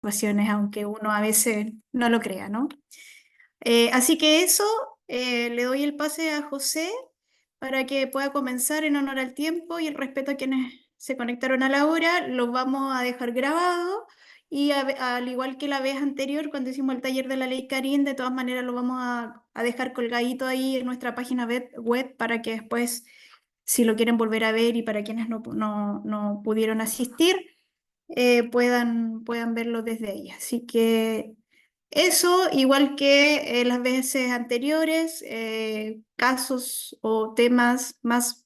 situaciones, aunque uno a veces no lo crea, ¿no? Así que eso, le doy el pase a José para que pueda comenzar en honor al tiempo y el respeto a quienes se conectaron a la hora. Lo vamos a dejar grabado y al igual que la vez anterior, cuando hicimos el taller de la ley Karin, de todas maneras lo vamos a dejar colgadito ahí en nuestra página web para que después, si lo quieren volver a ver y para quienes no pudieron asistir, puedan verlo desde ahí. Así que eso, igual que las veces anteriores, casos o temas más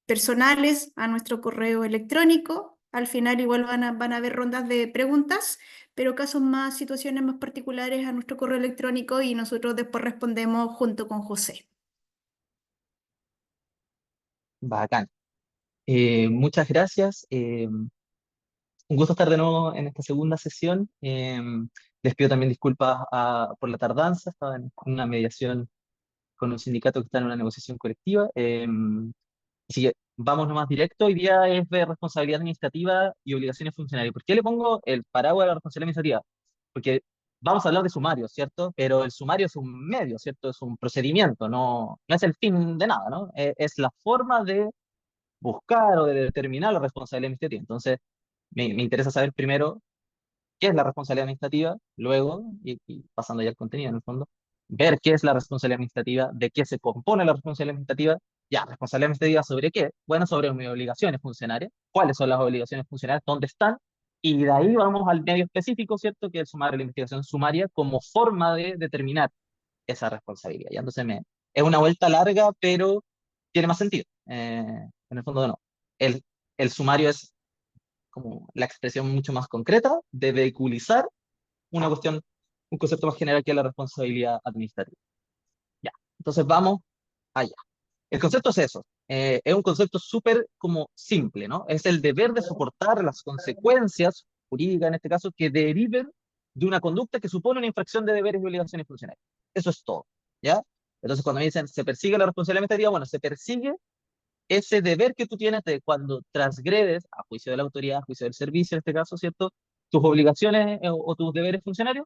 personales a nuestro correo electrónico. Al final igual van a haber rondas de preguntas, pero casos más, situaciones más particulares a nuestro correo electrónico y nosotros después respondemos junto con José. Bacán. Muchas gracias. Un gusto estar de nuevo en esta segunda sesión. Les pido también disculpas por la tardanza. Estaba en una mediación con un sindicato que está en una negociación colectiva. Así que vamos nomás directo. Hoy día es de responsabilidad administrativa y obligaciones funcionariales. ¿Por qué le pongo el paraguas de la responsabilidad administrativa? Porque vamos a hablar de sumario, ¿cierto? Pero el sumario es un medio, ¿cierto? Es un procedimiento, no es el fin de nada, ¿no? Es la forma de buscar o de determinar la responsabilidad administrativa. Entonces, me interesa saber primero qué es la responsabilidad administrativa, luego, y pasando ya al contenido en el fondo, ver qué es la responsabilidad administrativa, de qué se compone la responsabilidad administrativa, ya, responsabilidad administrativa sobre qué, bueno, sobre mis obligaciones funcionarias, cuáles son las obligaciones funcionarias, dónde están, y de ahí vamos al medio específico, ¿cierto? Que es el sumario, la investigación sumaria, como forma de determinar esa responsabilidad. Ya, entonces es una vuelta larga, pero tiene más sentido. En el fondo no. El, el sumario es como la expresión mucho más concreta de vehiculizar una cuestión, un concepto más general que es la responsabilidad administrativa. Ya, entonces vamos allá. El concepto es eso. Es un concepto súper como simple, ¿no? Es el deber de soportar las consecuencias jurídicas, en este caso, que deriven de una conducta que supone una infracción de deberes y obligaciones funcionales. Eso es todo, ¿ya? Entonces, cuando me dicen se persigue la responsabilidad administrativa, bueno, se persigue ese deber que tú tienes de cuando transgredes, a juicio de la autoridad, a juicio del servicio en este caso, ¿cierto? Tus obligaciones o tus deberes funcionarios,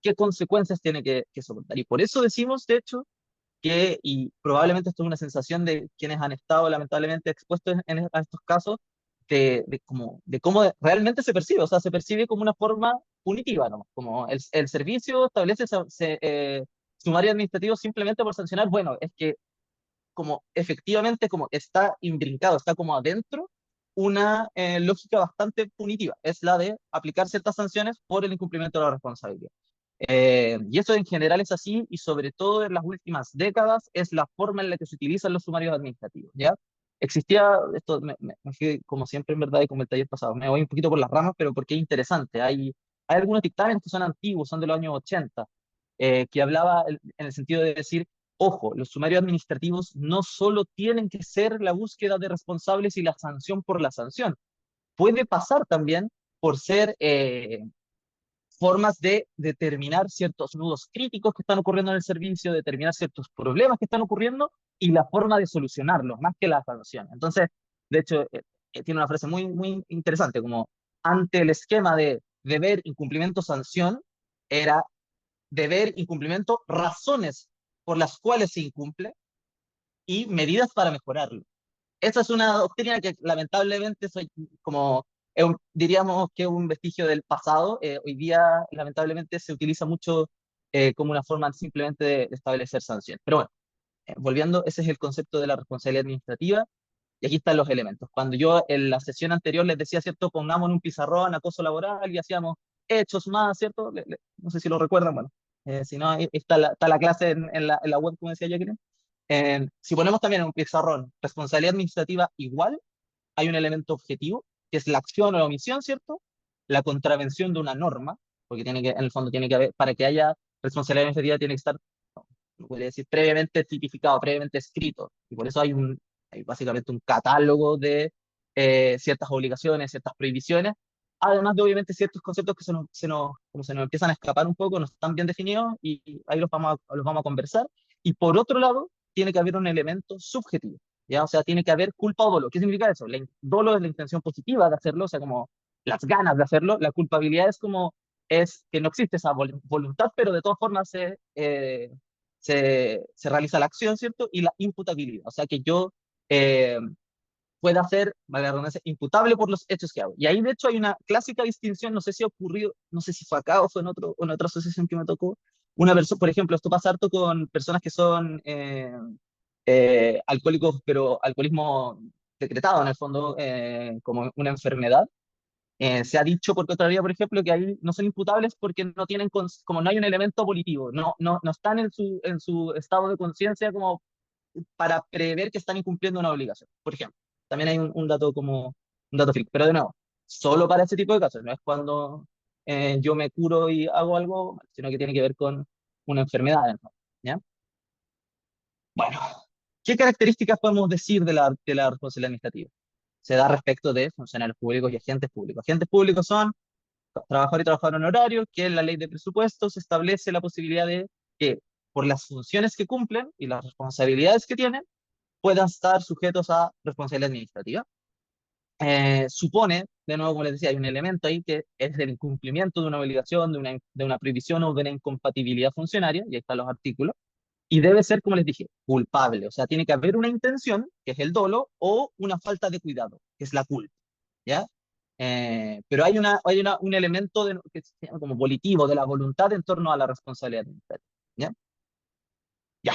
¿qué consecuencias tiene que soportar? Y por eso decimos, de hecho, y probablemente esto es una sensación de quienes han estado lamentablemente expuestos a estos casos, de cómo realmente se percibe, o sea, se percibe como una forma punitiva, ¿no? Como el servicio establece sumario administrativo simplemente por sancionar, bueno, es que como efectivamente como está imbrincado, está como adentro una lógica bastante punitiva, es la de aplicar ciertas sanciones por el incumplimiento de la responsabilidad. Y eso en general es así y sobre todo en las últimas décadas es la forma en la que se utilizan los sumarios administrativos, ¿ya? Existía, esto me fui como siempre en verdad y como el taller pasado, me voy un poquito por las ramas, pero porque es interesante. Hay algunos dictámenes que son antiguos, son de los años 80, que hablaba en el sentido de decir, ojo, los sumarios administrativos no solo tienen que ser la búsqueda de responsables y la sanción por la sanción, puede pasar también por ser formas de determinar ciertos nudos críticos que están ocurriendo en el servicio, determinar ciertos problemas que están ocurriendo y la forma de solucionarlos, más que la sanción. Entonces, de hecho, tiene una frase muy interesante, como ante el esquema de deber, incumplimiento, sanción, era deber, incumplimiento, razones por las cuales se incumple y medidas para mejorarlo. Esa es una doctrina que lamentablemente soy como, diríamos que es un vestigio del pasado. Hoy día lamentablemente se utiliza mucho como una forma simplemente de establecer sanciones. Pero bueno, volviendo, ese es el concepto de la responsabilidad administrativa y aquí están los elementos. Cuando yo en la sesión anterior les decía, ¿cierto? Pongamos en un pizarrón acoso laboral y hacíamos hechos más, ¿cierto? No sé si lo recuerdan, bueno, si no, ahí está la clase en la web, como decía Jacqueline. Si ponemos también en un pizarrón responsabilidad administrativa igual, hay un elemento objetivo, que es la acción o la omisión, ¿cierto? La contravención de una norma, porque en el fondo tiene que haber, para que haya responsabilidad administrativa tiene que estar, no podría decir, previamente tipificado, previamente escrito. Y por eso hay básicamente un catálogo de ciertas obligaciones, ciertas prohibiciones, además de obviamente ciertos conceptos que como se nos empiezan a escapar un poco, no están bien definidos y ahí los vamos a conversar. Y por otro lado, tiene que haber un elemento subjetivo, ¿ya? O sea, tiene que haber culpa o dolo. ¿Qué significa eso? Dolo es la intención positiva de hacerlo, o sea, como las ganas de hacerlo. La culpabilidad es como es que no existe esa voluntad, pero de todas formas se realiza la acción, ¿cierto? Y la imputabilidad, o sea, que yo eh, pueda ser, valga la redundancia, imputable por los hechos que hago. Y ahí, de hecho, hay una clásica distinción, no sé si ha ocurrido, no sé si fue acá o fue en otra asociación que me tocó, una persona, por ejemplo, esto pasa harto con personas que son alcohólicos, pero alcoholismo decretado en el fondo como una enfermedad. Se ha dicho por Contraloría, por ejemplo, que ahí no son imputables porque no tienen, como no hay un elemento volitivo, no están en su estado de conciencia como para prever que están incumpliendo una obligación, por ejemplo. También hay un dato como un dato freak, pero de nuevo, solo para ese tipo de casos, no es cuando yo me curo y hago algo, sino que tiene que ver con una enfermedad, ¿no? ¿Ya? Bueno, ¿qué características podemos decir de la responsabilidad administrativa? Se da respecto de funcionarios públicos y agentes públicos. Agentes públicos son trabajador y trabajador honorario, que en la ley de presupuestos establece la posibilidad de que por las funciones que cumplen y las responsabilidades que tienen, puedan estar sujetos a responsabilidad administrativa. Supone, de nuevo, como les decía, hay un elemento ahí que es el incumplimiento de una obligación, de una prohibición o de una incompatibilidad funcionaria, y ahí están los artículos, y debe ser, como les dije, culpable, o sea, tiene que haber una intención, que es el dolo, o una falta de cuidado, que es la culpa, ¿ya? Pero un elemento que se llama como volitivo de la voluntad en torno a la responsabilidad administrativa, ¿ya? Ya,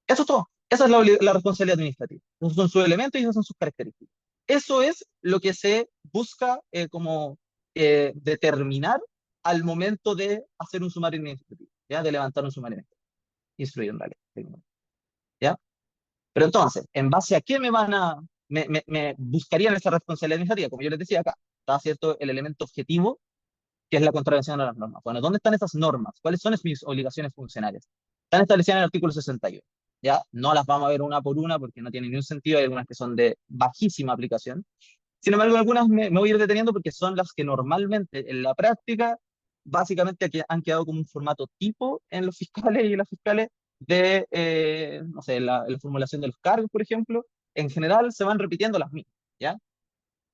eso es todo. Esa es la responsabilidad administrativa. Esos son sus elementos y esas son sus características. Eso es lo que se busca como determinar al momento de hacer un sumario administrativo, ¿ya? De levantar un sumario administrativo, instruir en realidad, ¿ya? Pero entonces, ¿en base a qué me buscarían esa responsabilidad administrativa? Como yo les decía acá, está cierto el elemento objetivo, que es la contravención a las normas. Bueno, ¿dónde están esas normas? ¿Cuáles son mis obligaciones funcionarias? Están establecidas en el artículo 61. ¿Ya? No las vamos a ver una por una porque no tiene ningún sentido, hay algunas que son de bajísima aplicación. Sin embargo, algunas me voy a ir deteniendo porque son las que normalmente en la práctica básicamente han quedado como un formato tipo en los fiscales y las fiscales de, no sé, la formulación de los cargos, por ejemplo. En general se van repitiendo las mismas, ¿ya?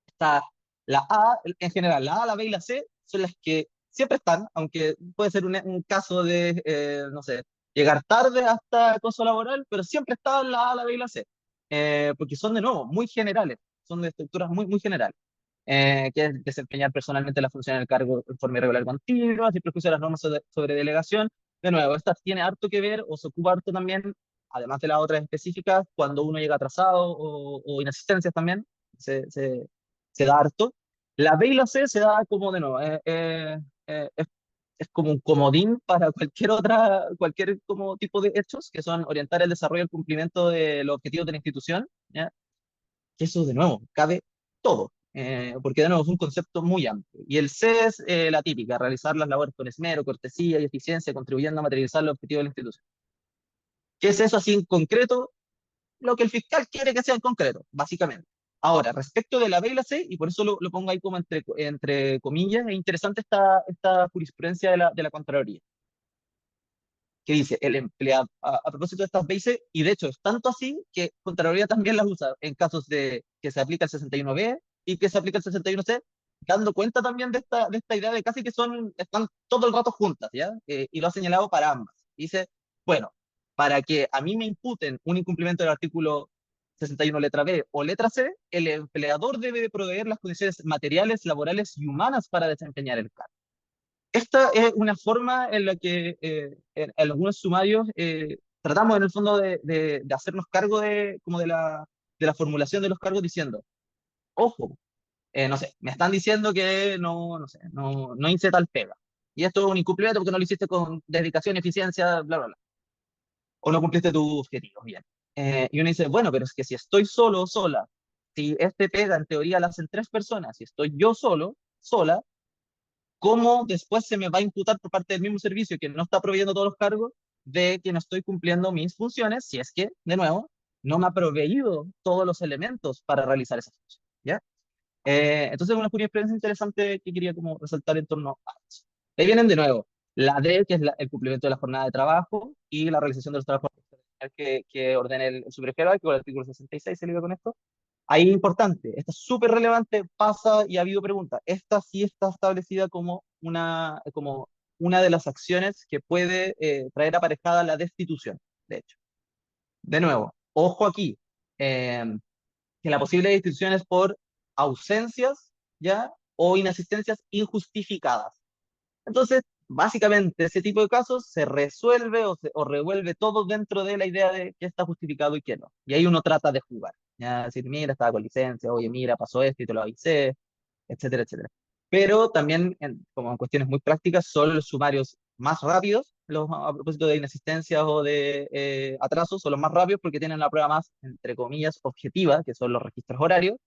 Está la A, en general, la A, la B y la C son las que siempre están, aunque puede ser un caso de, no sé, llegar tarde hasta acoso laboral, pero siempre están la A, la B y la C, porque son de nuevo muy generales, son de estructuras muy generales, que es desempeñar personalmente la función del cargo en forma irregular continua, sin perjuicio de las normas sobre delegación. De nuevo, esta tiene harto que ver o se ocupa harto también, además de las otras específicas, cuando uno llega atrasado o inasistencias también, se, se, se da harto. La B y la C se da como de nuevo, es como un comodín para cualquier como tipo de hechos, que son orientar el desarrollo y el cumplimiento de los objetivos de la institución, ¿ya? Que eso de nuevo cabe todo, porque de nuevo es un concepto muy amplio. Y el C es la típica, realizar las labores con esmero, cortesía y eficiencia, contribuyendo a materializar los objetivos de la institución. ¿Qué es eso así en concreto? Lo que el fiscal quiere que sea en concreto, básicamente. Ahora, respecto de la B y la C, y por eso lo pongo ahí como entre comillas, es interesante esta jurisprudencia de la Contraloría, que dice, el empleado, a propósito de estas B y C, y de hecho es tanto así que Contraloría también las usa en casos de que se aplica el 61B y que se aplica el 61C, dando cuenta también de esta idea de casi que están todo el rato juntas, ¿ya? Y lo ha señalado para ambas. Dice, bueno, para que a mí me imputen un incumplimiento del artículo 61 letra B o letra C, el empleador debe de proveer las condiciones materiales, laborales y humanas para desempeñar el cargo. Esta es una forma en la que en algunos sumarios tratamos en el fondo de hacernos cargo como de la formulación de los cargos diciendo, ojo, no sé, me están diciendo que no sé, no hice tal pega. Y esto es un incumplimiento porque no lo hiciste con dedicación, eficiencia, bla, bla, bla. O no cumpliste tus objetivos, bien. Y uno dice, bueno, pero es que si estoy solo o sola, si este pega en teoría la hacen tres personas, si estoy yo solo, sola, ¿cómo después se me va a imputar por parte del mismo servicio que no está proveyendo todos los cargos de que no estoy cumpliendo mis funciones si es que, de nuevo, no me ha proveído todos los elementos para realizar esa función? ¿Ya? Entonces, una jurisprudencia interesante que quería como resaltar en torno a eso. Ahí vienen de nuevo la D, que es el cumplimiento de la jornada de trabajo y la realización de los trabajos que ordene el superior jerárquico, el artículo 66 se liga con esto. Ahí es importante, esta es súper relevante, pasa y ha habido preguntas. Esta sí está establecida como una de las acciones que puede traer aparejada la destitución, de hecho. De nuevo, ojo aquí, eh, que la posible destitución es por ausencias, ¿ya? O inasistencias injustificadas. Entonces, básicamente, ese tipo de casos se resuelve o revuelve todo dentro de la idea de qué está justificado y qué no. Y ahí uno trata de jugar. Ya, decir, mira, estaba con licencia, oye, mira, pasó esto y te lo avisé, etcétera, etcétera. Pero también, como en cuestiones muy prácticas, son los sumarios más rápidos, a propósito de inasistencias o de atrasos, son los más rápidos porque tienen la prueba más, entre comillas, objetiva, que son los registros horarios,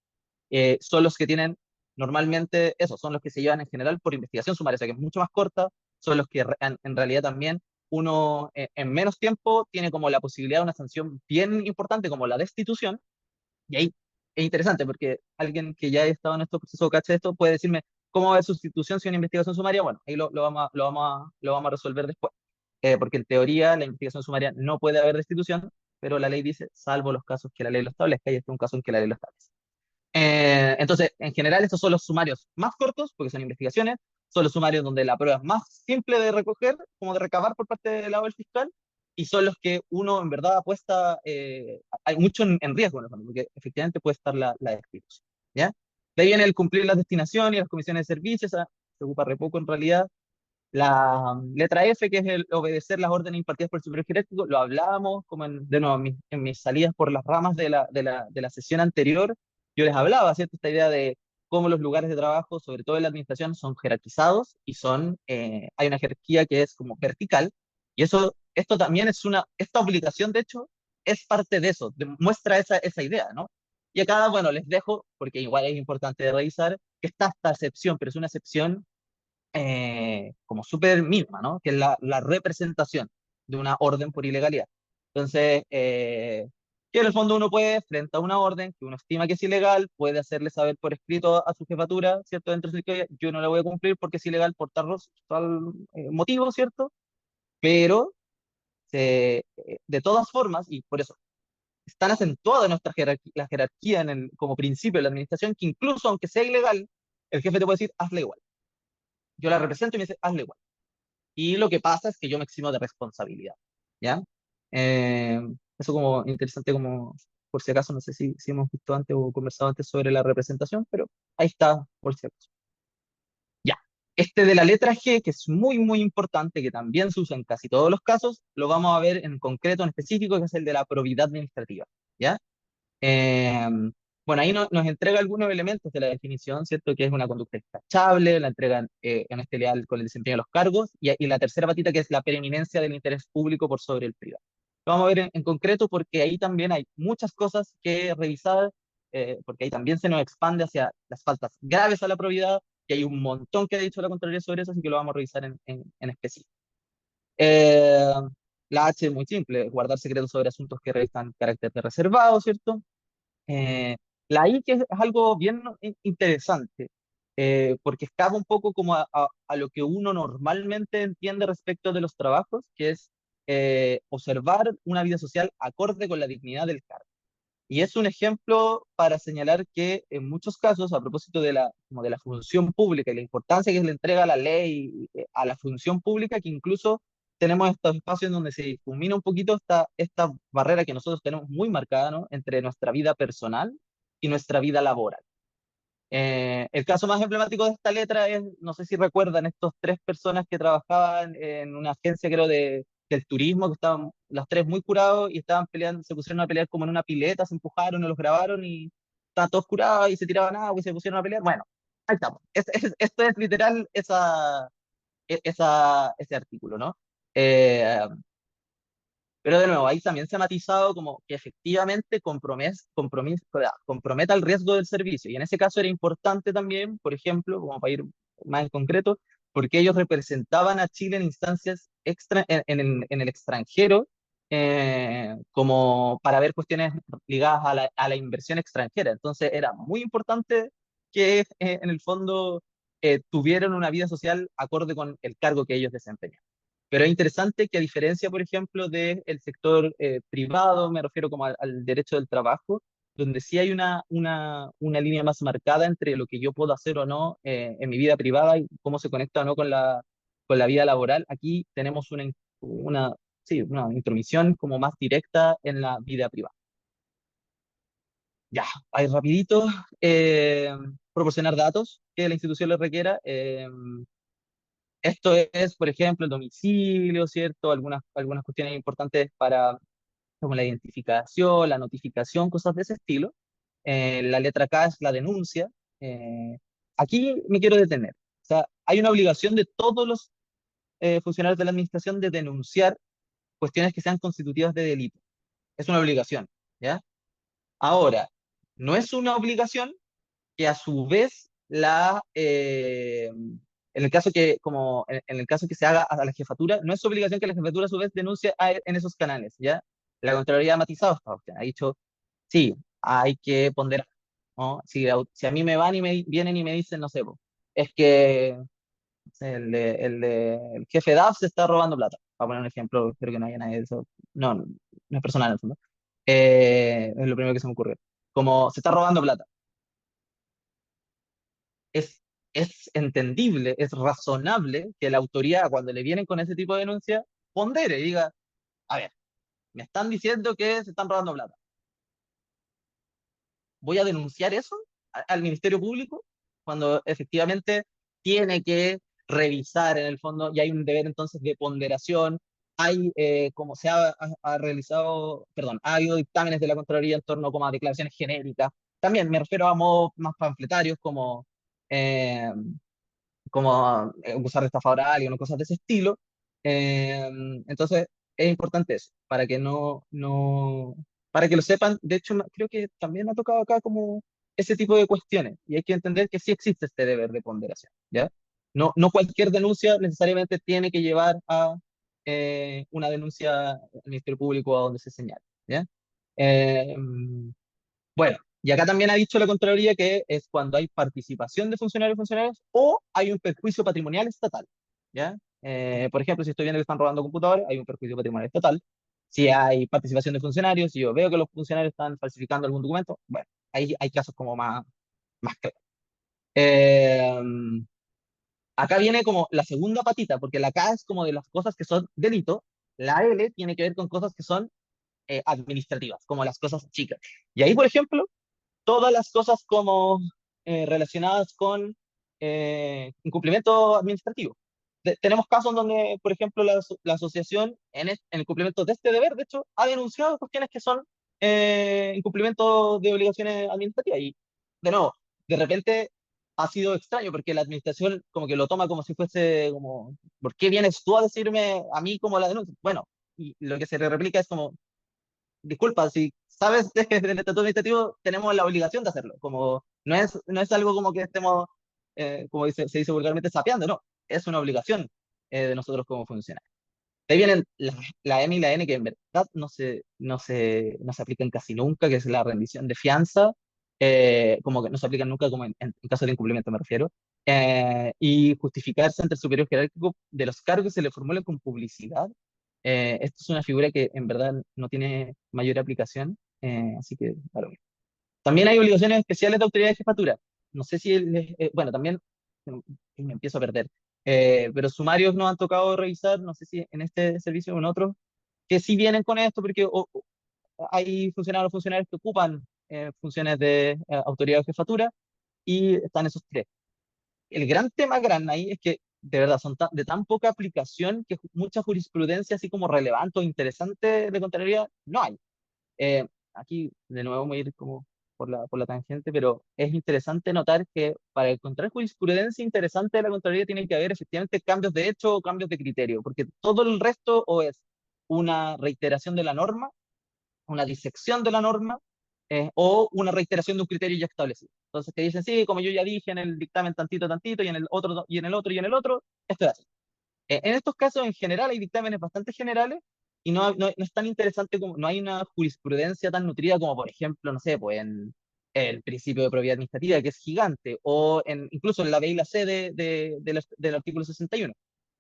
son los que tienen normalmente, eso, son los que se llevan en general por investigación sumaria, o sea que es mucho más corta, son los que en realidad también uno en menos tiempo tiene como la posibilidad de una sanción bien importante como la destitución, y ahí es interesante porque alguien que ya ha estado en estos procesos cacha esto puede decirme cómo va a haber sustitución si una investigación sumaria, bueno, ahí lo vamos a resolver después. Porque en teoría la investigación sumaria no puede haber destitución, pero la ley dice, salvo los casos que la ley lo establezca, y este es un caso en que la ley lo establece. Entonces, en general, estos son los sumarios más cortos, porque son investigaciones, son los sumarios donde la prueba es más simple de recoger, como de recabar por parte del lado del fiscal, y son los que uno en verdad apuesta, hay mucho en riesgo en el fondo, porque efectivamente puede estar la destitución, ¿ya? De ahí viene el cumplir las destinaciones y las comisiones de servicios, se ocupa re poco en realidad. La letra F, que es el obedecer las órdenes impartidas por el superior jerárquico, lo hablábamos como de nuevo en mis salidas por las ramas de la sesión anterior. Yo les hablaba, ¿cierto? Esta idea de cómo los lugares de trabajo, sobre todo en la administración, son jerarquizados y hay una jerarquía que es como vertical. Y esto también esta obligación, de hecho, es parte de eso, muestra esa idea, ¿no? Y acá, bueno, les dejo, porque igual es importante de revisar, que está esta excepción, pero es una excepción como súper mínima, ¿no? Que es la representación de una orden por ilegalidad. Entonces, que en el fondo uno puede, frente a una orden que uno estima que es ilegal, puede hacerle saber por escrito a su jefatura, ¿cierto? Dentro de que yo no la voy a cumplir porque es ilegal por tal motivo, ¿cierto? Pero de todas formas, y por eso están acentuadas nuestra la jerarquía como principio de la administración, que incluso aunque sea ilegal, el jefe te puede decir, hazle igual. Yo la represento y me dice, hazle igual. Y lo que pasa es que yo me eximo de responsabilidad, ¿ya? Eh, Eso como interesante, como por si acaso, no sé si hemos visto antes o conversado antes sobre la representación, pero ahí está, por si acaso. Ya. Este de la letra G, que es muy, muy importante, que también se usa en casi todos los casos, lo vamos a ver en concreto, en específico, que es el de la probidad administrativa, ¿ya? Eh, bueno, ahí nos entrega algunos elementos de la definición, ¿cierto? Que es una conducta intachable, la entregan en este leal con el desempeño de los cargos, y la tercera patita que es la preeminencia del interés público por sobre el privado. Lo vamos a ver en concreto porque ahí también hay muchas cosas que revisar, porque ahí también se nos expande hacia las faltas graves a la probidad, y hay un montón que ha dicho la Contraloría sobre eso, así que lo vamos a revisar en específico. Eh, la H es muy simple, guardar secretos sobre asuntos que revistan carácter de reservado, ¿cierto? Eh, la I, que es algo bien interesante, porque escapa un poco como a lo que uno normalmente entiende respecto de los trabajos, que es observar una vida social acorde con la dignidad del cargo. Y es un ejemplo para señalar que en muchos casos, a propósito como de la función pública y la importancia que se le entrega a la ley, a la función pública, que incluso tenemos estos espacios en donde se difumina un poquito esta barrera que nosotros tenemos muy marcada, ¿no? Entre nuestra vida personal y nuestra vida laboral. El caso más emblemático de esta letra es, no sé si recuerdan, estos tres personas que trabajaban en una agencia, creo, del turismo, que estaban los tres muy curados y estaban peleando, se pusieron a pelear como en una pileta, se empujaron, no los grabaron y estaban todos curados y se tiraban agua y se pusieron a pelear. Bueno, ahí estamos. Esto es literal ese artículo, ¿no? Eh, pero de nuevo, ahí también se ha matizado como que efectivamente comprometa el riesgo del servicio. Y en ese caso era importante también, por ejemplo, como para ir más en concreto, porque ellos representaban a Chile en instancias en el extranjero, como para ver cuestiones ligadas a la inversión extranjera. Entonces era muy importante que en el fondo tuvieran una vida social acorde con el cargo que ellos desempeñan. Pero es interesante que a diferencia, por ejemplo, del sector privado, me refiero como al derecho del trabajo, donde sí hay una línea más marcada entre lo que yo puedo hacer o no en mi vida privada y cómo se conecta o no con la vida laboral. Aquí tenemos una, sí, una intromisión como más directa en la vida privada. Ya, ahí rapidito, proporcionar datos que la institución les requiera. Esto es, por ejemplo, el domicilio, ¿cierto? Algunas cuestiones importantes para como la identificación, la notificación, cosas de ese estilo. La letra K es la denuncia. Eh, Aquí me quiero detener. O sea, hay una obligación de todos los funcionarios de la administración de denunciar cuestiones que sean constitutivas de delito. Es una obligación, ¿ya? Ahora, no es una obligación que a su vez en el caso que, como en el caso que se haga a la jefatura, no es obligación que la jefatura a su vez denuncie en esos canales, ¿ya? La Contraloría ha matizado esta opción, ha dicho, sí, hay que ponderar, ¿no? Si a mí me van y me vienen y me dicen, no sé, po, es que no sé, el jefe DAF se está robando plata, para poner un ejemplo, espero que no haya nadie de eso, no es personal en el fondo. Es lo primero que se me ocurre. Como se está robando plata es, es entendible, es razonable que la autoridad, cuando le vienen con ese tipo de denuncia, pondere y diga, a ver, me están diciendo que se están robando plata. ¿Voy a denunciar eso al Ministerio Público? Cuando efectivamente tiene que revisar en el fondo y hay un deber entonces de ponderación. Hay, como se ha realizado, perdón, ha habido dictámenes de la Contraloría en torno como a declaraciones genéricas. También me refiero a modos más panfletarios eh, como usar de estafador a alguien o cosas de ese estilo. Eh, entonces, es importante eso, para que para que lo sepan. De hecho, creo que también ha tocado acá como ese tipo de cuestiones, y hay que entender que sí existe este deber de ponderación, ¿ya? No cualquier denuncia necesariamente tiene que llevar a una denuncia al Ministerio Público a donde se señala, ¿ya? Eh, bueno, y acá también ha dicho la Contraloría que es cuando hay participación de funcionarios y funcionarios o hay un perjuicio patrimonial estatal, ¿ya? Por ejemplo, si estoy viendo que están robando computadores, hay un perjuicio patrimonial estatal. Si hay participación de funcionarios, si yo veo que los funcionarios están falsificando algún documento, bueno, ahí hay casos como más claros. Eh, Acá viene como la segunda patita, porque la K es como de las cosas que son delito, la L tiene que ver con cosas que son administrativas, como las cosas chicas. Y ahí, por ejemplo, todas las cosas como relacionadas con incumplimiento administrativo. Tenemos casos donde, por ejemplo, la asociación en el cumplimiento de este deber, de hecho, ha denunciado cuestiones que son incumplimiento de obligaciones administrativas. Y, de nuevo, de repente ha sido extraño porque la administración como que lo toma como si fuese como, ¿por qué vienes tú a decirme a mí como la denuncia? Bueno, y lo que se le replica es como, disculpa, si sabes que en el estatuto administrativo tenemos la obligación de hacerlo, como no es algo como que estemos, como se dice vulgarmente, sapeando, no, es una obligación de nosotros como funcionarios. De ahí vienen la M y la N que en verdad no se aplican casi nunca, que es la rendición de fianza, como que no se aplican nunca como en caso de incumplimiento me refiero, y justificarse ante el superior jerárquico de los cargos que se le formulen con publicidad. Esto es una figura que en verdad no tiene mayor aplicación, así que claro. También hay obligaciones especiales de autoridad de jefatura. No sé si, bueno, también me empiezo a perder. Pero sumarios nos han tocado revisar, no sé si en este servicio o en otro, que sí vienen con esto, porque hay funcionarios o funcionarios que ocupan funciones de autoridad de jefatura y están esos tres. El gran tema grande ahí es que de verdad son de tan poca aplicación que mucha jurisprudencia así como relevante o interesante de Contraloría no hay. Aquí de nuevo voy a ir como por la tangente, pero es interesante notar que para encontrar jurisprudencia interesante de la Contraloría tiene que haber efectivamente cambios de hecho o cambios de criterio, porque todo el resto o es una reiteración de la norma, una disección de la norma, o una reiteración de un criterio ya establecido. Entonces que dicen, sí, como yo ya dije en el dictamen tantito, tantito, y en el otro, y en el otro, y en el otro, esto es así. En estos casos, en general, hay dictámenes bastante generales y no es tan interesante como, no hay una jurisprudencia tan nutrida como, por ejemplo, no sé, pues en el principio de probidad administrativa, que es gigante, o incluso en la B y la C del artículo 61.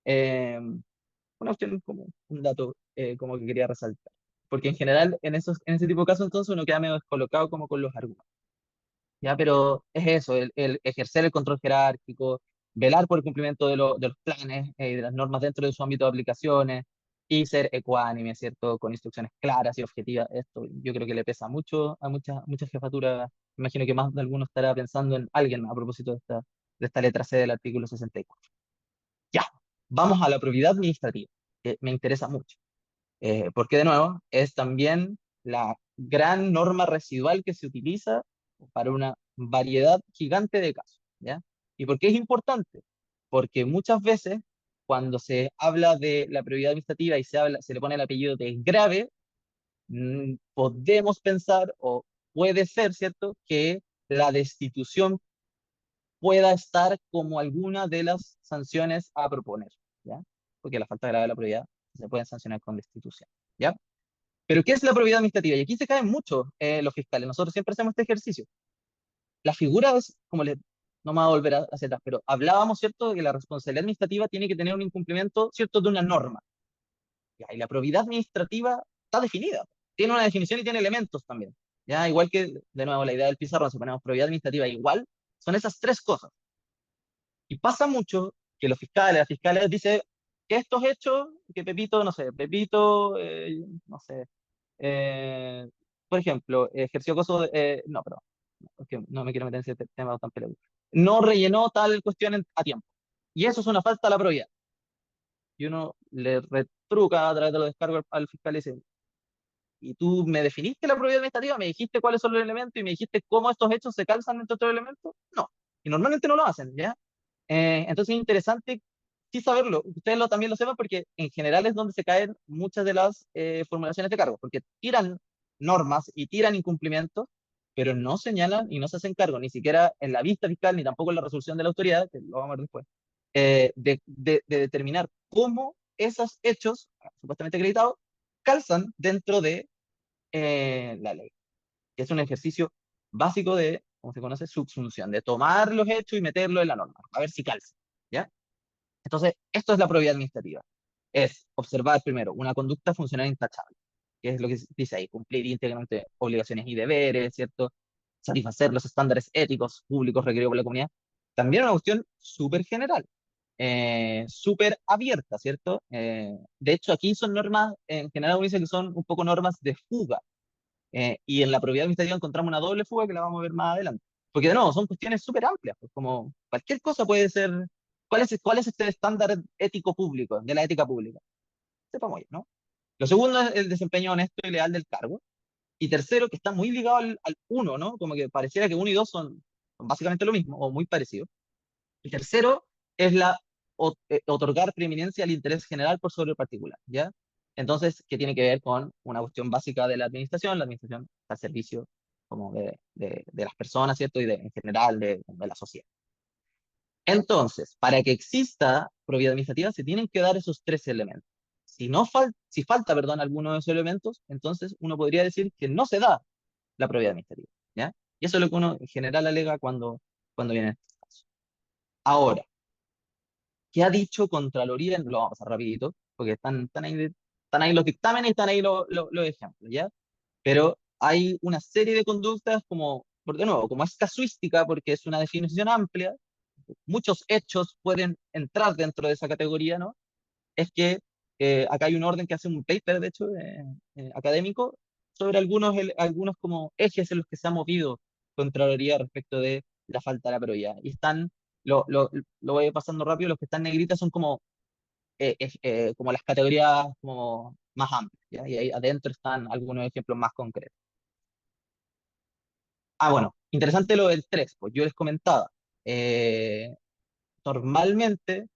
Una cuestión como un dato como que quería resaltar. porque en general en ese tipo de casos entonces uno queda medio descolocado como con los argumentos. ¿Ya? Pero es eso, el ejercer el control jerárquico, velar por el cumplimiento de los planes y de las normas dentro de su ámbito de aplicaciones y ser ecuánime, ¿cierto? Con instrucciones claras y objetivas. Esto yo creo que le pesa mucho a muchas jefaturas. Imagino que más de alguno estará pensando en alguien a propósito de esta letra C del artículo 64. Ya, vamos a la probidad administrativa, que me interesa mucho. Porque de nuevo es también la gran norma residual que se utiliza para una variedad gigante de casos, ¿ya? ¿Y por qué es importante? Porque muchas veces cuando se habla de la prioridad administrativa y se le pone el apellido de grave, podemos pensar o puede ser, ¿cierto?, que la destitución pueda estar como alguna de las sanciones a proponer, ¿ya? Porque la falta grave de la prioridad se puede sancionar con destitución, ¿ya? Pero ¿qué es la probidad administrativa? Y aquí se caen mucho los fiscales. Nosotros siempre hacemos este ejercicio. La figura es, no me voy a volver hacia atrás, pero hablábamos, ¿cierto?, de que la responsabilidad administrativa tiene que tener un incumplimiento, ¿cierto?, de una norma. ¿Ya? Y la probidad administrativa está definida. Tiene una definición y tiene elementos también. ¿Ya? Igual que, de nuevo, la idea del pizarrón, si ponemos probidad administrativa igual, son esas tres cosas. Y pasa mucho que las fiscales dicen que estos hechos, que Pepito, no sé, Pepito, no sé, eh, por ejemplo, ejerció acoso, no, perdón, es que no me quiero meter en ese tema tan peleado. No rellenó tal cuestión a tiempo. Y eso es una falta a la probidad. Y uno le retruca a través de los descargos al fiscal y dice, ¿y tú me definiste la probidad administrativa? ¿Me dijiste cuáles son los elementos y me dijiste cómo estos hechos se calzan entre otros elementos? No. Y normalmente no lo hacen, ¿ya? Entonces es interesante sí saberlo, ustedes también lo sepan porque en general es donde se caen muchas de las formulaciones de cargo, porque tiran normas y tiran incumplimientos, pero no señalan y no se hacen cargo, ni siquiera en la vista fiscal, ni tampoco en la resolución de la autoridad, que lo vamos a ver después, de determinar cómo esos hechos, supuestamente acreditados, calzan dentro de la ley, que es un ejercicio básico de, como se conoce, subsunción, de tomar los hechos y meterlo en la norma, a ver si calza, ¿ya? Entonces, esto es la probidad administrativa. Es observar primero una conducta funcional intachable, que es lo que dice ahí, cumplir íntegramente obligaciones y deberes, ¿cierto? Satisfacer los estándares éticos públicos requeridos por la comunidad. También una cuestión súper general, súper abierta, ¿cierto? De hecho, aquí son normas, en general uno dice que son un poco normas de fuga, y en la probidad administrativa encontramos una doble fuga que la vamos a ver más adelante. Porque de nuevo, son cuestiones súper amplias, pues, como cualquier cosa puede ser. ¿Cuál es este estándar ético público, de la ética pública? Sepamos ya, ¿no? Lo segundo es el desempeño honesto y leal del cargo. Y tercero, que está muy ligado al uno, ¿no? Como que pareciera que uno y dos son básicamente lo mismo, o muy parecidos. El tercero es otorgar preeminencia al interés general por sobre el particular, ¿ya? Entonces, ¿qué tiene que ver con una cuestión básica de la administración? La administración está al servicio como de las personas, ¿cierto? Y en general de la sociedad. Entonces, para que exista probidad administrativa, se tienen que dar esos tres elementos. Si falta, perdón, alguno de esos elementos, entonces uno podría decir que no se da la probidad administrativa, ¿ya? Y eso es lo que uno en general alega cuando viene estos casos. Ahora, ¿qué ha dicho Contraloría? Lo vamos a pasar rapidito, porque están ahí los dictámenes y están ahí los ejemplos, ¿ya? Pero hay una serie de conductas como, de nuevo, como es casuística, porque es una definición amplia, muchos hechos pueden entrar dentro de esa categoría, ¿no? Es que acá hay un orden que hace un paper, de hecho, académico, sobre algunos como ejes en los que se ha movido Contraloría respecto de la falta de la prioridad. Y están, lo voy pasando rápido, los que están negritas son como las categorías como más amplias, ¿ya? Y ahí adentro están algunos ejemplos más concretos. Ah, bueno, interesante lo del 3 pues yo les comentaba, eh, normalmente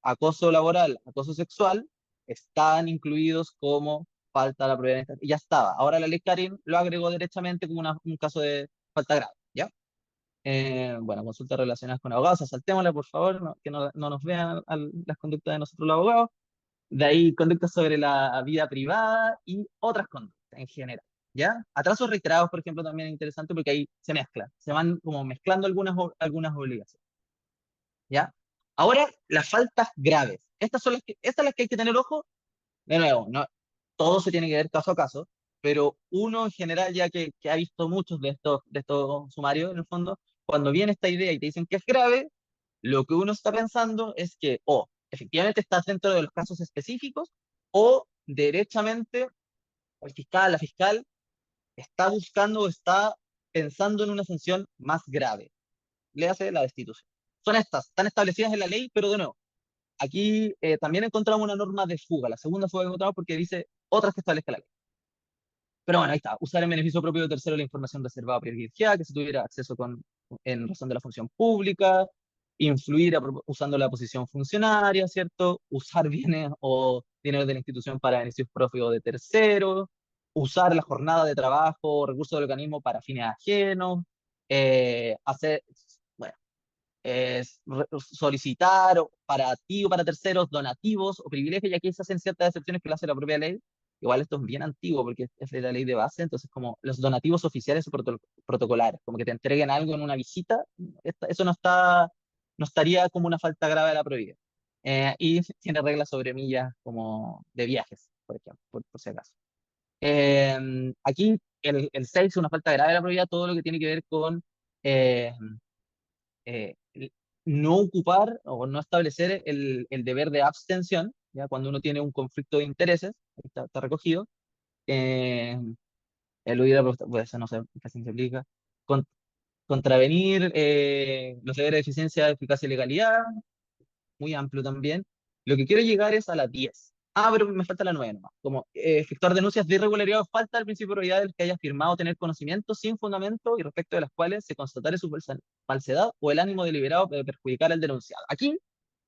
acoso laboral, acoso sexual, están incluidos como falta de la propiedad intelectual. Y ya estaba. Ahora la ley Karim lo agregó derechamente como un caso de falta grave, ¿ya? Bueno, consultas relacionadas con abogados, saltémosla, por favor, que no nos vean las conductas de nosotros los abogados. De ahí conductas sobre la vida privada y otras conductas en general, ¿ya? Atrasos reiterados, por ejemplo, también es interesante porque ahí se mezclan, se van como mezclando algunas obligaciones. ¿Ya? Ahora, las faltas graves. Estas son estas son las que hay que tener ojo. De nuevo, no, todo se tiene que ver caso a caso, pero uno en general, ya que ha visto muchos de estos sumarios, en el fondo, cuando viene esta idea y te dicen que es grave, lo que uno está pensando es que o efectivamente estás dentro de los casos específicos, o derechamente el fiscal, la fiscal, está buscando o está pensando en una sanción más grave. Le hace la destitución. Son estas, están establecidas en la ley, pero de nuevo, aquí también encontramos una norma de fuga, la segunda fuga que encontramos porque dice otras que establezca la ley. Pero bueno, ahí está, usar en beneficio propio de tercero la información reservada o privilegiada, que se tuviera acceso en razón de la función pública, influir usando la posición funcionaria, ¿cierto? Usar bienes o dinero de la institución para beneficios propios de terceros, usar la jornada de trabajo o recursos del organismo para fines ajenos, hacer, bueno, solicitar para ti o para terceros donativos o privilegios, y aquí se hacen ciertas excepciones que lo hace la propia ley. Igual esto es bien antiguo porque es de la ley de base, entonces como los donativos oficiales o protocolares, como que te entreguen algo en una visita, eso no estaría como una falta grave de la prohibida. Y tiene reglas sobre millas como de viajes, por ejemplo, por si acaso. Aquí el 6 es una falta grave de la prohibida, todo lo que tiene que ver con eh, eh, no ocupar o no establecer el deber de abstención, ¿ya? Cuando uno tiene un conflicto de intereses, ahí está recogido, eh, eludir, pues eso no sé, casi no se aplica, con- contravenir los deberes de eficiencia, eficacia y legalidad, muy amplio también. Lo que quiero llegar es a la 10. Ah, pero me falta la 9 nomás. Como efectuar denuncias de irregularidad o falta del principio de probidad del que haya afirmado tener conocimiento sin fundamento y respecto de las cuales se constatare su falsedad o el ánimo deliberado de perjudicar al denunciado. Aquí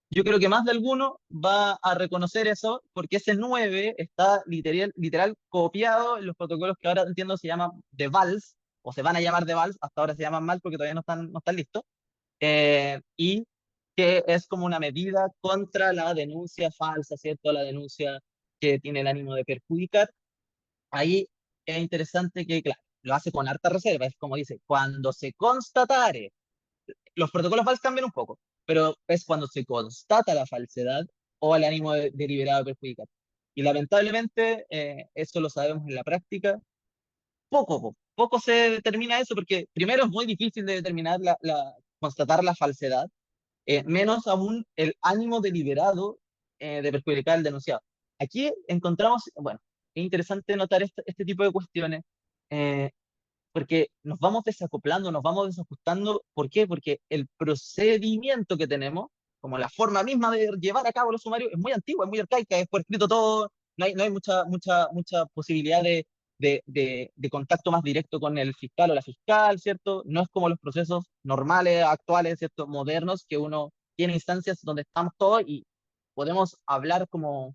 yo creo que más de alguno va a reconocer eso porque ese 9 está literal copiado en los protocolos que ahora entiendo se llaman de VALS o se van a llamar de VALS, hasta ahora se llaman mal porque todavía no están listos, y que es como una medida contra la denuncia falsa, ¿cierto? La denuncia que tiene el ánimo de perjudicar. Ahí es interesante que, claro, lo hace con harta reserva, es como dice, cuando se constatare, los protocolos falsos cambian un poco, pero es cuando se constata la falsedad o el ánimo deliberado de perjudicar. Y lamentablemente, eso lo sabemos en la práctica, poco se determina eso, porque primero es muy difícil de determinar constatar la falsedad, menos aún el ánimo deliberado de perjudicar al denunciado. Aquí encontramos, bueno, es interesante notar este tipo de cuestiones, eh, porque nos vamos desacoplando, nos vamos desajustando. ¿Por qué? Porque el procedimiento que tenemos, como la forma misma de llevar a cabo los sumarios, es muy antigua, es muy arcaica, es por escrito todo, no hay mucha posibilidad de contacto más directo con el fiscal o la fiscal, ¿cierto? No es como los procesos normales, actuales, ¿cierto? Modernos, que uno tiene instancias donde estamos todos y podemos hablar como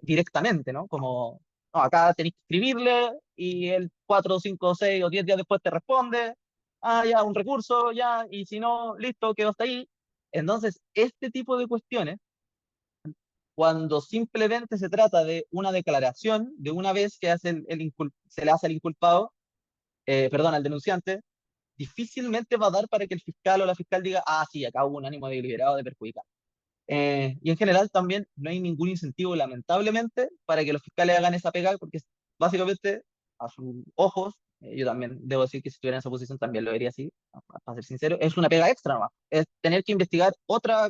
directamente, ¿no? Como, no, acá tenéis que escribirle y el 4, 5, 6 o 10 días después te responde, ah, ya, un recurso, ya, y si no, listo, quedó hasta ahí. Entonces, este tipo de cuestiones, cuando simplemente se trata de una declaración de una vez que hace se le hace al inculpado, perdón, al denunciante, difícilmente va a dar para que el fiscal o la fiscal diga, ah, sí, acá hubo un ánimo deliberado de perjudicar. Y en general también no hay ningún incentivo, lamentablemente, para que los fiscales hagan esa pega, porque básicamente, a sus ojos, yo también debo decir que si estuviera en esa posición también lo vería así, para ser sincero, es una pega extra nomás. Es tener que investigar otra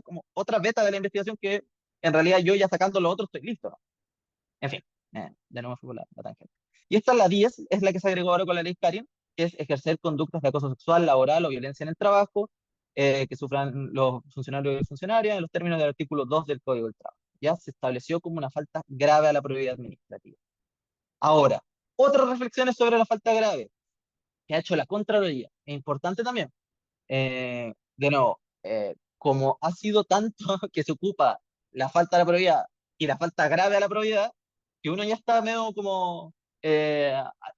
beta de la investigación que en realidad yo ya sacando lo otro estoy listo, ¿no? En fin, de nuevo fui por la tangente. Y esta es la 10, es la que se agregó ahora con la ley Karin, que es ejercer conductas de acoso sexual, laboral o violencia en el trabajo, que sufran los funcionarios y funcionarias en los términos del artículo 2 del Código del Trabajo. Ya se estableció como una falta grave a la probidad administrativa. Ahora, otras reflexiones sobre la falta grave que ha hecho la Contraloría. Es importante también. De nuevo, como ha sido tanto que se ocupa la falta de la probidad y la falta grave a la probidad, que uno ya está medio como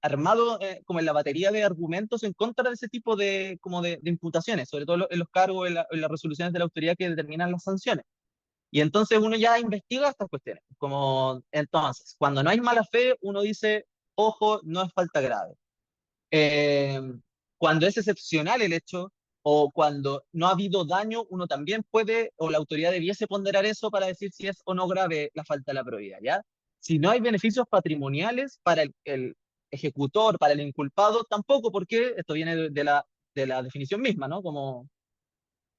armado como en la batería de argumentos en contra de ese tipo de imputaciones, sobre todo en los cargos, en las resoluciones de la autoridad que determinan las sanciones. Y entonces uno ya investiga estas cuestiones. Como entonces, cuando no hay mala fe, uno dice, ojo, no es falta grave. Eh, Cuando es excepcional el hecho o cuando no ha habido daño, uno también puede, o la autoridad debiese ponderar eso para decir si es o no grave la falta de la probidad, ¿ya? Si no hay beneficios patrimoniales para el ejecutor, para el inculpado, tampoco, porque esto viene de la definición misma, ¿no? Como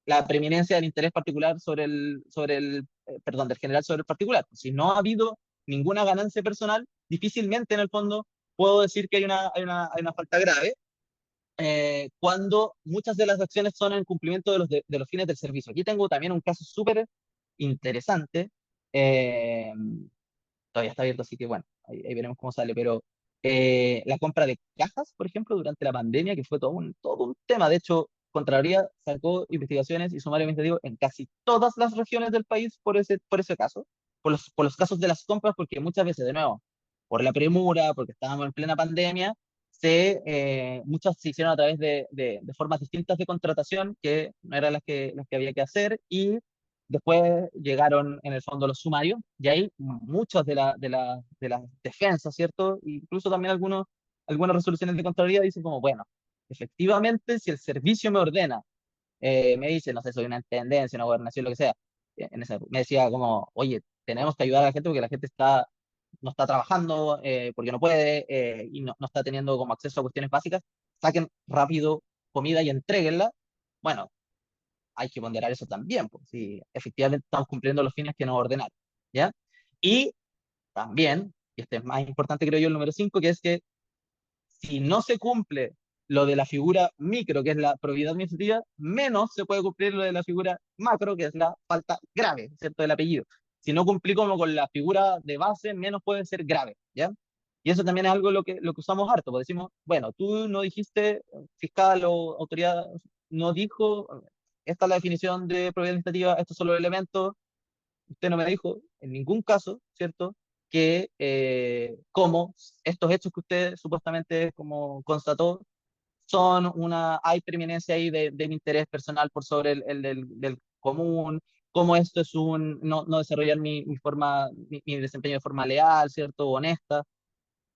la preeminencia del interés particular perdón, del general sobre el particular. Si no ha habido ninguna ganancia personal, difícilmente en el fondo puedo decir que hay una falta grave, cuando muchas de las acciones son en cumplimiento de los fines del servicio. Aquí tengo también un caso súper interesante. eh, Todavía está abierto, así que bueno, ahí veremos cómo sale, pero la compra de cajas, por ejemplo, durante la pandemia, que fue todo un tema. De hecho, Contraloría sacó investigaciones y sumario administrativo en casi todas las regiones del país por ese caso, por los casos de las compras, porque muchas veces, de nuevo, por la premura, porque estábamos en plena pandemia, muchas se hicieron a través de formas distintas de contratación que no eran las que había que hacer, y después llegaron en el fondo los sumarios, y ahí muchas de las defensas, ¿cierto? Incluso también algunas resoluciones de Contraloría dicen como, bueno, efectivamente, si el servicio me ordena, me dice, no sé, soy una intendencia, una gobernación, lo que sea, me decía como, oye, tenemos que ayudar a la gente porque la gente no está trabajando, porque no puede, y no está teniendo como acceso a cuestiones básicas, saquen rápido comida y entréguenla. Bueno, hay que ponderar eso también, pues, si efectivamente estamos cumpliendo los fines que nos ordenaron, ¿ya? Y también, y este es más importante creo yo, el número 5, que es que si no se cumple lo de la figura micro, que es la probidad administrativa, menos se puede cumplir lo de la figura macro, que es la falta grave, ¿cierto? Del apellido. Si no cumplí como con la figura de base, menos puede ser grave, ¿ya? Y eso también es algo lo que usamos harto, porque decimos, bueno, tú no dijiste, fiscal o autoridad no dijo, esta es la definición de probidad administrativa, estos son los elementos, usted no me dijo en ningún caso, ¿cierto? Que como estos hechos que usted supuestamente como constató hay preeminencia ahí de mi interés personal por sobre del común, como esto es no desarrollar mi desempeño de forma leal, ¿cierto? Honesta.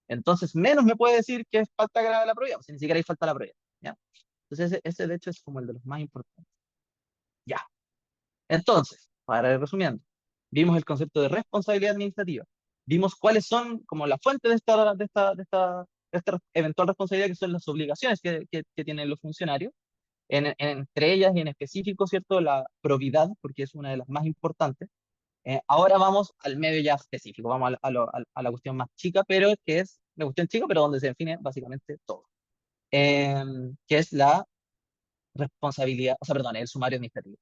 Entonces, menos me puede decir que es falta grave la probidad, si ni siquiera hay falta la probidad, ¿ya? Entonces, ese de hecho es como el de los más importantes. Ya. Entonces, para ir resumiendo, vimos el concepto de responsabilidad administrativa, vimos cuáles son como la fuente de esta eventual responsabilidad, que son las obligaciones que tienen los funcionarios, entre ellas y en específico, ¿cierto? La probidad, porque es una de las más importantes. Ahora vamos al medio ya específico, vamos a la cuestión más chica, pero que es la cuestión chica, pero donde se define básicamente todo, que es la responsabilidad, o sea, perdón, el sumario administrativo.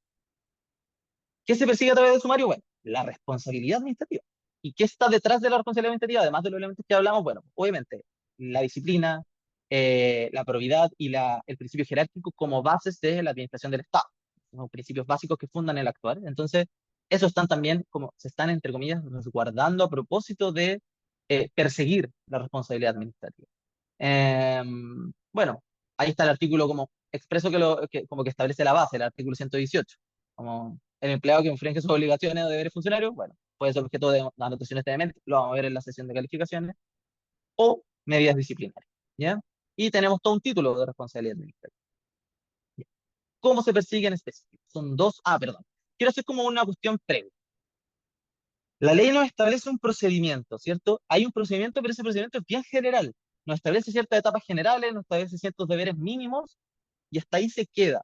¿Qué se persigue a través del sumario? Bueno, la responsabilidad administrativa. ¿Y qué está detrás de la responsabilidad administrativa? Además de los elementos que hablamos, bueno, obviamente la disciplina, la probidad y el principio jerárquico como bases de la administración del Estado. Son principios básicos que fundan el actual. Entonces, esos están también, como se están, entre comillas, resguardando a propósito de perseguir la responsabilidad administrativa. Bueno, ahí está el artículo como expreso como que establece la base, el artículo 118. Como el empleado que infringe sus obligaciones o deberes funcionarios, bueno, puede ser objeto de anotaciones de mente, lo vamos a ver en la sesión de calificaciones, o medidas disciplinarias, ¿ya? Y tenemos todo un título de responsabilidad administrativa. ¿Ya? ¿Cómo se persigue en específico? Son dos, perdón. Quiero hacer como una cuestión previa. La ley nos establece un procedimiento, ¿cierto? Hay un procedimiento, pero ese procedimiento es bien general. Nos establece ciertas etapas generales, nos establece ciertos deberes mínimos, y hasta ahí se queda.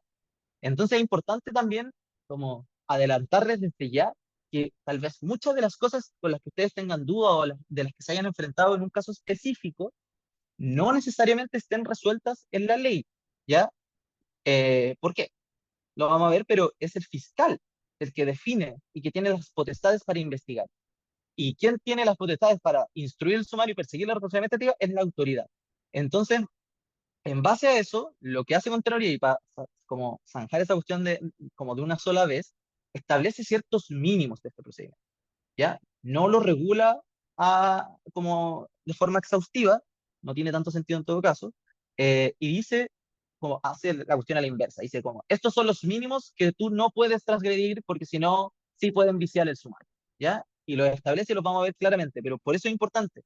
Entonces es importante también como adelantarles desde ya que tal vez muchas de las cosas con las que ustedes tengan duda o de las que se hayan enfrentado en un caso específico no necesariamente estén resueltas en la ley, ¿ya? ¿Por qué? Lo vamos a ver, pero es el fiscal el que define y que tiene las potestades para investigar. ¿Y quién tiene las potestades para instruir el sumario y perseguir la responsabilidad administrativa? Es la autoridad. Entonces, en base a eso, lo que hace Contraloría, y para como zanjar esa cuestión como de una sola vez, establece ciertos mínimos de este procedimiento, ¿ya? No lo regula como de forma exhaustiva, no tiene tanto sentido en todo caso, y dice, como hace la cuestión a la inversa, dice como, estos son los mínimos que tú no puedes transgredir porque si no, sí pueden viciar el sumario, ¿ya? Y los establece y los vamos a ver claramente, pero por eso es importante.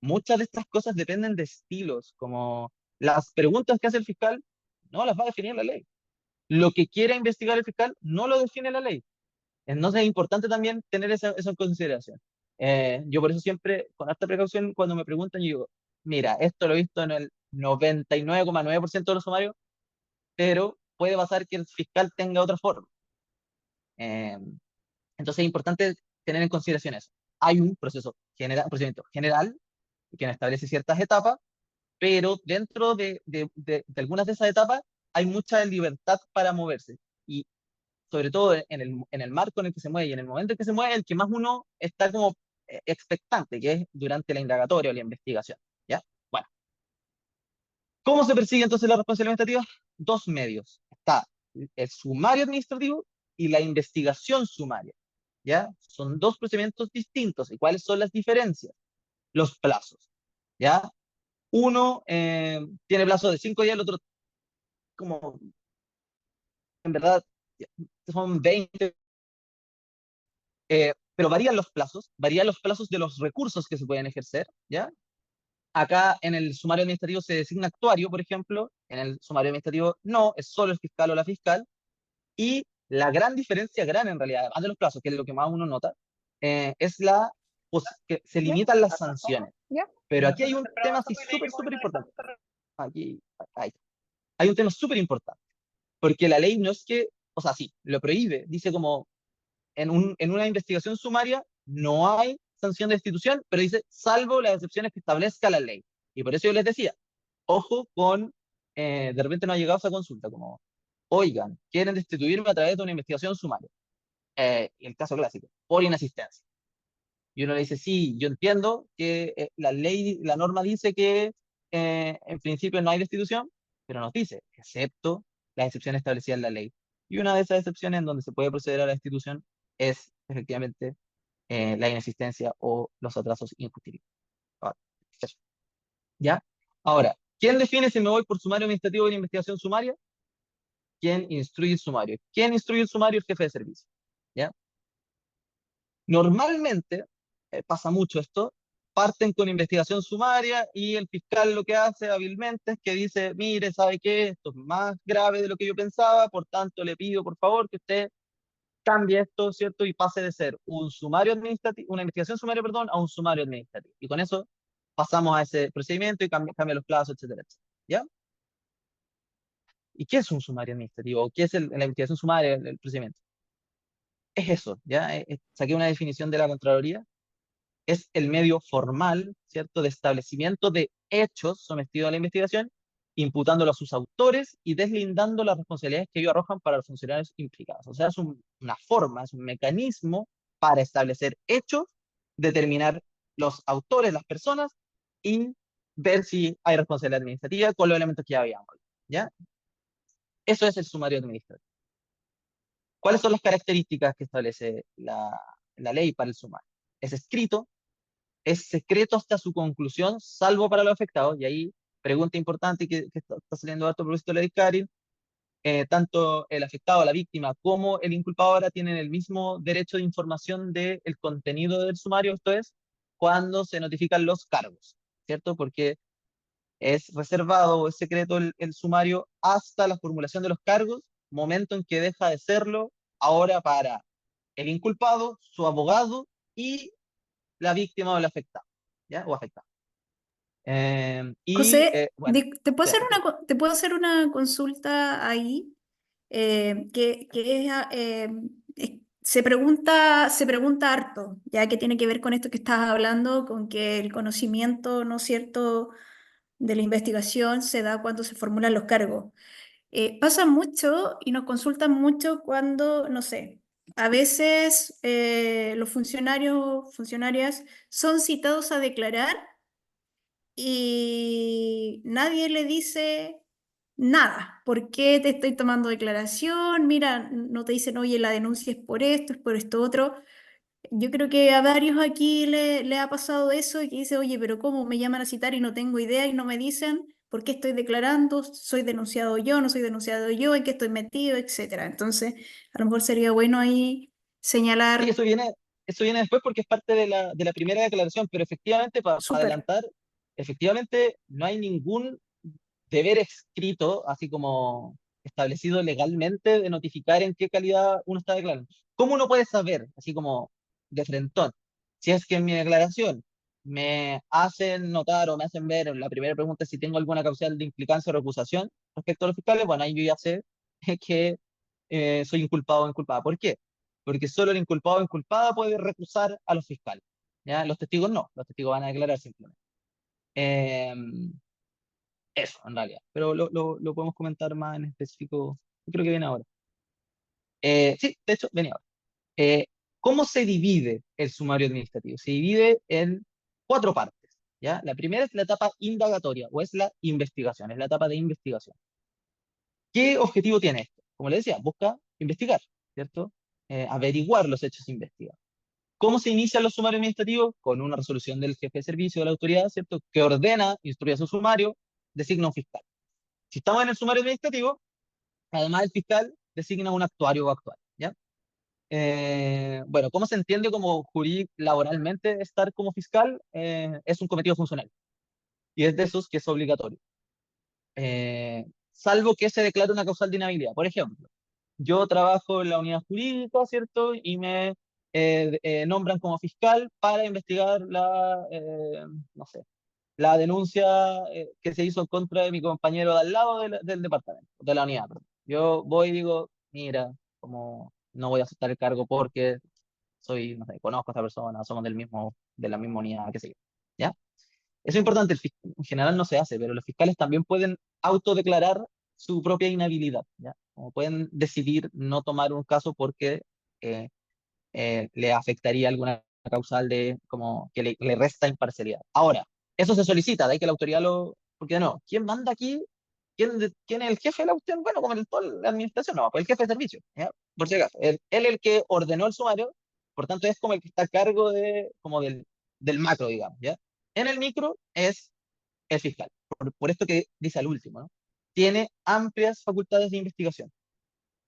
Muchas de estas cosas dependen de estilos, como las preguntas que hace el fiscal, no las va a definir la ley. Lo que quiera investigar el fiscal no lo define la ley. Entonces es importante también tener eso en consideración. Yo por eso siempre, con harta precaución, cuando me preguntan, yo digo, mira, esto lo he visto en el 99,9% de los sumarios, pero puede pasar que el fiscal tenga otra forma. Eh, entonces es importante tener en consideración eso. Hay un proceso general, un procedimiento general que establece ciertas etapas, pero dentro de algunas de esas etapas hay mucha libertad para moverse. Y sobre todo en el marco en el que se mueve y en el momento en que se mueve, el que más uno está como expectante, que es durante la indagatoria o la investigación. ¿Ya? Bueno, ¿cómo se persigue entonces la responsabilidad administrativa? Dos medios. Está el sumario administrativo y la investigación sumaria. ¿Ya? Son dos procedimientos distintos. ¿Y cuáles son las diferencias? Los plazos. ¿Ya? Uno tiene plazo de 5 días, el otro como, en verdad, son 20, pero varían los plazos de los recursos que se pueden ejercer, ¿ya? Acá en el sumario administrativo se designa actuario, por ejemplo, en el sumario administrativo no, es solo el fiscal o la fiscal, y la gran diferencia, gran en realidad, además de los plazos, que es lo que más uno nota, es que se limitan las sanciones. Pero aquí hay un tema así súper, súper importante. Aquí, ahí. Hay un tema súper importante, porque la ley no es que, o sea, sí, lo prohíbe, dice como en una investigación sumaria no hay sanción de destitución, pero dice salvo las excepciones que establezca la ley. Y por eso yo les decía, ojo con, de repente no ha llegado esa consulta, como, oigan, quieren destituirme a través de una investigación sumaria. El caso clásico, por inasistencia. Y uno le dice, sí, yo entiendo que la ley, la norma dice que en principio no hay destitución, pero nos dice, excepto las excepciones establecidas en la ley. Y una de esas excepciones en donde se puede proceder a la destitución es efectivamente la inexistencia o los atrasos injustificados. Ahora, eso. ¿Ya? Ahora, ¿quién define si me voy por sumario administrativo o en investigación sumaria? ¿Quién instruye el sumario? ¿Quién instruye el sumario? El jefe de servicio. ¿Ya? Normalmente, pasa mucho esto, parten con investigación sumaria y el fiscal lo que hace hábilmente es que dice, mire, ¿sabe qué? Esto es más grave de lo que yo pensaba, por tanto le pido por favor que usted cambie esto, ¿cierto? Y pase de ser un sumario administrativo, una investigación sumaria, perdón, a un sumario administrativo. Y con eso pasamos a ese procedimiento y cambia los plazos, etcétera, etcétera. ¿Ya? ¿Y qué es un sumario administrativo? ¿Qué es la investigación sumaria, el procedimiento? Es eso, ¿ya? Saqué una definición de la Contraloría, es el medio formal, ¿cierto?, de establecimiento de hechos sometidos a la investigación, imputándolo a sus autores y deslindando las responsabilidades que ellos arrojan para los funcionarios implicados. O sea, es una forma, es un mecanismo para establecer hechos, determinar los autores, las personas, y ver si hay responsabilidad administrativa con los elementos que ya habíamos. ¿Ya? Eso es el sumario administrativo. ¿Cuáles son las características que establece la ley para el sumario? Es escrito, es secreto hasta su conclusión, salvo para los afectados. Y ahí, pregunta importante que está saliendo harto a propósito de la ley Karin, tanto el afectado, la víctima, como el inculpado ahora tienen el mismo derecho de información del contenido del sumario, esto es, cuando se notifican los cargos, ¿cierto? Porque es reservado o es secreto el sumario hasta la formulación de los cargos, momento en que deja de serlo ahora para el inculpado, su abogado y la víctima o el afectado, ¿ya? O afectado. José, Bueno, ¿te puedo sí, hacer te puedo hacer una consulta ahí? Que es, se pregunta harto, ya que tiene que ver con esto que estabas hablando, con que el conocimiento, ¿no es cierto?, de la investigación se da cuando se formulan los cargos. Pasa mucho y nos consultan mucho cuando, no sé, a veces los funcionarios, funcionarias son citados a declarar y nadie le dice nada. ¿Por qué te estoy tomando declaración? Mira, no te dicen, oye, la denuncia es por esto otro. Yo creo que a varios aquí le ha pasado eso y que dice, oye, pero ¿cómo me llaman a citar y no tengo idea y no me dicen por qué estoy declarando? ¿Soy denunciado yo? ¿No soy denunciado yo? ¿En qué estoy metido? Etcétera. Entonces, a lo mejor sería bueno ahí sí, señalar, eso viene después porque es parte de la primera declaración, pero efectivamente, para súper, adelantar, efectivamente no hay ningún deber escrito, así como establecido legalmente, de notificar en qué calidad uno está declarando. ¿Cómo uno puede saber, así como de frentón? Si es que en mi declaración me hacen notar o me hacen ver, en la primera pregunta, si tengo alguna causal de implicancia o recusación respecto a los fiscales, bueno, ahí yo ya sé que soy inculpado o inculpada. ¿Por qué? Porque solo el inculpado o inculpada puede recusar a los fiscales. ¿Ya? Los testigos no, los testigos van a declarar simplemente. Eh, Eso, en realidad. Pero lo podemos comentar más en específico. Yo creo que viene ahora. Sí, de hecho, venía ahora. Eh, ¿Cómo se divide el sumario administrativo? Se divide en cuatro partes, ¿ya? La primera es la etapa indagatoria o es la investigación, es la etapa de investigación. ¿Qué objetivo tiene esto? Como le decía, busca investigar, ¿cierto? Averiguar los hechos investigados. ¿Cómo se inician los sumarios administrativos? Con una resolución del jefe de servicio de la autoridad, ¿cierto? Que ordena, instruye a su sumario, designa un fiscal. Si estamos en el sumario administrativo, además el fiscal designa un actuario o actuario, ¿ya? Bueno, ¿cómo se entiende como jurídico laboralmente estar como fiscal? Es un cometido funcional y es de esos que es obligatorio. Salvo que se declare una causal de inhabilidad. Por ejemplo, yo trabajo en la unidad jurídica, ¿cierto? Y me nombran como fiscal para investigar no sé, la denuncia que se hizo en contra de mi compañero de al lado del departamento, de la unidad, perdón. Yo voy y digo, mira, como no voy a aceptar el cargo porque soy, no sé, conozco a esta persona, somos de la misma unidad, qué sé yo. ¿Ya? Eso es importante, en general no se hace, pero los fiscales también pueden autodeclarar su propia inhabilidad, ¿ya? Como pueden decidir no tomar un caso porque eh, le afectaría alguna causal de como que le resta imparcialidad. Ahora, eso se solicita, de ahí que la autoridad lo, porque no, ¿quién manda aquí? ¿Quién es el jefe de la cuestión? Bueno, como toda la administración, no, pues el jefe de servicio, ¿ya? Por si acaso. Él el que ordenó el sumario, por tanto es como el que está a cargo como del macro, digamos, ¿ya? En el micro es el fiscal, por esto que dice al último, ¿no? Tiene amplias facultades de investigación.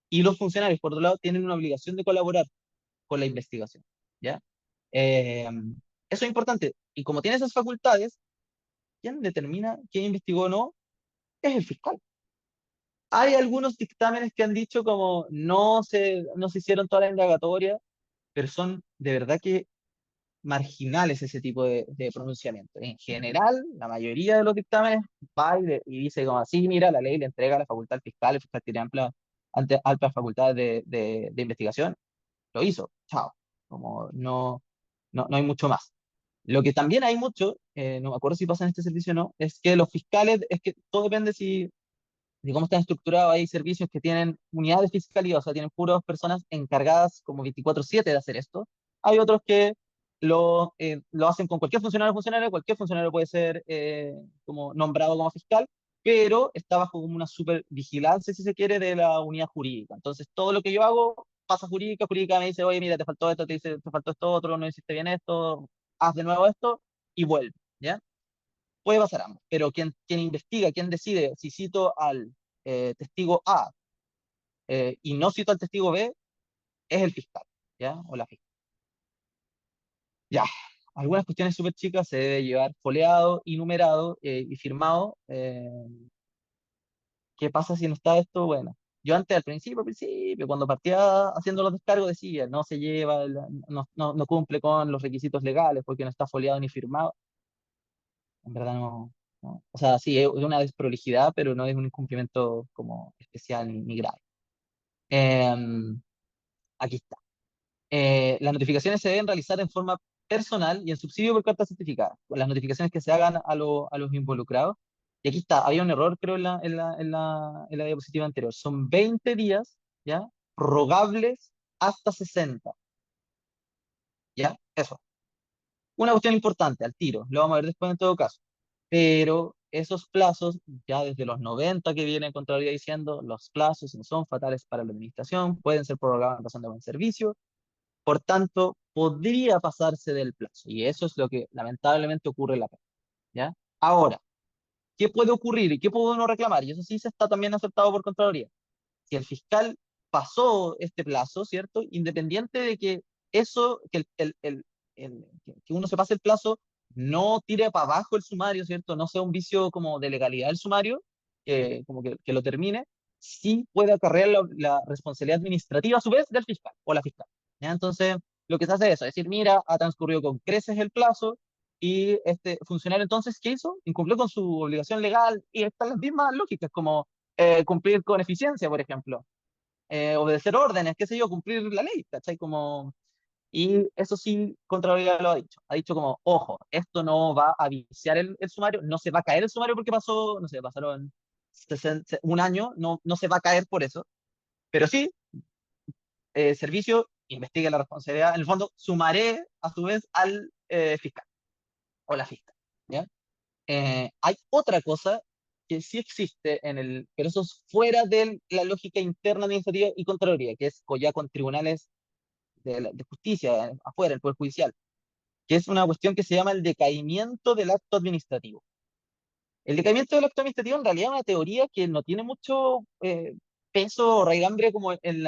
Y los funcionarios, por otro lado, tienen una obligación de colaborar con la investigación, ¿ya? Eh, Eso es importante. Y como tiene esas facultades, ¿quién determina quién investigó o no? Es el fiscal. Hay algunos dictámenes que han dicho como no se hicieron toda la indagatoria, pero son de verdad que marginales ese tipo de pronunciamiento. En general, la mayoría de los dictámenes va y dice como así, mira, la ley le entrega la facultad al fiscal, el fiscal tiene amplias facultades de investigación, lo hizo, chao. Como no hay mucho más. Lo que también hay mucho, no me acuerdo si pasa en este servicio o no, es que los fiscales, es que todo depende de cómo están estructurados. Hay servicios que tienen unidades de fiscalía, o sea, tienen puras personas encargadas como 24/7 de hacer esto. Hay otros que lo hacen con cualquier funcionario puede ser como nombrado como fiscal, pero está bajo como una supervigilancia, si se quiere, de la unidad jurídica. Entonces, todo lo que yo hago pasa a jurídica, jurídica me dice, oye, mira, te faltó esto, te dice, te faltó esto otro, no hiciste bien esto, haz de nuevo esto y vuelve, ¿ya? Puede pasar ambos, pero quien investiga, quien decide si cito al testigo A y no cito al testigo B es el fiscal, ¿ya? O la fiscal. Ya, algunas cuestiones súper chicas se debe llevar foliado y numerado y firmado. ¿Qué pasa si no está esto? Bueno, yo antes al principio, cuando partía haciendo los descargos decía, no se lleva, no cumple con los requisitos legales porque no está foliado ni firmado. En verdad no. O sea, sí, es una desprolijidad, pero no es un incumplimiento como especial ni grave. Em, Aquí está. Las notificaciones se deben realizar en forma personal y en subsidio por carta certificada. Las notificaciones que se hagan a los involucrados. Y aquí está, había un error, creo, en la diapositiva anterior. Son 20 días, ¿ya? Rogables hasta 60, ¿ya? Eso. Una cuestión importante, al tiro, lo vamos a ver después en todo caso. Pero esos plazos, ya desde los 90 que viene Contraloría diciendo, los plazos no son fatales para la administración, pueden ser prorrogados en razón de buen servicio, por tanto, podría pasarse del plazo. Y eso es lo que lamentablemente ocurre en la práctica, ¿ya? Ahora, ¿qué puede ocurrir y qué puede uno reclamar? Y eso sí se está también aceptado por Contraloría. Si el fiscal pasó este plazo, ¿cierto? Independiente de que eso, que uno se pase el plazo, no tire para abajo el sumario, ¿cierto? No sea un vicio como de legalidad del sumario, como que lo termine, sí puede acarrear la responsabilidad administrativa a su vez del fiscal o la fiscal. ¿Ya? Entonces, lo que se hace es eso, es decir, mira, ha transcurrido con creces el plazo y este funcionario entonces, ¿qué hizo? Incumplió con su obligación legal y están las mismas lógicas, como cumplir con eficiencia, por ejemplo, obedecer órdenes, qué sé yo, cumplir la ley, ¿cachai? Como, y eso sí, Contraloría lo ha dicho como, ojo, esto no va a viciar el sumario, no se va a caer el sumario porque pasó, no sé, pasaron un año, no se va a caer por eso, pero sí, servicio investigue la responsabilidad, en el fondo sumaré a su vez al fiscal o la fiscal, ¿ya? Hay otra cosa que sí existe pero eso es fuera de la lógica interna administrativa y contraloría, que es ya con tribunales de justicia, afuera, el Poder Judicial, que es una cuestión que se llama el decaimiento del acto administrativo. El decaimiento del acto administrativo en realidad es una teoría que no tiene mucho peso o raigambre como en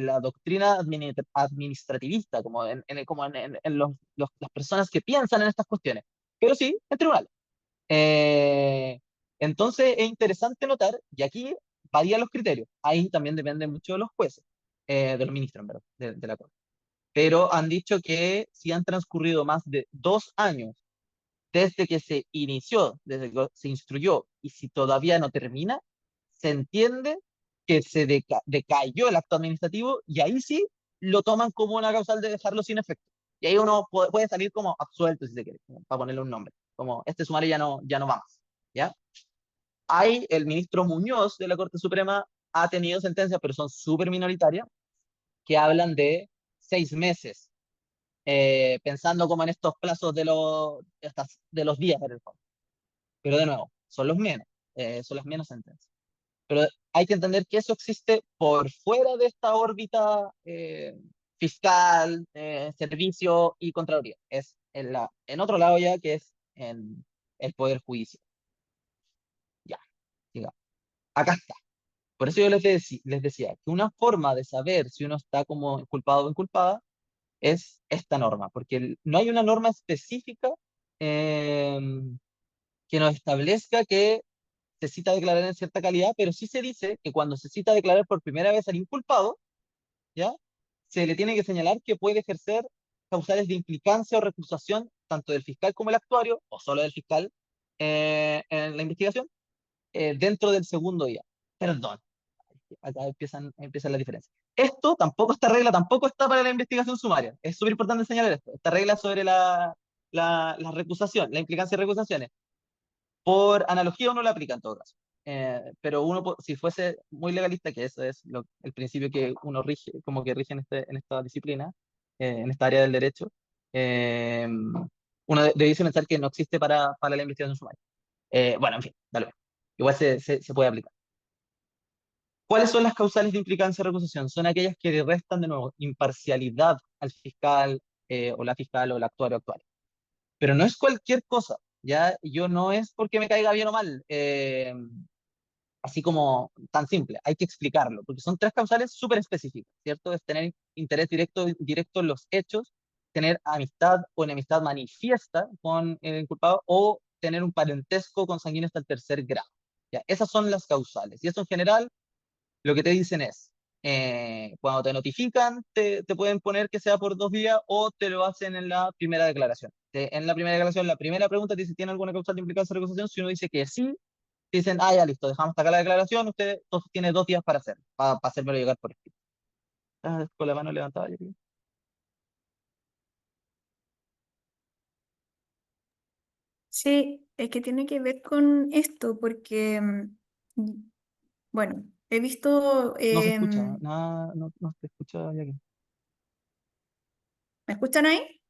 la doctrina administrativista, como las personas que piensan en estas cuestiones, pero sí en tribunales. Eh, entonces es interesante notar, y aquí varían los criterios, ahí también depende mucho de los jueces, de los ministros, en verdad, de la Corte. Pero han dicho que si han transcurrido más de 2 años desde que se inició, desde que se instruyó, y si todavía no termina, se entiende que se decayó el acto administrativo y ahí sí lo toman como una causal de dejarlo sin efecto. Y ahí uno puede salir como absuelto, si se quiere, como para ponerle un nombre, como este sumario ya no va más, ¿ya? Ahí el ministro Muñoz de la Corte Suprema ha tenido sentencias, pero son súper minoritarias, que hablan de 6 meses, pensando como en estos plazos de los días en el fondo. Pero de nuevo, son las menos sentencias. Pero hay que entender que eso existe por fuera de esta órbita fiscal, servicio y contraloría. Es en otro lado ya, que es en el Poder Judicial. Ya, diga. Acá está. Por eso yo les decía que una forma de saber si uno está como culpado o inculpada es esta norma, porque no hay una norma específica eh, que nos establezca que se cita a declarar en cierta calidad, pero sí se dice que cuando se cita a declarar por primera vez al inculpado, ¿ya? Se le tiene que señalar que puede ejercer causales de implicancia o recusación tanto del fiscal como el actuario, o solo del fiscal, en la investigación, dentro del segundo día. Perdón, acá empiezan las diferencias. Esta regla tampoco está para la investigación sumaria. Es súper importante señalar esto. Esta regla sobre la recusación, la implicancia de recusaciones. Por analogía uno la aplica en todo caso. Pero uno, si fuese muy legalista, que eso es el principio que uno rige, como que rige en esta disciplina, en esta área del derecho, eh, uno debiese pensar que no existe para la investigación sumaria. Bueno, en fin, dale. Igual se puede aplicar. ¿Cuáles son las causales de implicancia y recusación? Son aquellas que le restan de nuevo imparcialidad al fiscal o la fiscal o el actuario actual. Pero no es cualquier cosa, ¿ya? Yo no es porque me caiga bien o mal, así como tan simple, hay que explicarlo, porque son tres causales súper específicas, ¿cierto? Es tener interés directo en los hechos, tener amistad o enemistad manifiesta con el inculpado o tener un parentesco consanguíneo hasta el tercer grado. ¿Ya? Esas son las causales. Y eso en general lo que te dicen es, cuando te notifican, te pueden poner que sea por 2 días o te lo hacen en la primera declaración. En la primera declaración, la primera pregunta te dice, ¿tiene alguna causal de implicancia de recusación? Si uno dice que sí, te dicen, ah, ya listo, dejamos hasta acá la declaración, usted tiene 2 días para hacerlo, para hacérmelo llegar por escrito. Ah, con la mano levantada, yo creo. Sí, es que tiene que ver con esto, porque, bueno, he visto, No se escucha, nada, no se escucha ya que. ¿me escuchan ahí?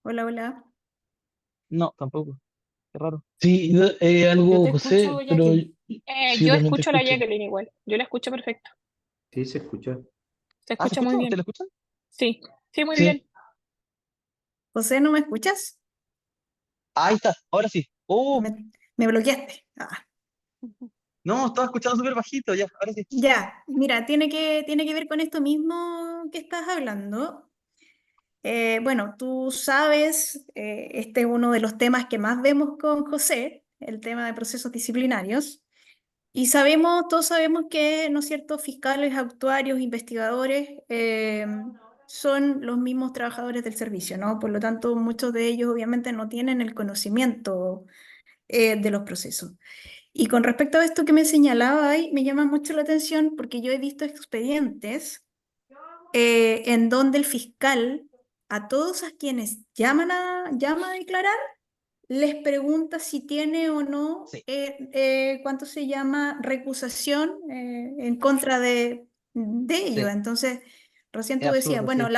Hola, hola. No, tampoco, qué raro. Sí, Yo algo, te escucho, José, pero Jacqueline. sí, yo Yo también te escucho a la escucho. Jacqueline igual. Yo la escucho perfecto. Sí, se escucha. Se Ah, ¿se escucha muy escucha? ¿Usted bien. lo escucha? Sí, sí, muy Sí, bien. José, ¿no me escuchas? Ah, ahí está, ahora sí. Oh, Me bloqueaste. no, estaba escuchando súper bajito, ya, ahora sí. Ya, mira, tiene que ver con esto mismo que estás hablando. Bueno, tú sabes, este es uno de los temas que más vemos con José, el tema de procesos disciplinarios. Y sabemos, todos sabemos que, ¿no es cierto?, fiscales, actuarios, investigadores son los mismos trabajadores del servicio, ¿no? Por lo tanto, muchos de ellos obviamente no tienen el conocimiento de los procesos. Y con respecto a esto que me señalaba ahí, me llama mucho la atención porque yo he visto expedientes en donde el fiscal a todos a quienes llama a declarar les pregunta si tiene o no, Sí, ¿cuánto se llama? Recusación en contra de ellos. sí, Entonces, recién es tú decías, absurdo, bueno, sí.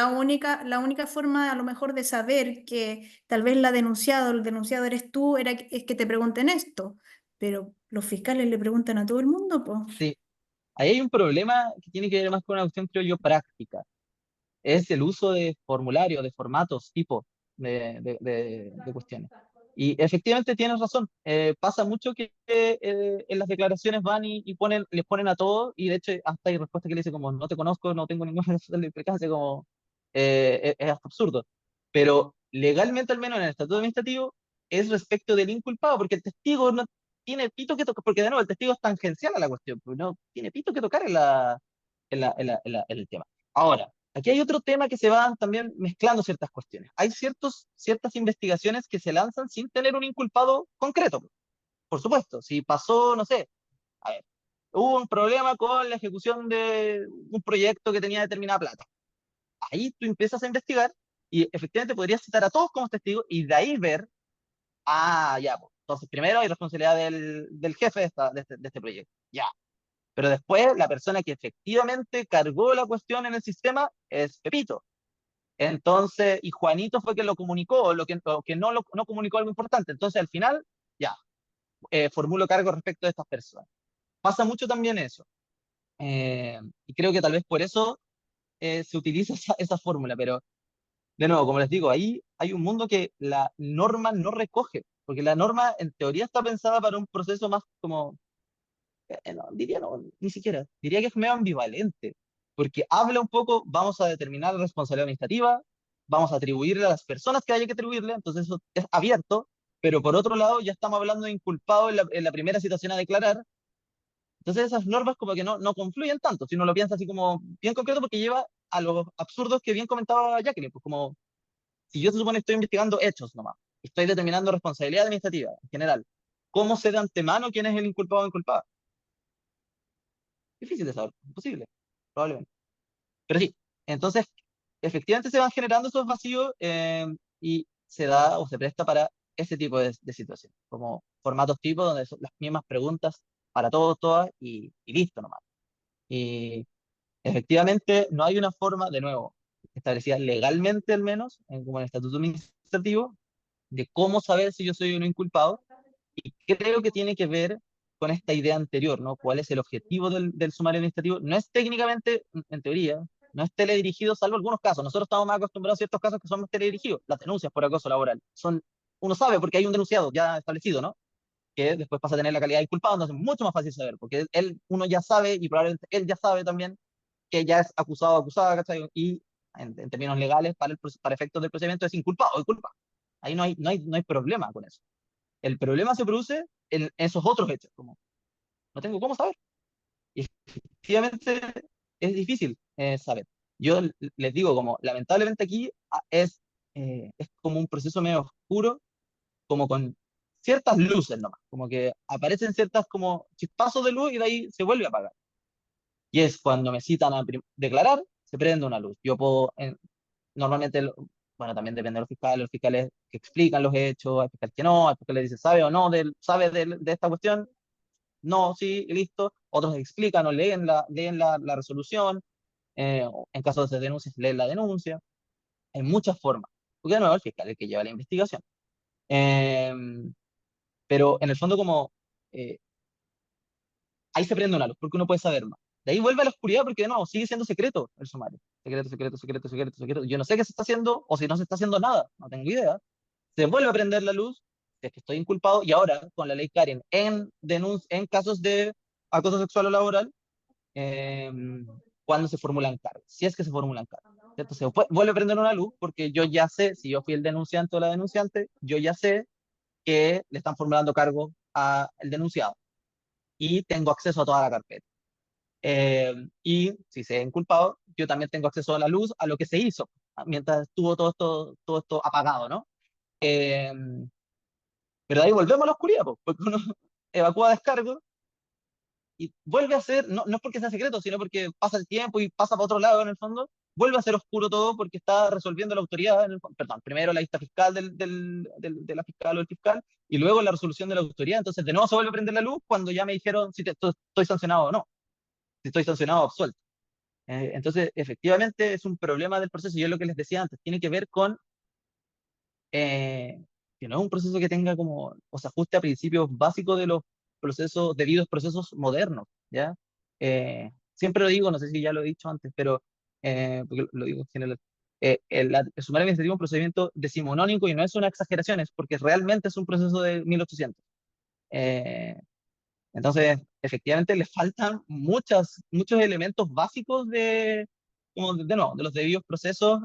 la única forma a lo mejor de saber que tal vez la denunciada o el denunciado eres tú es que te pregunten esto, pero los fiscales le preguntan a todo el mundo, pues. Sí, ahí hay un problema que tiene que ver más con una cuestión, creo yo, práctica. Es el uso de formularios, de formatos, tipo de cuestiones. Y efectivamente tienes razón. Pasa mucho que en las declaraciones van y ponen, les ponen a todos, y de hecho hasta hay respuesta que le dice como no te conozco, no tengo ninguna razón de implicancia, como es hasta absurdo. Pero legalmente, al menos en el estatuto administrativo, es respecto del inculpado, porque el testigo no tiene pito que tocar, porque de nuevo el testigo es tangencial a la cuestión, pues no tiene pito que tocar en el tema. Ahora, aquí hay otro tema que se van también mezclando ciertas cuestiones. Hay ciertas investigaciones que se lanzan sin tener un inculpado concreto. Por supuesto, si pasó, no sé, a ver, hubo un problema con la ejecución de un proyecto que tenía determinada plata. Ahí tú empiezas a investigar y efectivamente podrías citar a todos como testigos y de ahí ver, ya, pues, entonces primero hay responsabilidad del jefe de este proyecto. Ya, pero después la persona que efectivamente cargó la cuestión en el sistema es Pepito. Entonces, y Juanito fue quien lo comunicó, o que no comunicó algo importante. Entonces, al final, ya, formulo cargo respecto de estas personas. Pasa mucho también eso. Y creo que tal vez por eso se utiliza esa fórmula, pero de nuevo, como les digo, ahí hay un mundo que la norma no recoge, porque la norma en teoría está pensada para un proceso más como no, diría no, ni siquiera. Diría que es medio ambivalente, porque habla un poco, vamos a determinar la responsabilidad administrativa, vamos a atribuirle a las personas que haya que atribuirle, entonces eso es abierto, pero por otro lado ya estamos hablando de inculpado en la primera citación a declarar, entonces esas normas como que no confluyen tanto, si uno lo piensa así como bien concreto, porque lleva a los absurdos que bien comentaba Jacqueline, pues como si yo se supone que estoy investigando hechos nomás, estoy determinando responsabilidad administrativa en general, ¿cómo sé de antemano quién es el inculpado o inculpado? Difícil de saber, imposible, probablemente. Pero sí, entonces, efectivamente se van generando esos vacíos y se da o se presta para ese tipo de situaciones, como formatos tipo donde son las mismas preguntas para todos, todas y listo nomás. Y efectivamente no hay una forma, de nuevo, establecida legalmente al menos, como en el estatuto administrativo, de cómo saber si yo soy un inculpado. Y creo que tiene que ver con esta idea anterior, ¿no? ¿Cuál es el objetivo del sumario administrativo? No es técnicamente, en teoría, no es teledirigido, salvo algunos casos. Nosotros estamos más acostumbrados a ciertos casos que son más teledirigidos. Las denuncias por acoso laboral. Uno sabe porque hay un denunciado ya establecido, ¿no? Que después pasa a tener la calidad de inculpado, entonces es mucho más fácil saber, porque uno ya sabe, y probablemente él ya sabe también, que ya es acusado o acusada, ¿cachai? Y en términos legales, para efectos del procedimiento, es inculpado o inculpa. Ahí no hay problema con eso. El problema se produce en esos otros hechos, como no tengo cómo saber. Y efectivamente es difícil saber. Yo les digo, como lamentablemente aquí es como un proceso medio oscuro, como con ciertas luces nomás, como que aparecen ciertas como chispazos de luz y de ahí se vuelve a apagar. Y es cuando me citan a declarar, se prende una luz. Yo puedo, normalmente, bueno, también depende de los fiscales que explican los hechos, hay fiscales que no, hay fiscales que dicen, ¿sabe o no sabe de esta cuestión? No, sí, y listo. Otros explican o leen la resolución. En caso de denuncias, leen la denuncia. Hay muchas formas. Porque de nuevo el fiscal es el que lleva la investigación. Eh, pero en el fondo como eh, ahí se prende una luz, porque uno puede saber más. De ahí vuelve a la oscuridad porque de nuevo sigue siendo secreto el sumario. Secreto, secreto, secreto, secreto, secreto. Yo no sé qué se está haciendo o si no se está haciendo nada. No tengo idea. Se vuelve a prender la luz, si es que estoy inculpado, y ahora con la ley Karen, en casos de acoso sexual o laboral, eh, cuando se formulan cargos, si es que se formulan cargos. ¿Cierto? Vuelve a prender una luz porque yo ya sé, si yo fui el denunciante o la denunciante, yo ya sé que le están formulando cargo al denunciado. y tengo acceso a toda la carpeta. Y si se ha inculpado, yo también tengo acceso a la luz, a lo que se hizo, mientras estuvo todo esto apagado, ¿no? Eh, pero de ahí volvemos a la oscuridad, pues, porque uno evacúa descargo y vuelve a ser, no es porque sea secreto, sino porque pasa el tiempo y pasa para otro lado en el fondo, vuelve a ser oscuro todo porque está resolviendo la autoridad, perdón, primero la vista fiscal de la fiscal o el fiscal, y luego la resolución de la autoridad. Entonces, de nuevo se vuelve a prender la luz cuando ya me dijeron si estoy sancionado o no, si estoy sancionado o absuelto. Entonces, efectivamente, es un problema del proceso. Yo lo que les decía antes, tiene que ver con que no es un proceso que tenga como, o se ajuste a principios básicos de los procesos, debidos procesos modernos, ¿ya? Siempre lo digo, no sé si ya lo he dicho antes, pero porque lo digo en general. El sumario administrativo es un procedimiento decimonónico y no es una exageración, es porque realmente es un proceso de 1800. Eh, entonces, efectivamente, le faltan muchos elementos básicos como no, de los debidos procesos,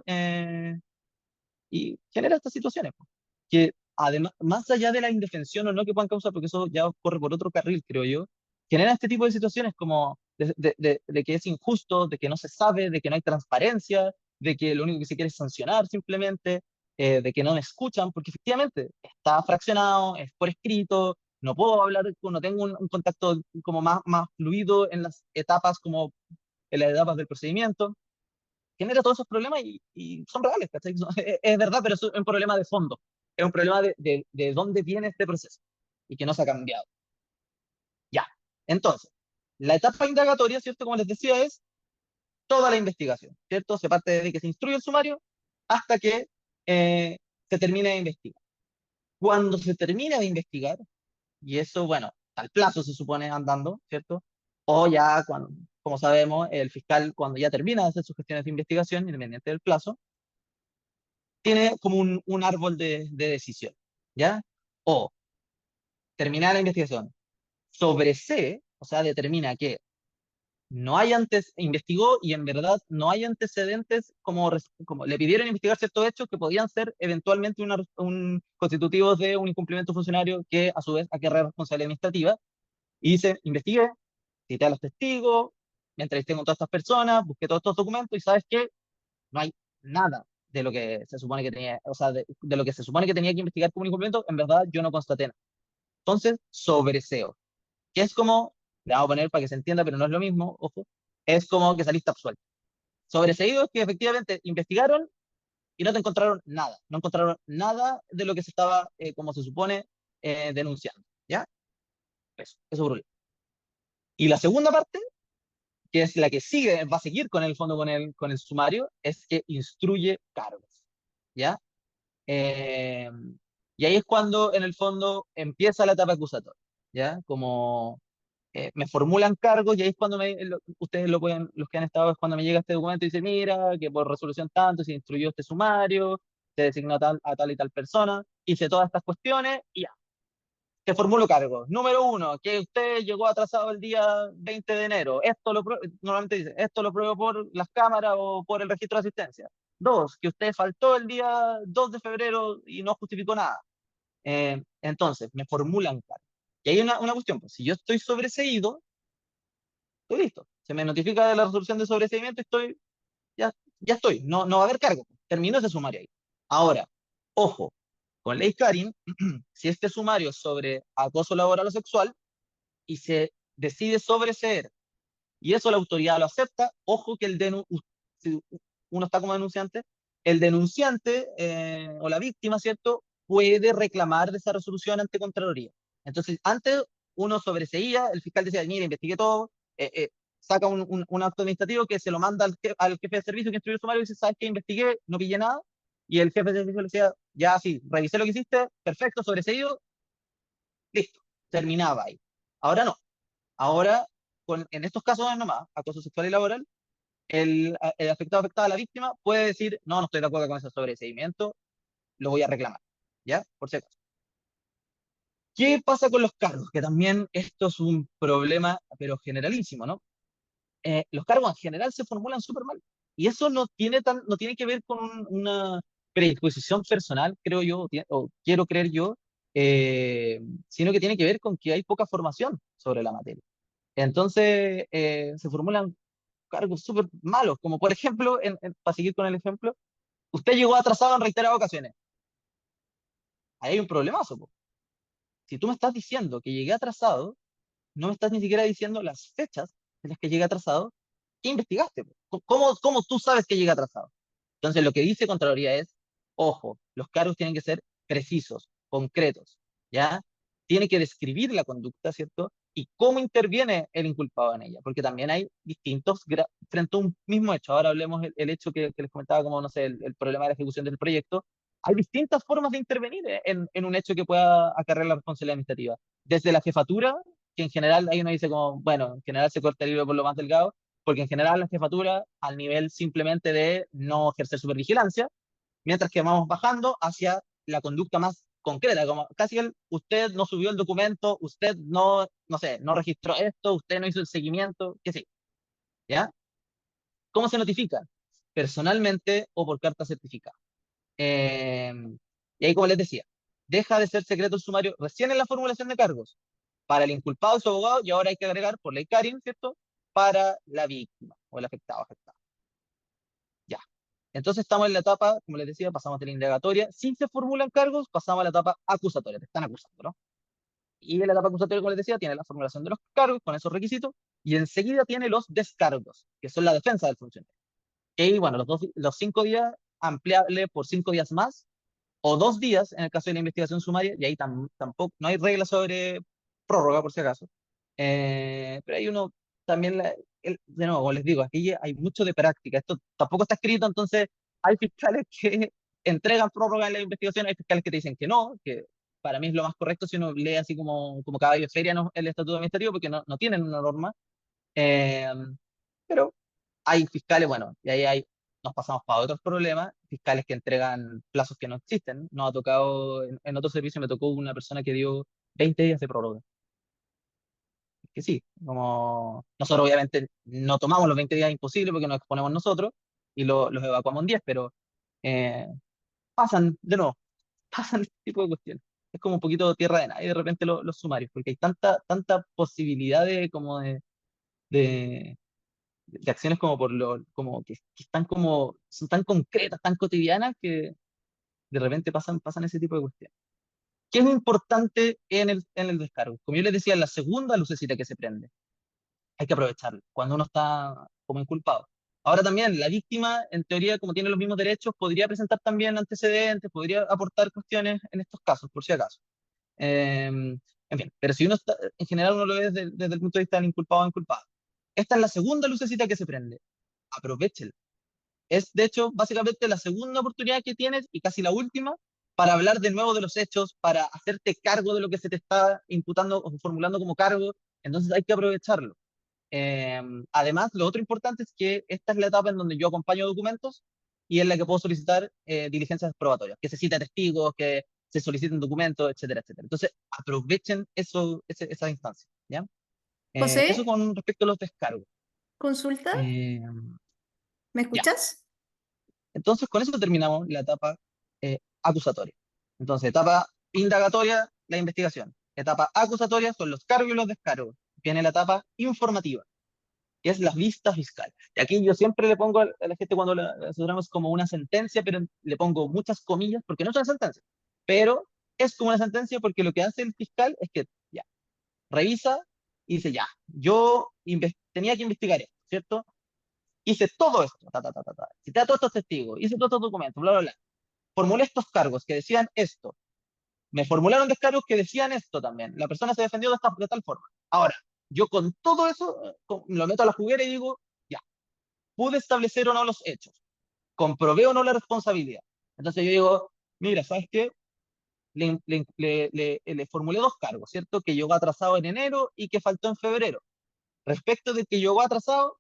y genera estas situaciones, po, que además, más allá de la indefensión o no que puedan causar, porque eso ya corre por otro carril, creo yo, genera este tipo de situaciones como de que es injusto, de que no se sabe, de que no hay transparencia, de que lo único que se quiere es sancionar simplemente, de que no me escuchan, porque efectivamente está fraccionado, es por escrito, no puedo hablar, no tengo un contacto como más fluido en las etapas, como en las etapas del procedimiento, genera todos esos problemas y son reales, ¿cachai? Es verdad, pero es un problema de fondo, es un problema de dónde viene este proceso y que no se ha cambiado. Ya, entonces, la etapa indagatoria, ¿cierto? Como les decía, es toda la investigación, ¿cierto? Se parte desde que se instruye el sumario hasta que eh, se termine de investigar. Cuando se termina de investigar, y eso, bueno, al plazo se supone andando, ¿cierto? O ya, cuando, como sabemos, el fiscal, cuando ya termina de hacer sus gestiones de investigación, independiente del plazo, tiene como un árbol de decisión, ¿ya? O terminar la investigación sobre C, o sea, determina que no hay antes, investigó y en verdad no hay antecedentes como le pidieron investigar ciertos hechos que podían ser eventualmente constitutivos de un incumplimiento funcionario que a su vez acarrea responsabilidad administrativa. Y dice, investigué, cité a los testigos, me entrevisté con todas estas personas, busqué todos estos documentos y ¿sabes qué? No hay nada de lo que se supone que tenía, o sea, de lo que se supone que tenía que investigar como incumplimiento, en verdad yo no constaté nada. Entonces, sobreseo, que es como, le vamos a poner para que se entienda, pero no es lo mismo, ojo, es como que saliste absuelto. Sobreseído es que efectivamente investigaron y no te encontraron nada, no encontraron nada de lo que se estaba, como se supone, denunciando, ¿ya? Eso es. Y la segunda parte, que es la que sigue, va a seguir con el fondo, con el sumario, es que instruye cargos, ¿ya? Eh, y ahí es cuando, en el fondo, empieza la etapa acusatoria, ¿ya? Como me formulan cargos y ahí es cuando ustedes lo pueden, los que han estado, es cuando me llega este documento y dice, mira, que por resolución tanto se instruyó este sumario, se designó a tal y tal persona, hice todas estas cuestiones y ya, te formulo cargos. Número uno, que usted llegó atrasado el día 20 de enero. Normalmente dice, esto lo pruebo por las cámaras o por el registro de asistencia. Dos, que usted faltó el día 2 de febrero y no justificó nada. Entonces, me formulan cargos. Y hay una cuestión, pues, si yo estoy sobreseído, estoy listo. Se me notifica de la resolución de sobreseimiento, ya, ya estoy. No, no va a haber cargo. Terminó ese sumario ahí. Ahora, ojo, con ley Karin, si este sumario es sobre acoso laboral o sexual y se decide sobreseer y eso la autoridad lo acepta, ojo que si uno está como denunciante, el denunciante o la víctima, ¿cierto?, puede reclamar de esa resolución ante Contraloría. Entonces, antes uno sobreseía, el fiscal decía, mire, investigué todo, saca un acto administrativo que se lo manda al jefe de servicio que instruyó el sumario y dice, ¿sabes qué? Investigué, no pillé nada. Y el jefe de servicio le decía, ya sí, revisé lo que hiciste, perfecto, sobreseído, listo, terminaba ahí. Ahora no. Ahora, en estos casos nomás, acoso sexual y laboral, el afectado afectada a la víctima puede decir, no, no estoy de acuerdo con ese sobreseimiento, lo voy a reclamar, ¿ya? Por si acaso. ¿Qué pasa con los cargos? Que también esto es un problema, pero generalísimo, ¿no? Los cargos en general se formulan súper mal. Y eso no tiene que ver con una predisposición personal, creo yo, o quiero creer yo, sino que tiene que ver con que hay poca formación sobre la materia. Entonces, se formulan cargos súper malos, como por ejemplo, para seguir con el ejemplo, usted llegó atrasado en reiteradas ocasiones. Ahí hay un problemazo, po. Si tú me estás diciendo que llegué atrasado, no me estás ni siquiera diciendo las fechas en las que llegué atrasado, ¿qué investigaste, po? ¿Cómo tú sabes que llegué atrasado? Entonces, lo que dice Contraloría es, ojo, los cargos tienen que ser precisos, concretos, ¿ya? Tiene que describir la conducta, ¿cierto? Y cómo interviene el inculpado en ella, porque también hay distintos, frente a un mismo hecho. Ahora hablemos el hecho que les comentaba, como, no sé, el problema de la ejecución del proyecto. Hay distintas formas de intervenir en un hecho que pueda acarrear la responsabilidad administrativa. Desde la jefatura, que en general ahí uno dice como, bueno, en general se corta el hilo por lo más delgado, porque en general la jefatura, al nivel simplemente de no ejercer supervigilancia, mientras que vamos bajando hacia la conducta más concreta, como casi usted no subió el documento, usted no sé, no registró esto, usted no hizo el seguimiento, que sí, ¿ya? ¿Cómo se notifica? Personalmente o por carta certificada. Eh, y ahí, como les decía, deja de ser secreto el sumario recién en la formulación de cargos para el inculpado y su abogado, y ahora hay que agregar por ley Karin, ¿cierto? Para la víctima o el afectado, afectado. Ya. Entonces estamos en la etapa, como les decía, pasamos de la indagatoria. Si se formulan cargos, pasamos a la etapa acusatoria. Te están acusando, ¿no? Y en la etapa acusatoria, como les decía, tiene la formulación de los cargos con esos requisitos y enseguida tiene los descargos, que son la defensa del funcionario. Y bueno, los 5 días, ampliable por 5 días más o 2 días en el caso de la investigación sumaria, y ahí tampoco, no hay regla sobre prórroga, por si acaso. Pero hay uno también, de nuevo, como les digo, aquí hay mucho de práctica. Esto tampoco está escrito, entonces hay fiscales que entregan prórroga en la investigación, hay fiscales que te dicen que no, que para mí es lo más correcto si uno lee así como caballo de feria, ¿no? El estatuto administrativo, porque no tienen una norma. Eh, pero hay fiscales, bueno, y ahí nos pasamos para otros problemas, fiscales que entregan plazos que no existen. Nos ha tocado, en otro servicio me tocó una persona que dio 20 días de prórroga. Que sí, como nosotros obviamente no tomamos los 20 días imposible porque nos exponemos nosotros y los evacuamos en 10, pero eh, pasan, de nuevo, pasan este tipo de cuestiones. Es como un poquito tierra de nadie de repente los sumarios, porque hay tanta posibilidad de, de acciones como como que están son tan concretas, tan cotidianas, que de repente pasan ese tipo de cuestiones. ¿Qué es lo importante en el descargo? Como yo les decía, la segunda lucecita que se prende, hay que aprovecharla cuando uno está como inculpado. Ahora también, la víctima, en teoría, como tiene los mismos derechos, podría presentar también antecedentes, podría aportar cuestiones en estos casos, por si acaso. En fin, pero si uno está, en general uno lo ve desde el punto de vista del inculpado o inculpado. Esta es la segunda lucecita que se prende. Aprovechenla. Es, de hecho, básicamente la segunda oportunidad que tienes y casi la última para hablar de nuevo de los hechos, para hacerte cargo de lo que se te está imputando o formulando como cargo. Entonces hay que aprovecharlo. Eh, Además, lo otro importante es que esta es la etapa en donde yo acompaño documentos y en la que puedo solicitar diligencias probatorias, que se citen testigos, que se soliciten documentos, etcétera, etcétera. Entonces, aprovechen esa instancia, ¿ya? Eso José, con respecto a los descargos. consulta, Eh, ¿me ya. escuchas? Entonces, con eso terminamos la etapa acusatoria. Entonces, etapa indagatoria, la investigación. Etapa acusatoria son los cargos y los descargos. Viene la etapa informativa, que es la vista fiscal. Y aquí yo siempre le pongo a la gente cuando la asesoramos como una sentencia, pero le pongo muchas comillas, porque no es una sentencia, pero es como una sentencia porque lo que hace el fiscal es que ya, revisa y dice, ya, yo tenía que investigar esto, ¿cierto? Hice todo esto, cité a todos estos testigos, hice todos estos documentos, bla, bla, bla. Formulé estos cargos que decían esto. Me formularon descargos que decían esto también. La persona se defendió de tal forma. Ahora, yo con todo eso lo meto a la juguera y digo, ya, pude establecer o no los hechos, comprobé o no la responsabilidad. Entonces yo digo, mira, ¿sabes qué? Le formulé 2 cargos, ¿cierto? Que llegó atrasado en enero y que faltó en febrero. Respecto de que llegó atrasado,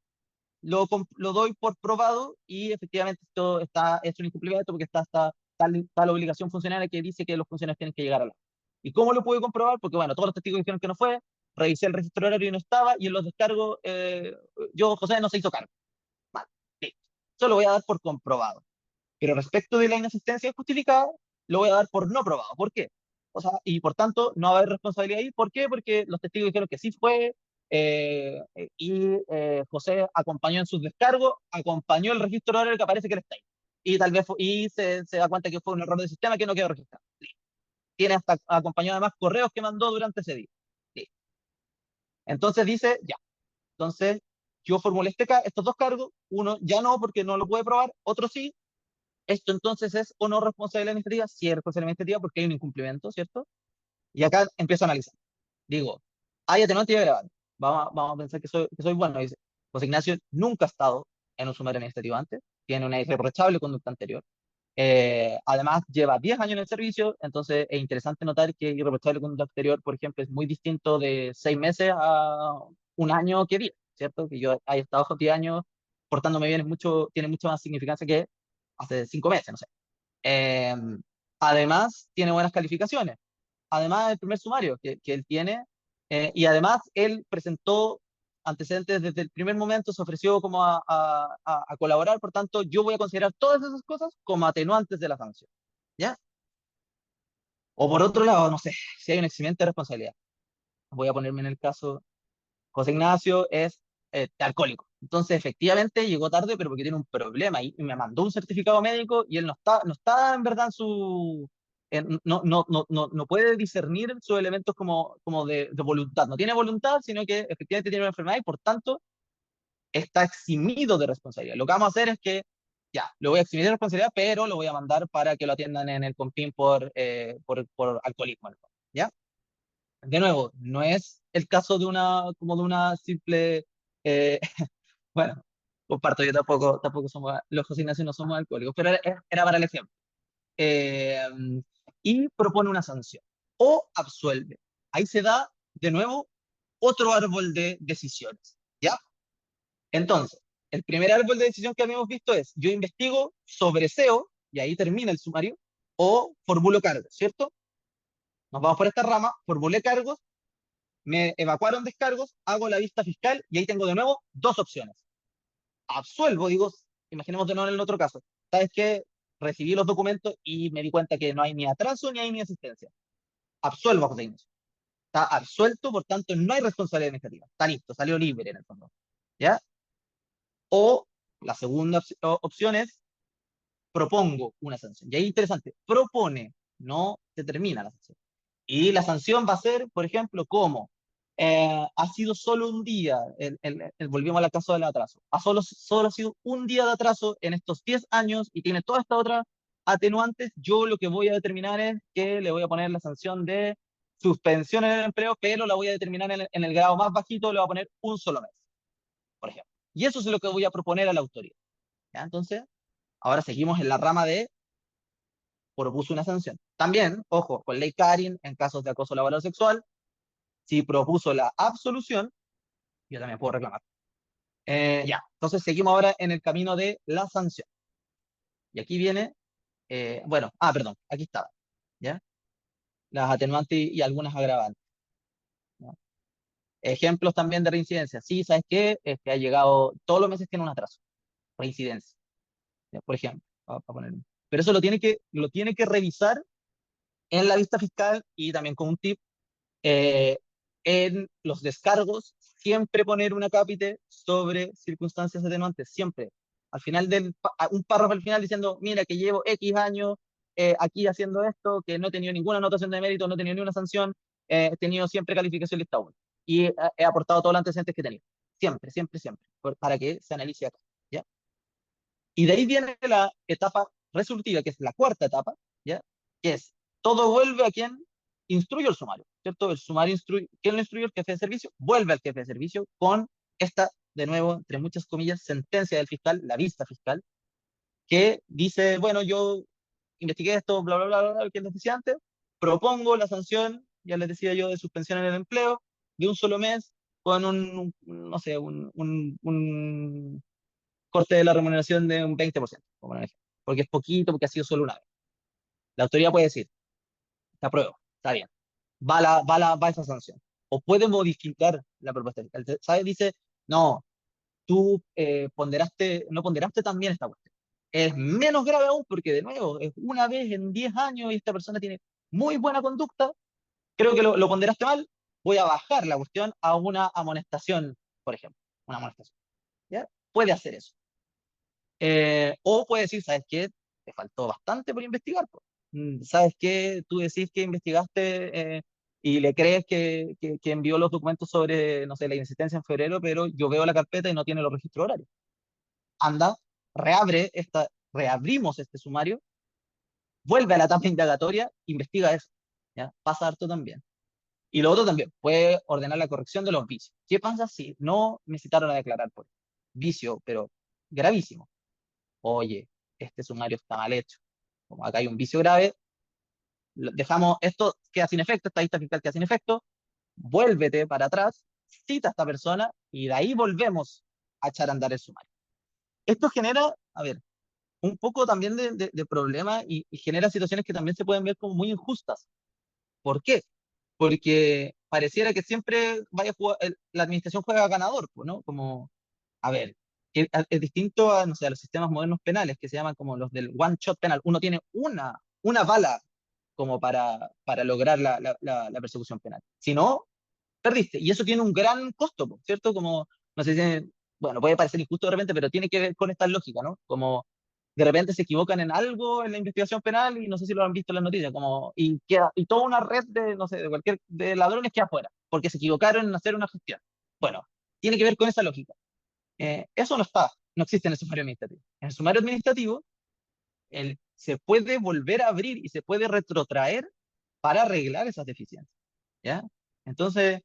lo doy por probado y efectivamente esto es un incumplimiento porque está la obligación funcionaria que dice que los funcionarios tienen que llegar a la. ¿Y cómo lo pude comprobar? Porque bueno, todos los testigos dijeron que no fue, revisé el registro horario y no estaba, y en los descargos, José, no se hizo cargo. Vale, listo. Eso lo voy a dar por comprobado. Pero respecto de la inasistencia justificada, lo voy a dar por no probado. ¿Por qué? O sea, y por tanto no va a haber responsabilidad ahí. ¿Por qué? Porque los testigos dijeron que sí fue, José acompañó en sus descargos, acompañó el registro horario que aparece que él está ahí. Y tal vez se da cuenta que fue un error de sistema que no quedó registrado. Listo. Tiene hasta acompañado además correos que mandó durante ese día. Listo. Entonces dice, ya. Entonces yo formulé estos dos cargos, uno ya no porque no lo puede probar, otro sí. Esto entonces es o no responsabilidad administrativa, sí es responsabilidad administrativa porque hay un incumplimiento, ¿cierto? Y acá empiezo a analizar. Digo, hay atenuante y agravante. Vamos a pensar que soy bueno. Dice, José Ignacio nunca ha estado en un sumario administrativo antes, tiene una irreprochable conducta anterior. Además, lleva 10 años en el servicio, entonces es interesante notar que irreprochable conducta anterior, por ejemplo, es muy distinto de 6 meses a un año que 10, ¿cierto? Que yo haya estado 10 años portándome bien tiene mucha más significancia que hace 5 meses, no sé. Eh, Además, tiene buenas calificaciones. Además del primer sumario que él tiene, y además él presentó antecedentes desde el primer momento, se ofreció como a colaborar, por tanto, yo voy a considerar todas esas cosas como atenuantes de la sanción, ¿ya? O por otro lado, no sé, si hay un eximiente de responsabilidad. Voy a ponerme en el caso, José Ignacio es alcohólico. Entonces, efectivamente, llegó tarde, pero porque tiene un problema y me mandó un certificado médico y él no está en verdad en su... no puede discernir sus elementos como de voluntad. No tiene voluntad, sino que efectivamente tiene una enfermedad y por tanto está eximido de responsabilidad. Lo que vamos a hacer es que, ya, lo voy a eximir de responsabilidad, pero lo voy a mandar para que lo atiendan en el COMPIN por alcoholismo, ¿ya? De nuevo, no es el caso como de una simple, eh, bueno, comparto, yo tampoco los José Ignacio no somos alcohólicos, pero era para el ejemplo. Eh, y propone una sanción o absuelve. Ahí se da, de nuevo, otro árbol de decisiones, ¿ya? Entonces, el primer árbol de decisión que habíamos visto es, yo investigo, sobreseo, y ahí termina el sumario, o formulo cargos, ¿cierto? Nos vamos por esta rama, formulé cargos, me evacuaron descargos, hago la vista fiscal y ahí tengo de nuevo dos opciones. Absuelvo, digo, imaginemos de nuevo en el otro caso. ¿Sabes qué? Recibí los documentos y me di cuenta que no hay ni atraso ni hay ni asistencia. Absuelvo a José Ignacio. Está absuelto, por tanto no hay responsabilidad administrativa. Está listo, salió libre en el fondo. ¿Ya? O la segunda opción es propongo una sanción. Y ahí interesante, propone, no determina la sanción. Y la sanción va a ser, por ejemplo, como ha sido solo un día, volvimos al caso del atraso, solo ha sido un día de atraso en estos 10 años y tiene todas estas otras atenuantes, yo lo que voy a determinar es que le voy a poner la sanción de suspensión en el empleo, pero la voy a determinar en el grado más bajito, le voy a poner un solo mes, por ejemplo. Y eso es lo que voy a proponer a la autoridad. ¿Ya? Entonces, ahora seguimos en la rama de propuso una sanción. También, ojo, con ley Karin, en casos de acoso laboral sexual, si propuso la absolución, yo también puedo reclamar. Ya, entonces seguimos ahora en el camino de la sanción. Y aquí viene, bueno, perdón, aquí estaba, ¿ya? Las atenuantes y algunas agravantes. ¿Ya? Ejemplos también de reincidencia. Sí, ¿sabes qué? Es que ha llegado, todos los meses tiene un atraso, reincidencia, ¿ya? Por ejemplo, para poner. Pero eso lo tiene que revisar en la vista fiscal y también con un tip eh, en los descargos, siempre poner un acápite sobre circunstancias atenuantes, siempre. Al final un párrafo al final diciendo, mira que llevo X años aquí haciendo esto, que no he tenido ninguna anotación de mérito, no he tenido ninguna sanción, he tenido siempre calificación lista 1. Y he aportado todos los antecedentes que he tenido. Siempre, siempre, siempre. Para que se analice acá. ¿Ya? Y de ahí viene la etapa resolutiva, que es la cuarta etapa, ¿ya? Que es, todo vuelve a quien instruye el sumario, ¿cierto? El sumario instruye, ¿quién lo instruyó? El jefe de servicio, vuelve al jefe de servicio con esta, de nuevo, entre muchas comillas, sentencia del fiscal, la vista fiscal, que dice, bueno, yo investigué esto, bla, bla, bla, bla, bla, que les decía antes, propongo la sanción, ya les decía yo, de suspensión en el empleo, de un solo mes, con no sé, un corte de la remuneración de un 20%, como un ejemplo, porque es poquito, porque ha sido solo una vez. La autoridad puede decir, te apruebo, está bien, va esa sanción. O puede modificar la propuesta fiscal. ¿Sabes? Dice, no, tú no ponderaste también esta cuestión. Es menos grave aún porque, de nuevo, es una vez en 10 años y esta persona tiene muy buena conducta, creo que lo ponderaste mal, voy a bajar la cuestión a una amonestación, por ejemplo, una amonestación, ¿ya? Puede hacer eso. O puede decir, ¿sabes qué? Te faltó bastante por investigar, po. ¿Sabes qué? Tú decís que investigaste y le crees que envió los documentos sobre, no sé, la insistencia en febrero, pero yo veo la carpeta y no tiene los registros horarios. Anda, reabrimos este sumario, vuelve a la etapa indagatoria, investiga eso. ¿Ya? Pasa harto también. Y lo otro también, puede ordenar la corrección de los vicios. ¿Qué pasa si no me citaron a declarar por vicio, pero gravísimo? Oye, este sumario está mal hecho. Como acá hay un vicio grave, dejamos esto, queda sin efecto, esta lista fiscal queda sin efecto, vuélvete para atrás, cita a esta persona y de ahí volvemos a echar a andar el sumario. Esto genera, a ver, un poco también de problema y genera situaciones que también se pueden ver como muy injustas. ¿Por qué? Porque pareciera que siempre vaya a la administración juega ganador, pues, ¿no? Como, a ver, es distinto a, no sé, a los sistemas modernos penales que se llaman como los del one shot penal. Uno tiene una bala como para lograr la persecución penal. Si no, perdiste. Y eso tiene un gran costo, po, ¿cierto? Como, no sé si, bueno, puede parecer injusto de repente, pero tiene que ver con esta lógica, ¿no? Como de repente se equivocan en algo en la investigación penal y no sé si lo han visto en las noticias, como, y toda una red de, no sé, de cualquier, de ladrones queda afuera, porque se equivocaron en hacer una gestión. Bueno, tiene que ver con esa lógica. Eso no existe en el sumario administrativo. En el sumario administrativo, se puede volver a abrir y se puede retrotraer para arreglar esas deficiencias, ¿ya? Entonces,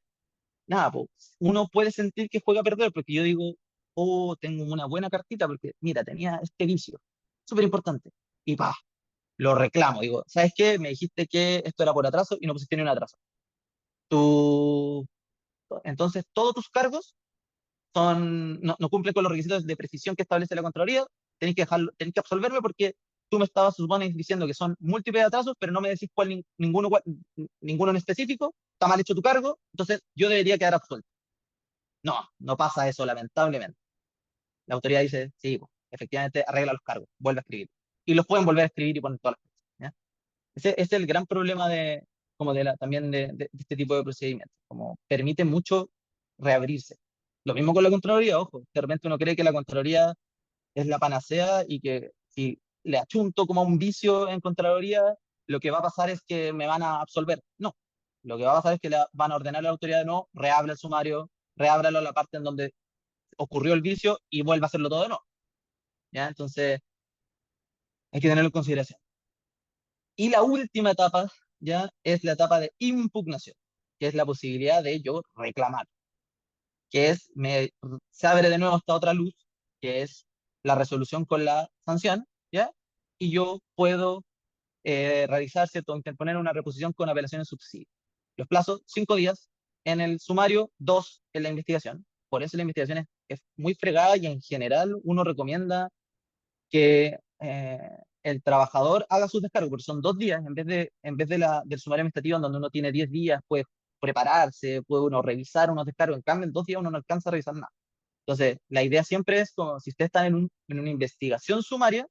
nada, pues, uno puede sentir que juega a perder porque yo digo, oh, tengo una buena cartita porque, mira, tenía este vicio, súper importante, y pa, lo reclamo, digo, ¿sabes qué? Me dijiste que esto era por atraso y no pusiste ni un atraso. Tú, entonces, todos tus cargos no cumplen con los requisitos de precisión que establece la Contraloría, tenéis que absolverme porque tú me estabas, supone, diciendo que son múltiples atrasos, pero no me decís ninguno en específico, está mal hecho tu cargo, entonces yo debería quedar absuelto. No, no pasa eso, lamentablemente. La autoridad dice, sí, pues, efectivamente arregla los cargos, vuelve a escribir. Y los pueden volver a escribir y poner todas las cosas, ¿ya? Ese es el gran problema como también de este tipo de procedimientos, como permite mucho reabrirse. Lo mismo con la Contraloría, ojo, de repente uno cree que la Contraloría es la panacea y que si le achunto como a un vicio en Contraloría, lo que va a pasar es que me van a absolver. No, lo que va a pasar es que van a ordenar a la autoridad de no, reabra el sumario, reábralo la parte en donde ocurrió el vicio y vuelve a hacerlo todo de nuevo, ¿ya? Entonces, hay que tenerlo en consideración. Y la última etapa, ya, es la etapa de impugnación, que es la posibilidad de yo reclamar, que se abre de nuevo esta otra luz, que es la resolución con la sanción, ¿ya? Y yo puedo realizar, ¿cierto?, interponer una reposición con apelación en subsidio. Los plazos, 5 días en el sumario, 2 en la investigación. Por eso la investigación es muy fregada y en general uno recomienda que el trabajador haga sus descargos, porque son 2 días, del sumario administrativo, en donde uno tiene 10 días, puede prepararse, puede uno revisar unos descargos. En cambio, en 2 días uno no alcanza a revisar nada. Entonces, la idea siempre es, como si usted está en una investigación sumaria,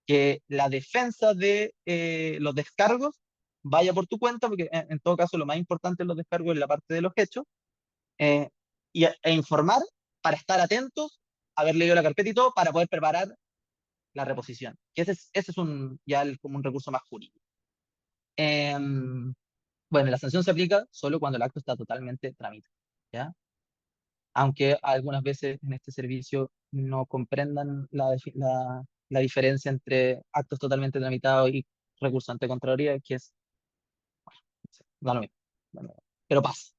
que la defensa de los descargos vaya por tu cuenta, porque en todo caso lo más importante en los descargos es la parte de los hechos, eh, e informar para estar atentos, haber leído la carpeta y todo, para poder preparar la reposición. Que ese es como un recurso más jurídico. Bueno, la sanción se aplica solo cuando el acto está totalmente tramitado, ¿ya? Aunque algunas veces en este servicio no comprendan la diferencia entre actos totalmente tramitados y recurso ante Contraloría, que es, no sé, da lo mismo, da lo mismo. Pero pasa.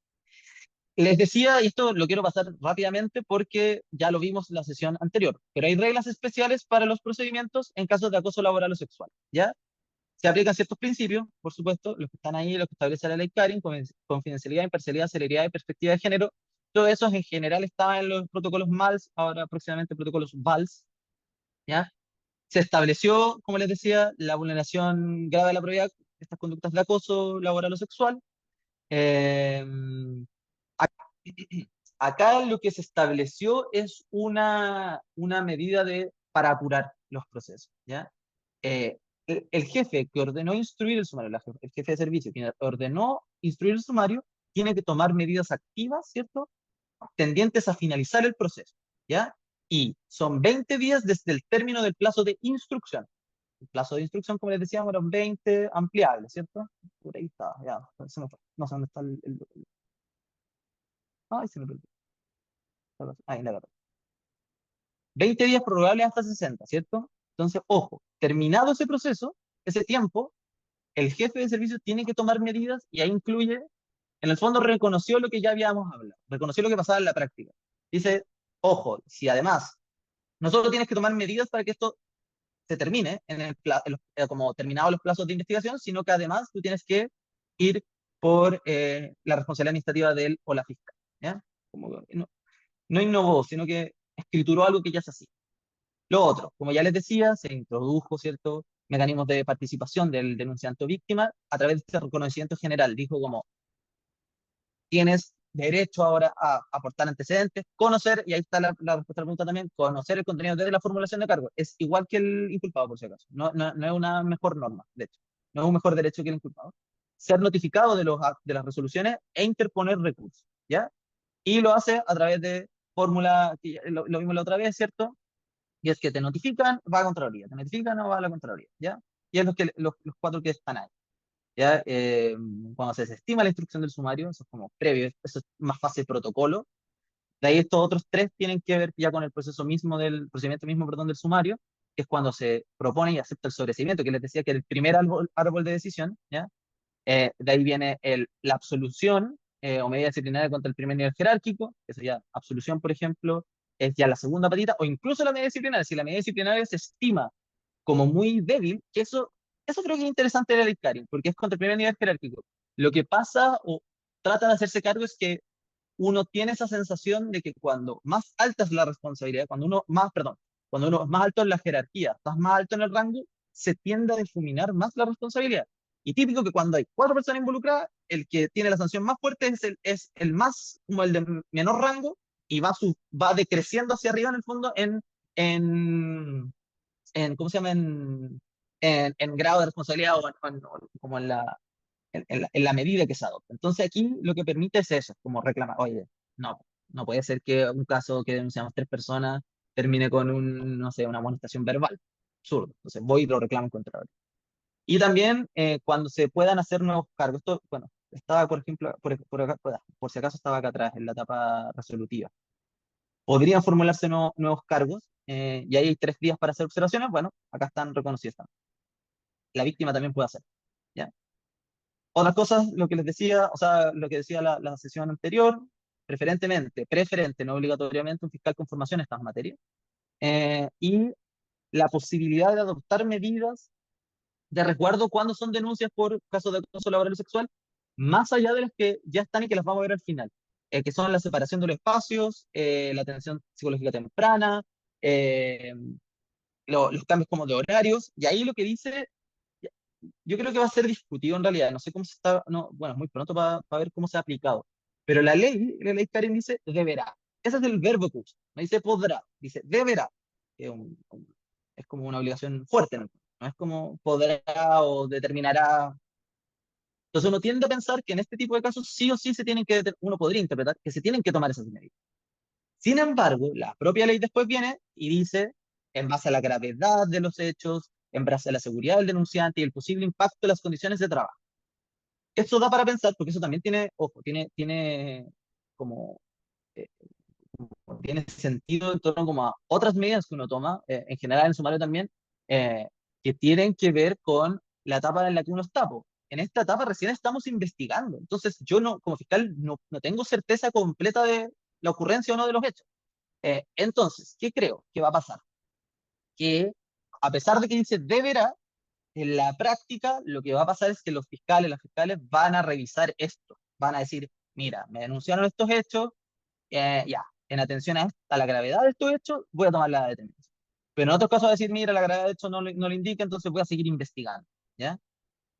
Les decía, y esto lo quiero pasar rápidamente porque ya lo vimos en la sesión anterior, pero hay reglas especiales para los procedimientos en casos de acoso laboral o sexual, ¿ya? Se aplican ciertos principios, por supuesto, los que están ahí, los que establece la ley Karin, confidencialidad, imparcialidad, celeridad y perspectiva de género. Todo eso en general estaba en los protocolos MALS, ahora próximamente protocolos VALS, ¿ya? Se estableció, como les decía, la vulneración grave de la probidad, estas conductas de acoso laboral o sexual. Eh, Acá lo que se estableció es una medida para apurar los procesos, ¿ya? el jefe que ordenó instruir el sumario, el jefe de servicio, quien ordenó instruir el sumario, tiene que tomar medidas activas, ¿cierto? Tendientes a finalizar el proceso, ¿ya? Y son 20 días desde el término del plazo de instrucción. El plazo de instrucción, como les decíamos, eran 20 ampliables, ¿cierto? Por ahí está, ya, se me fue. No sé dónde está ay, se me perdió. Ahí, la verdad. 20 días prorrogables hasta 60, ¿cierto? Entonces, ojo, terminado ese proceso, ese tiempo, el jefe de servicio tiene que tomar medidas y ahí incluye, en el fondo reconoció lo que ya habíamos hablado, reconoció lo que pasaba en la práctica. Dice, ojo, si además no solo tienes que tomar medidas para que esto se termine como terminados los plazos de investigación, sino que además tú tienes que ir por la responsabilidad administrativa del o la fiscal, ¿ya? Como no, no innovó, sino que escrituró algo que ya se hacía. Lo otro, como ya les decía, se introdujo, ¿cierto?, mecanismos de participación del denunciante o víctima a través de este reconocimiento general. Dijo como, tienes derecho ahora a aportar antecedentes, conocer, y ahí está la respuesta a la pregunta también, conocer el contenido desde la formulación de cargo. Es igual que el inculpado, por si acaso. No es una mejor norma, de hecho. No es un mejor derecho que el inculpado. Ser notificado de las resoluciones e interponer recursos, ¿ya? Y lo hace a través de fórmula, que lo vimos la otra vez, ¿cierto? Y es que te notifican, va a Contraloría, te notifican, no va a la Contraloría, ¿ya? Y es los cuatro que están ahí. ¿Ya? Cuando se desestima la instrucción del sumario, eso es como previo, eso es más fase protocolo. De ahí estos otros tres tienen que ver ya con el proceso mismo procedimiento mismo, perdón, del sumario, que es cuando se propone y acepta el sobreseimiento, que les decía que era el primer árbol de decisión, ¿ya? De ahí viene la absolución o medida disciplinaria contra el primer nivel jerárquico, que sería absolución, por ejemplo, es ya la segunda patita, o incluso la medida disciplinaria. Si la medida disciplinaria se estima como muy débil, que eso creo que es interesante de la ley Karin, porque es contra el primer nivel jerárquico. Lo que pasa o trata de hacerse cargo es que uno tiene esa sensación de que cuando más alta es la responsabilidad, cuando uno es más alto en la jerarquía, estás más alto en el rango, se tiende a difuminar más la responsabilidad. Y típico que cuando hay cuatro personas involucradas, el que tiene la sanción más fuerte es el más, como el de menor rango, y va decreciendo hacia arriba en el fondo en, ¿cómo se llama? En grado de responsabilidad como en la medida que se adopta. Entonces aquí lo que permite es eso, como reclamar, oye, no puede ser que un caso que denunciamos tres personas termine con no sé, una amonestación verbal. Absurdo. Entonces voy y lo reclamo en contra. Y también cuando se puedan hacer nuevos cargos. Esto, bueno, estaba, por ejemplo, por si acaso estaba acá atrás, en la etapa resolutiva. Podrían formularse nuevos cargos y ahí hay 3 días para hacer observaciones. Bueno, acá están reconocidos también. La víctima también puede hacer. ¿Ya? Otras cosas, lo que les decía, o sea, lo que decía la sesión anterior, preferente, no obligatoriamente, un fiscal con formación en estas materias, y la posibilidad de adoptar medidas de resguardo cuando son denuncias por casos de acoso laboral y sexual, más allá de las que ya están y que las vamos a ver al final, que son la separación de los espacios, la atención psicológica temprana, eh, los cambios como de horarios, y ahí lo que dice yo creo que va a ser discutido en realidad. No sé cómo se está, no, bueno, es muy pronto para ver cómo se ha aplicado. Pero la ley Karen dice deberá. Ese es el verbo que usa. No dice podrá, dice deberá. Que es como una obligación fuerte, ¿no? No es como podrá o determinará. Entonces uno tiende a pensar que en este tipo de casos sí o sí uno podría interpretar que se tienen que tomar esas medidas. Sin embargo, la propia ley después viene y dice, en base a la gravedad de los hechos, en base a la seguridad del denunciante y el posible impacto de las condiciones de trabajo. Esto da para pensar, porque eso también tiene, ojo, como, eh, tiene sentido en torno como a otras medidas que uno toma, en general en sumario también, eh, que tienen que ver con la etapa en la que uno está. Po. En esta etapa recién estamos investigando, entonces yo no, como fiscal no tengo certeza completa de la ocurrencia o no de los hechos. Entonces, ¿qué creo que va a pasar? Que a pesar de que dice deberá, en la práctica lo que va a pasar es que las fiscales van a revisar esto, van a decir, mira, me denunciaron estos hechos, ya, en atención a la gravedad de estos hechos, voy a tomar la detención. Pero en otros casos va a decir, mira, la gravedad de hecho no lo indica, entonces voy a seguir investigando, ¿ya?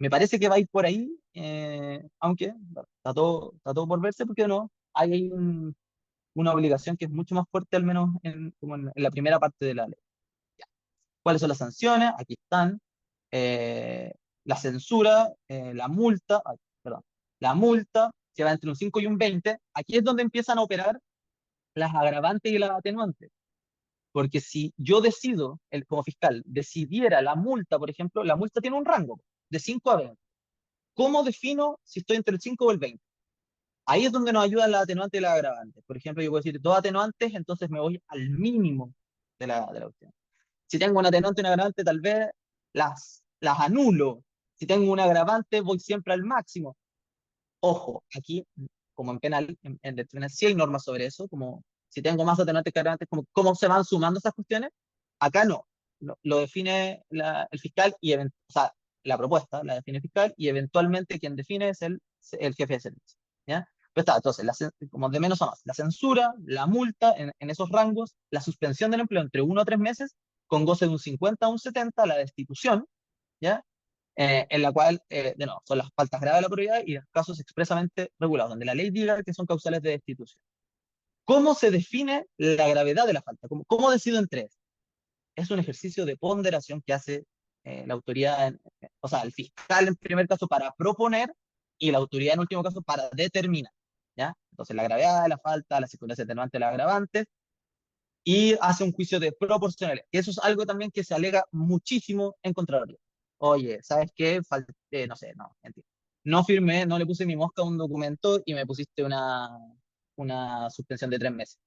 Me parece que va a ir por ahí, aunque bueno, está todo por verse, porque no, hay ahí una obligación que es mucho más fuerte, al menos como en la primera parte de la ley. ¿Ya? ¿Cuáles son las sanciones? Aquí están. eh, la censura, perdón, la multa se va entre un 5 y un 20. Aquí es donde empiezan a operar las agravantes y las atenuantes. Porque si yo decido, como fiscal, decidiera la multa, por ejemplo, la multa tiene un rango de 5 a 20. ¿Cómo defino si estoy entre el 5 o el 20? Ahí es donde nos ayudan las atenuantes y las agravantes. Por ejemplo, yo puedo decir dos atenuantes, entonces me voy al mínimo de la opción. Si tengo una atenuante y una agravante, tal vez las anulo. Si tengo un agravante, voy siempre al máximo. Ojo, aquí, como en penal, en derecho penal sí hay normas sobre eso, como si tengo más atenuantes que agravantes, como cómo se van sumando esas cuestiones. Acá no. Lo define el fiscal o sea, la propuesta la define el fiscal y eventualmente quien define es el jefe de servicio. ¿Ya? Pero está, entonces, como de menos a más, la censura, la multa en esos rangos, la suspensión del empleo entre 1 a 3 meses, con goce de un 50 a un 70, la destitución, ¿ya? En la cual, de nuevo, son las faltas graves de la probidad y los casos expresamente regulados, donde la ley diga que son causales de destitución. ¿Cómo se define la gravedad de la falta? ¿Cómo decido entre ellas? Es un ejercicio de ponderación que hace la autoridad, o sea, el fiscal en primer caso para proponer y la autoridad en último caso para determinar. ¿Ya? Entonces, la gravedad de la falta, las circunstancias atenuantes, las agravantes, y hace un juicio de proporcionalidad. Y eso es algo también que se alega muchísimo en Contraloría. Oye, ¿sabes qué? No sé, no, mentira. No firmé, no le puse mi mosca a un documento y me pusiste una suspensión de 3 meses.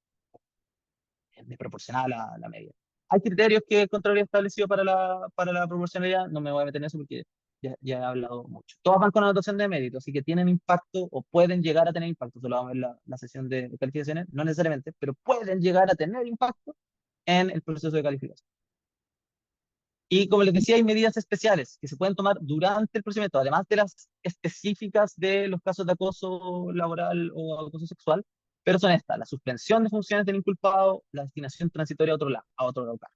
Es desproporcionada la medida. Hay criterios que el Contraloría ha establecido para la proporcionalidad, no me voy a meter en eso porque ya he hablado mucho. Todas van con anotación de mérito, así que tienen impacto o pueden llegar a tener impacto. Eso lo vamos a ver en la sesión de calificaciones, no necesariamente, pero pueden llegar a tener impacto en el proceso de calificación. Y como les decía, hay medidas especiales que se pueden tomar durante el procedimiento, además de las específicas de los casos de acoso laboral o acoso sexual, pero son estas: la suspensión de funciones del inculpado, la destinación transitoria a otro lugar.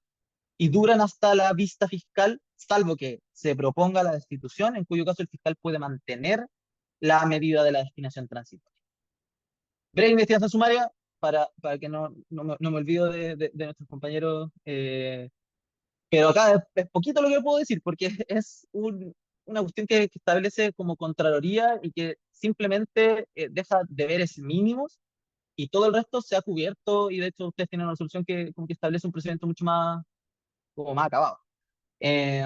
Y duran hasta la vista fiscal, salvo que se proponga la destitución, en cuyo caso el fiscal puede mantener la medida de la destinación transitoria. Breve investigación sumaria, para que no me olvido de nuestros compañeros. Pero acá es poquito lo que puedo decir, porque es una cuestión que establece como Contraloría y que simplemente deja deberes mínimos y todo el resto se ha cubierto, y de hecho ustedes tienen una resolución que como que establece un procedimiento mucho más, como más acabado. Eh,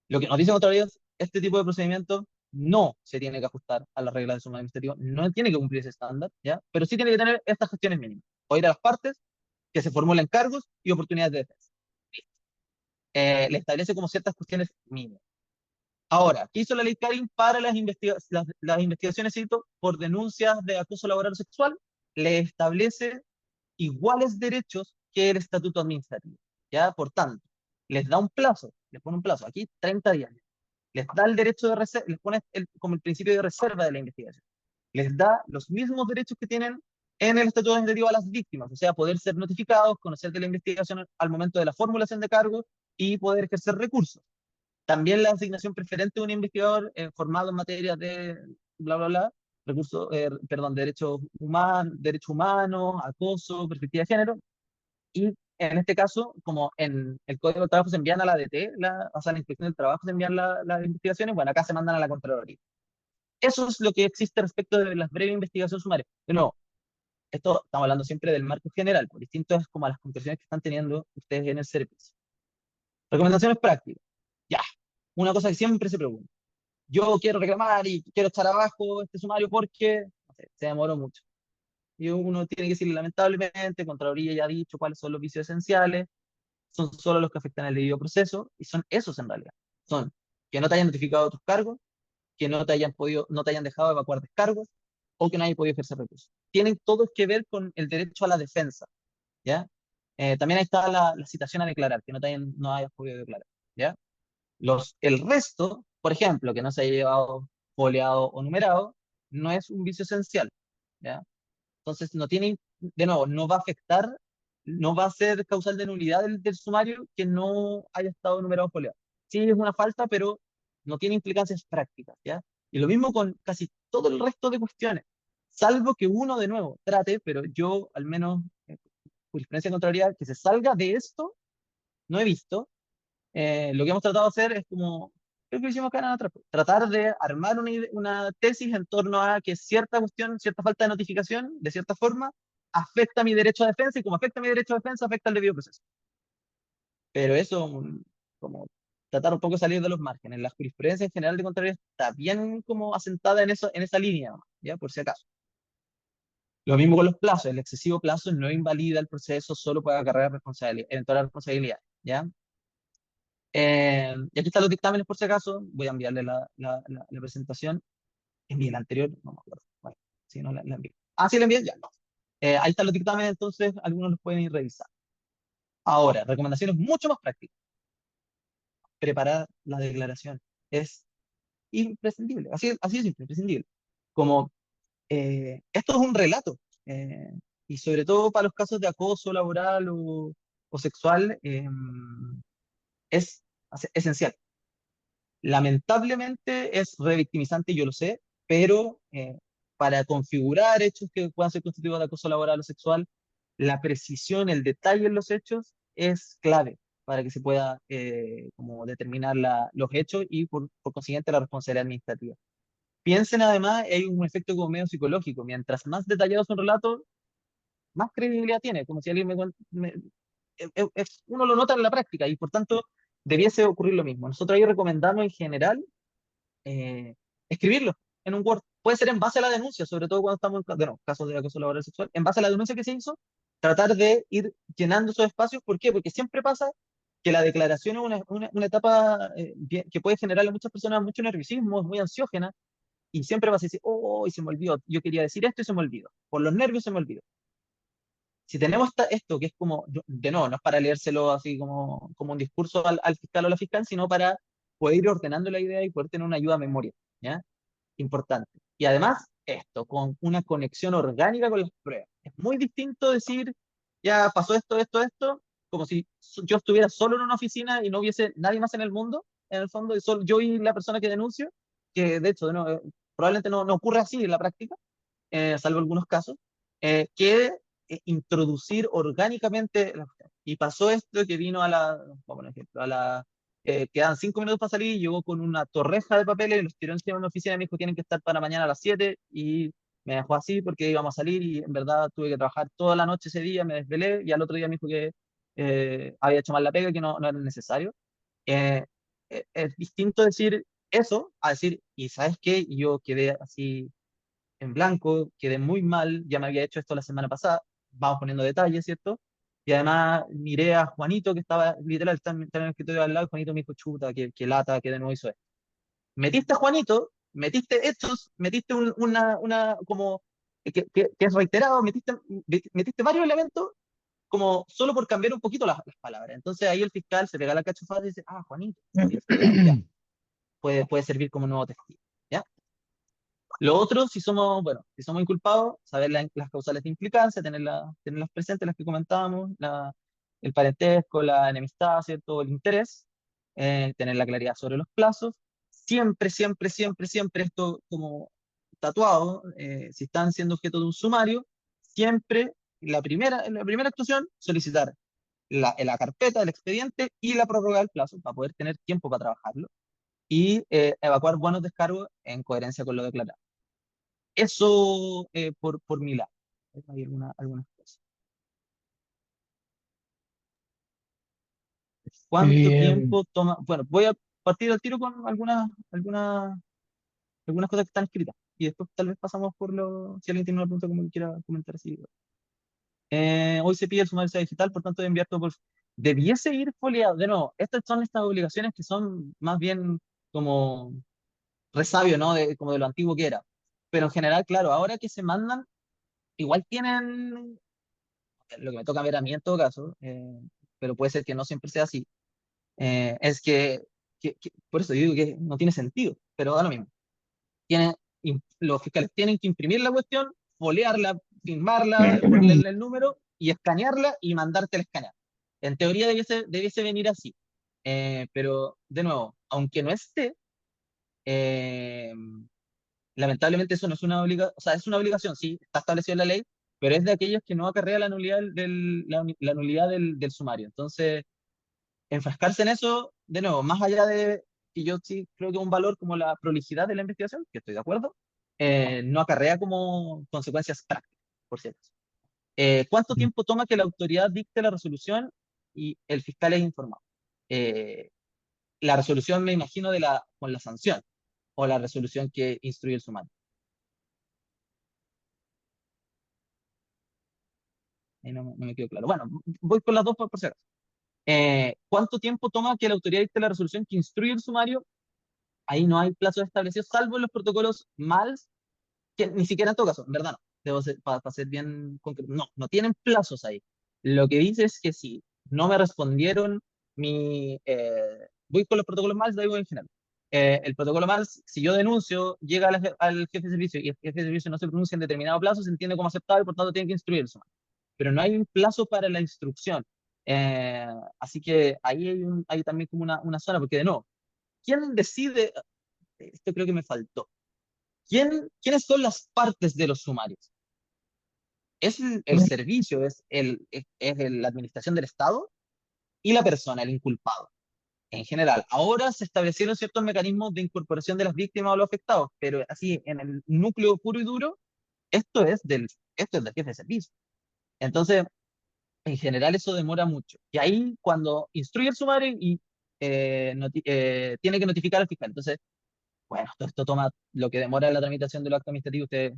lo que nos dicen Contraloría es: este tipo de procedimiento no se tiene que ajustar a las reglas de suma administrativa, no tiene que cumplir ese estándar, ¿ya? Pero sí tiene que tener estas gestiones mínimas: oír a las partes, que se formulen cargos y oportunidades de defensa. Le establece como ciertas cuestiones mínimas. Ahora, ¿qué hizo la ley Karin para las investigaciones, cito, por denuncias de acoso laboral o sexual? Le establece iguales derechos que el estatuto administrativo. ¿Ya? Por tanto, les da un plazo, les pone un plazo, aquí 30 días. Les da el derecho de reserva, les pone como el principio de reserva de la investigación. Les da los mismos derechos que tienen en el estatuto administrativo a las víctimas, o sea, poder ser notificados, conocer de la investigación al momento de la formulación de cargos y poder ejercer recursos. También la asignación preferente de un investigador formado en materia de bla, bla, bla, derechos humanos, acoso, perspectiva de género. Y en este caso, como en el Código de Trabajo se envían a la ADT, o sea, la Inspección del Trabajo se envían las investigaciones, bueno, acá se mandan a la Contraloría. Eso es lo que existe respecto de las breves investigaciones sumarias. De nuevo, esto estamos hablando siempre del marco general, por distinto es como a las conclusiones que están teniendo ustedes en el servicio. Recomendaciones prácticas. Ya, una cosa que siempre se pregunta: yo quiero reclamar y quiero echar abajo este sumario porque no sé, se demoró mucho. Y uno tiene que decirle: lamentablemente, Contraloría ya ha dicho cuáles son los vicios esenciales, son solo los que afectan el debido proceso, y son esos en realidad. Son que no te hayan notificado tus cargos, que no te hayan dejado evacuar descargos, o que no hayas podido ejercer recursos. Tienen todos que ver con el derecho a la defensa, ¿ya? También ahí está la citación a declarar, que no hayas podido declarar, ¿ya? El resto, por ejemplo, que no se haya llevado foliado o numerado, no es un vicio esencial, ¿ya? Entonces, de nuevo, no va a afectar, no va a ser causal de nulidad del sumario que no haya estado numerado o foliado. Sí es una falta, pero no tiene implicancias prácticas, ¿ya? Y lo mismo con casi todo el resto de cuestiones, salvo que uno, de nuevo, trate, pero yo, al menos, jurisprudencia contraria, que se salga de esto, no he visto, lo que hemos tratado de hacer es como, creo que hicimos acá en la otra, tratar de armar una tesis en torno a que cierta cuestión, cierta falta de notificación, de cierta forma, afecta mi derecho a defensa, y como afecta mi derecho a defensa, afecta el debido proceso. Pero eso, como tratar un poco de salir de los márgenes. La jurisprudencia en general de contrario está bien como asentada en eso, en esa línea, ¿no? ¿Ya? Por si acaso. Lo mismo con los plazos. El excesivo plazo no invalida el proceso, solo puede acarrear responsabilidad, eventual responsabilidad, ¿ya? Y aquí están los dictámenes, por si acaso. Voy a enviarle la presentación. Envié la anterior, no me acuerdo. Bueno, si no la envié. Ah, sí, la envié, ya. No. Ahí están los dictámenes, entonces algunos los pueden ir revisando. Ahora, recomendaciones mucho más prácticas. Preparar la declaración. Es imprescindible. Así de simple, imprescindible. Como esto es un relato. Y sobre todo para los casos de acoso laboral o sexual, es esencial. Lamentablemente es revictimizante, yo lo sé, pero para configurar hechos que puedan ser constitutivos de acoso laboral o sexual, la precisión, el detalle en los hechos es clave para que se pueda como determinar los hechos y por consiguiente la responsabilidad administrativa. Piensen además, hay un efecto como medio psicológico, mientras más detallado es un relato, más credibilidad tiene, como si alguien uno lo nota en la práctica y por tanto debiese ocurrir lo mismo. Nosotros ahí recomendamos en general eh, escribirlo en un Word. Puede ser en base a la denuncia, sobre todo cuando estamos en casos de acoso laboral sexual, en base a la denuncia que se hizo, tratar de ir llenando esos espacios. ¿Por qué? Porque siempre pasa que la declaración es una etapa que puede generar a muchas personas mucho nerviosismo, es muy ansiógena, y siempre vas a decir, oh, y se me olvidó, yo quería decir esto y se me olvidó, por los nervios se me olvidó. Si tenemos esto, que es como, de nuevo, no es para leérselo así como un discurso al fiscal o a la fiscal, sino para poder ir ordenando la idea y poder tener una ayuda a memoria, ¿ya? Importante. Y además, esto, con una conexión orgánica con las pruebas. Es muy distinto decir, ya pasó esto, como si yo estuviera solo en una oficina y no hubiese nadie más en el mundo, en el fondo, y solo yo y la persona que denuncio, que de hecho, probablemente no ocurre así en la práctica, salvo algunos casos, que introducir orgánicamente. Y pasó esto que vino por ejemplo, quedan 5 minutos para salir, y llegó con una torreja de papeles, los tiró encima de mi oficina y me dijo, tienen que estar para mañana a las 7, y me dejó así porque íbamos a salir, y en verdad tuve que trabajar toda la noche ese día, me desvelé, y al otro día me dijo que había hecho mal la pega y que no era necesario. Eh, es distinto decir eso a decir, y ¿sabes qué? Y yo quedé así en blanco, quedé muy mal, ya me había hecho esto la semana pasada, vamos poniendo detalles, ¿cierto? Y además miré a Juanito, que estaba literal, estaba en el escritorio al lado, y Juanito me dijo, chuta, que lata, que de nuevo hizo esto. Metiste a Juanito, metiste hechos, metiste como, que es reiterado, metiste varios elementos, como solo por cambiar un poquito las palabras. Entonces ahí el fiscal se pega la cachufada y dice, ah, Juanito, ya, puede servir como nuevo testigo, ¿ya? Lo otro, si somos inculpados, saber las causales de implicancia, tenerlas presentes, las que comentábamos, el parentesco, la enemistad, ¿cierto? El interés, tener la claridad sobre los plazos. Siempre, siempre, siempre, siempre esto como tatuado, si están siendo objeto de un sumario, siempre la primera actuación, solicitar la carpeta, el expediente y la prórroga del plazo para poder tener tiempo para trabajarlo y evacuar buenos descargos en coherencia con lo declarado. Eso por mi lado. Hay algunas cosas. ¿Cuánto Eh, tiempo toma? Bueno, voy a partir al tiro con algunas cosas que están escritas. Y después tal vez pasamos si alguien tiene una pregunta como que quiera comentar así. Hoy se pide el sumario sea digital, por tanto, de enviar todo debiese ir foliado. De nuevo, estas obligaciones que son más bien como resabio, ¿no? Como de lo antiguo que era. Pero en general, claro, ahora que se mandan, igual tienen lo que me toca ver a mí en todo caso, pero puede ser que no siempre sea así, es por eso digo que no tiene sentido, pero da lo mismo. Los fiscales tienen que imprimir la cuestión, foliarla, firmarla, ponerle el número y escanearla y mandarte el escanear. En teoría debiese venir así, pero de nuevo, aunque no esté, eh, lamentablemente eso no es una obligación, o sea, es una obligación, sí, está establecido en la ley, pero es de aquellos que no acarrea la nulidad del sumario. Entonces, enfrascarse en eso de nuevo, más allá de que yo sí creo que un valor como la prolijidad de la investigación, que estoy de acuerdo, no acarrea como consecuencias prácticas, por cierto. ¿Cuánto Mm. tiempo toma que la autoridad dicte la resolución y el fiscal es informado? Eh, la resolución, me imagino, con la sanción o la resolución que instruye el sumario. Ahí no me quedó claro. Bueno, voy con las dos por si acaso. ¿Cuánto tiempo toma que la autoridad dicte la resolución que instruye el sumario? Ahí no hay plazos establecidos, salvo en los protocolos MALS, que ni siquiera en todo caso, en verdad no. Debo ser, para ser bien concreto. No, no tienen plazos ahí. Lo que dice es que si no me respondieron voy con los protocolos MALS, da igual en general. El protocolo MALS, si yo denuncio, llega al jefe de servicio y el jefe de servicio no se pronuncia en determinado plazo, se entiende como aceptable y por tanto tiene que instruir el sumario. Pero no hay un plazo para la instrucción. Eh, así que ahí hay también como una zona, porque de nuevo, ¿quién decide? Esto creo que me faltó. ¿Quiénes son las partes de los sumarios? ¿Es el servicio, la administración del Estado y la persona, el inculpado? En general, ahora se establecieron ciertos mecanismos de incorporación de las víctimas o los afectados, pero así, en el núcleo puro y duro, esto es del jefe de servicio. Entonces, en general eso demora mucho. Y ahí cuando instruye el sumario y tiene que notificar al fiscal. Entonces, bueno, todo esto toma lo que demora la tramitación del acto administrativo, ustedes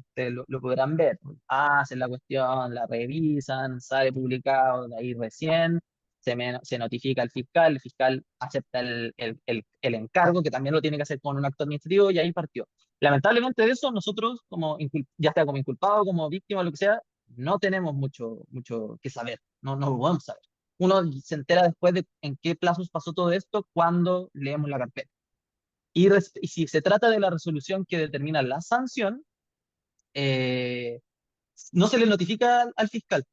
lo podrán ver. Hacen la cuestión, la revisan, sale publicado, de ahí recién se notifica al fiscal, el fiscal acepta el encargo, que también lo tiene que hacer con un acto administrativo, y ahí partió. Lamentablemente de eso nosotros, ya sea como inculpado, como víctima, lo que sea, no tenemos mucho que saber, no lo podemos saber. Uno se entera después de en qué plazos pasó todo esto cuando leemos la carpeta. Y si se trata de la resolución que determina la sanción, eh, no se le notifica al fiscal,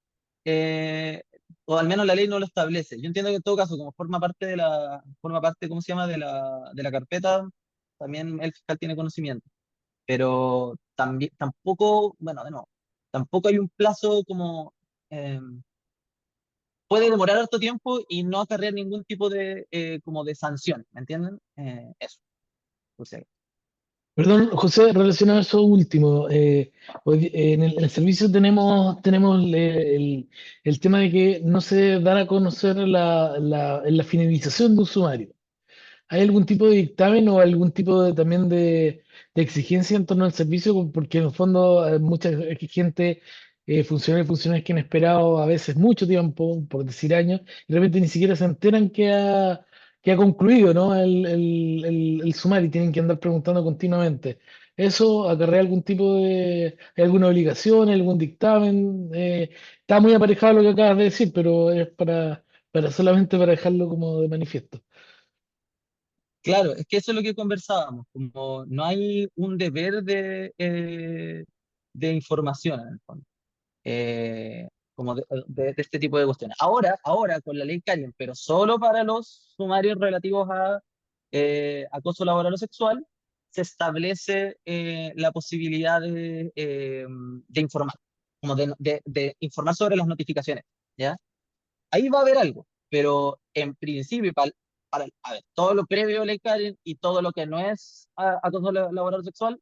eh, o al menos la ley no lo establece. Yo entiendo que en todo caso, como forma parte, ¿cómo se llama?, de la carpeta, también el fiscal tiene conocimiento. Pero también, tampoco, bueno, de nuevo, tampoco hay un plazo como, eh, puede demorar harto tiempo y no acarrear ningún tipo como de sanción, ¿me entienden? Eso, o sea. Perdón, José, relacionado a eso último, en el servicio tenemos el tema de que no se dan a conocer la finalización de un sumario. ¿Hay algún tipo de dictamen o algún tipo también de exigencia en torno al servicio? Porque en el fondo mucha gente, funcionarios y funcionarios que han esperado a veces mucho tiempo, por decir años, y de repente ni siquiera se enteran que ha concluido, ¿no? el sumario y tienen que andar preguntando continuamente. ¿Eso acarrea algún tipo hay alguna obligación, algún dictamen? Está muy aparejado lo que acabas de decir, pero es para solamente para dejarlo como de manifiesto. Claro, es que eso es lo que conversábamos, como no hay un deber de información en el fondo, como de este tipo de cuestiones. Ahora con la ley Karin, pero solo para los sumarios relativos a acoso laboral o sexual, se establece la posibilidad de informar, como de informar sobre las notificaciones, ¿ya? Ahí va a haber algo, pero en principio, a ver, todo lo previo a la Karen y todo lo que no es acoso laboral sexual,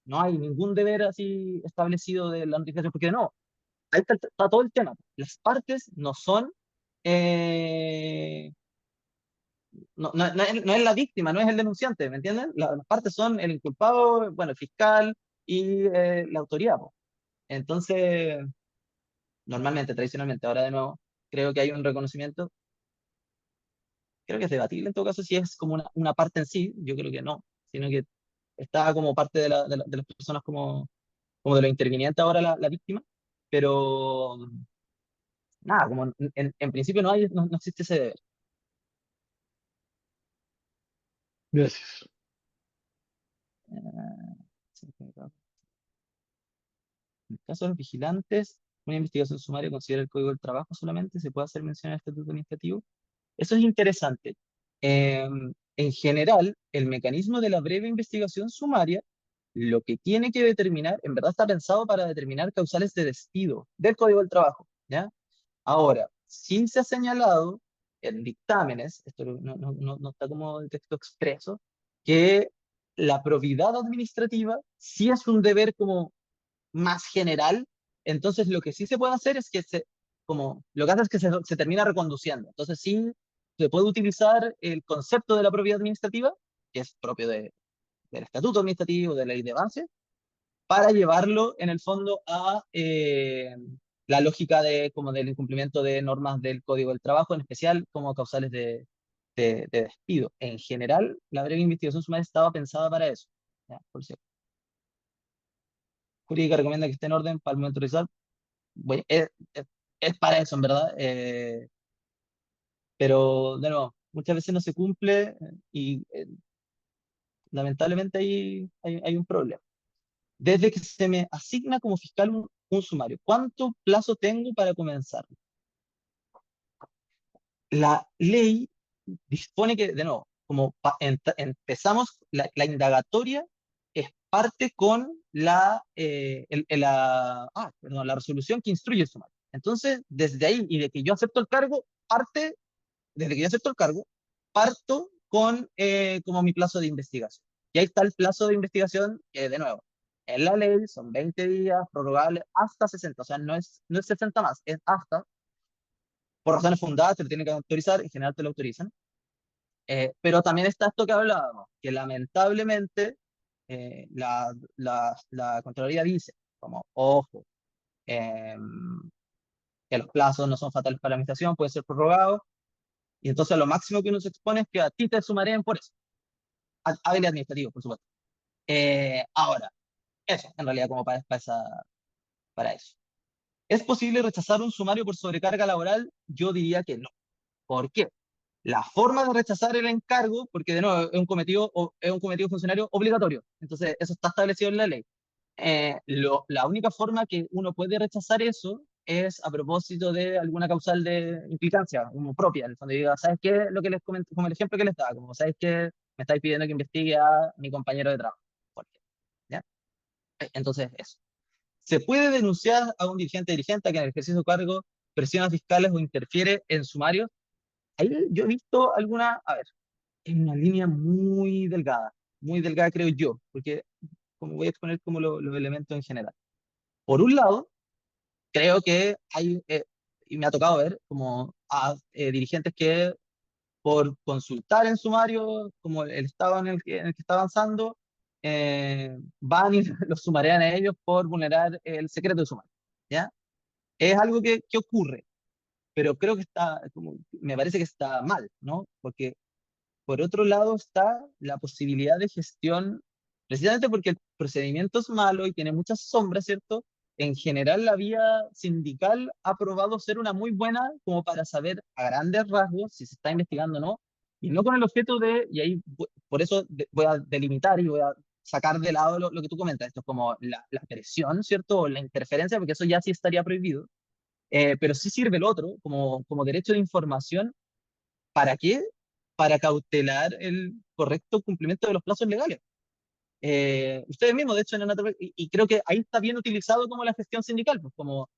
no hay ningún deber así establecido de la notificación, porque no, ahí está todo el tema. Las partes no son, eh, no es la víctima, no es el denunciante, ¿me entienden? Las partes son el inculpado, bueno, el fiscal y la autoridad, po. Entonces, normalmente, tradicionalmente, ahora de nuevo, creo que hay un reconocimiento. Creo que es debatible en todo caso si es como una parte en sí, yo creo que no, sino que está como parte de las personas como de los intervinientes ahora la víctima, pero nada, como en principio no existe ese deber. Gracias. Sí, en el caso de los vigilantes, una investigación sumaria considera el Código del Trabajo solamente, se puede hacer mención al estatuto administrativo. Eso es interesante. En general, el mecanismo de la breve investigación sumaria, lo que tiene que determinar, en verdad está pensado para determinar causales de despido del Código del Trabajo, ¿ya? Ahora, sí se ha señalado en dictámenes, esto no está como en texto expreso, que la probidad administrativa sí es un deber como más general. Entonces lo que sí se puede hacer es que como, lo que hace es que se termina reconduciendo. Entonces sí se puede utilizar el concepto de la probidad administrativa, que es propio del estatuto administrativo, de la ley de base, para llevarlo en el fondo a la lógica como del incumplimiento de normas del Código del Trabajo, en especial como causales de despido. En general, la breve investigación sumaria estaba pensada para eso. ¿Ya? Por cierto. Jurídica recomienda que esté en orden para el momento de realizar. Bueno, es para eso, en verdad. Pero, de nuevo, muchas veces no se cumple y lamentablemente hay un problema. Desde que se me asigna como fiscal un sumario, ¿cuánto plazo tengo para comenzar? La ley dispone que, de nuevo, como empezamos, la indagatoria es parte con perdón, la resolución que instruye el sumario. Entonces, desde ahí y de que yo acepto el cargo, desde que yo acepto el cargo, parto con como mi plazo de investigación. Y ahí está el plazo de investigación, que de nuevo, en la ley son 20 días, prorrogable hasta 60, o sea, no es 60 más, es hasta, por razones fundadas, te lo tienen que autorizar, en general te lo autorizan. Pero también está esto que hablábamos, que lamentablemente la Contraloría dice, como, ojo, eh, que los plazos no son fatales para la administración, puede ser prorrogado, y entonces lo máximo que uno se expone es que a ti te sumarán por eso, a nivel administrativo, por supuesto. Ahora, eso, en realidad, como para eso. ¿Es posible rechazar un sumario por sobrecarga laboral? Yo diría que no. ¿Por qué? La forma de rechazar el encargo, porque de nuevo es un cometido funcionario obligatorio, entonces eso está establecido en la ley. La única forma que uno puede rechazar eso es a propósito de alguna causal de implicancia, como propia, en el fondo diga, ¿sabes qué? Lo que les comento, como el ejemplo que les daba, como, ¿sabes qué? Me estáis pidiendo que investigue a mi compañero de trabajo. ¿Por qué? ¿Ya? Entonces, eso. ¿Se puede denunciar a un dirigente que en el ejercicio de su cargo presiona fiscales o interfiere en sumarios? Ahí yo he visto a ver, en una línea muy delgada creo yo, porque como voy a exponer como los elementos en general. Por un lado, creo que y me ha tocado ver como a dirigentes que por consultar en sumario, como el estado en el que está avanzando, van y los sumarean a ellos por vulnerar el secreto de sumario. ¿Ya? Es algo que ocurre, pero creo que me parece que está mal, ¿no? Porque por otro lado está la posibilidad de gestión, precisamente porque el procedimiento es malo y tiene muchas sombras, ¿cierto? En general, la vía sindical ha probado ser una muy buena como para saber a grandes rasgos si se está investigando o no, y no con el objeto y ahí por eso voy a delimitar y voy a sacar de lado lo que tú comentas, esto es como la presión, ¿cierto? O la interferencia, porque eso ya sí estaría prohibido, pero sí sirve el otro como derecho de información. ¿Para qué? Para cautelar el correcto cumplimiento de los plazos legales. Ustedes mismos, de hecho, y creo que ahí está bien utilizado como la gestión sindical, pues como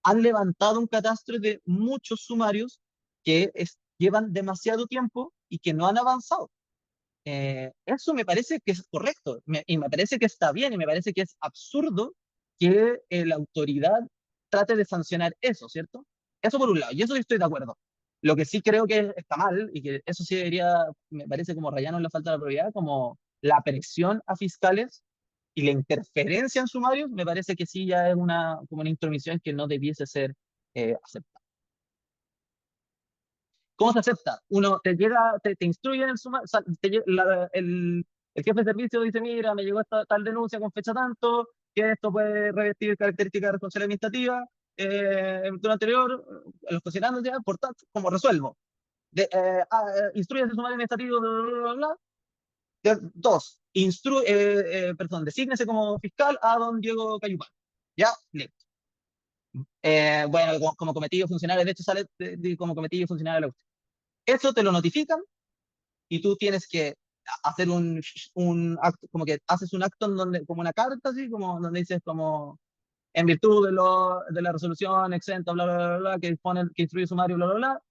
han levantado un catastro de muchos sumarios que llevan demasiado tiempo y que no han avanzado. Eso me parece que es correcto y me parece que está bien y me parece que es absurdo que la autoridad trate de sancionar eso, ¿cierto? Eso por un lado, y eso sí estoy de acuerdo. Lo que sí creo que está mal y que eso sí me parece como rayano en la falta de la probidad, como la presión a fiscales y la interferencia en sumarios, me parece que sí ya es como una intromisión que no debiese ser aceptada. ¿Cómo se acepta? Uno te instruye en el sumario, o sea, el jefe de servicio dice, mira, me llegó esta tal denuncia con fecha tanto, que esto puede revestir características de responsabilidad administrativa, en el turno anterior, los considerando ya, por tanto, como resuelvo. Instruye ese sumario administrativo, bla, bla, bla, bla. Dos, desígnese como fiscal a don Diego Cayupán. Ya, listo. Bueno, como cometido funcionario, de hecho sale como cometido funcionario de la UCE. Eso te lo notifican y tú tienes que hacer un acto, como que haces un acto en donde, como una carta, así, como donde dices como en virtud de la resolución exenta, bla, bla, bla, bla, que dispone, que instruye sumario, bla, bla, bla,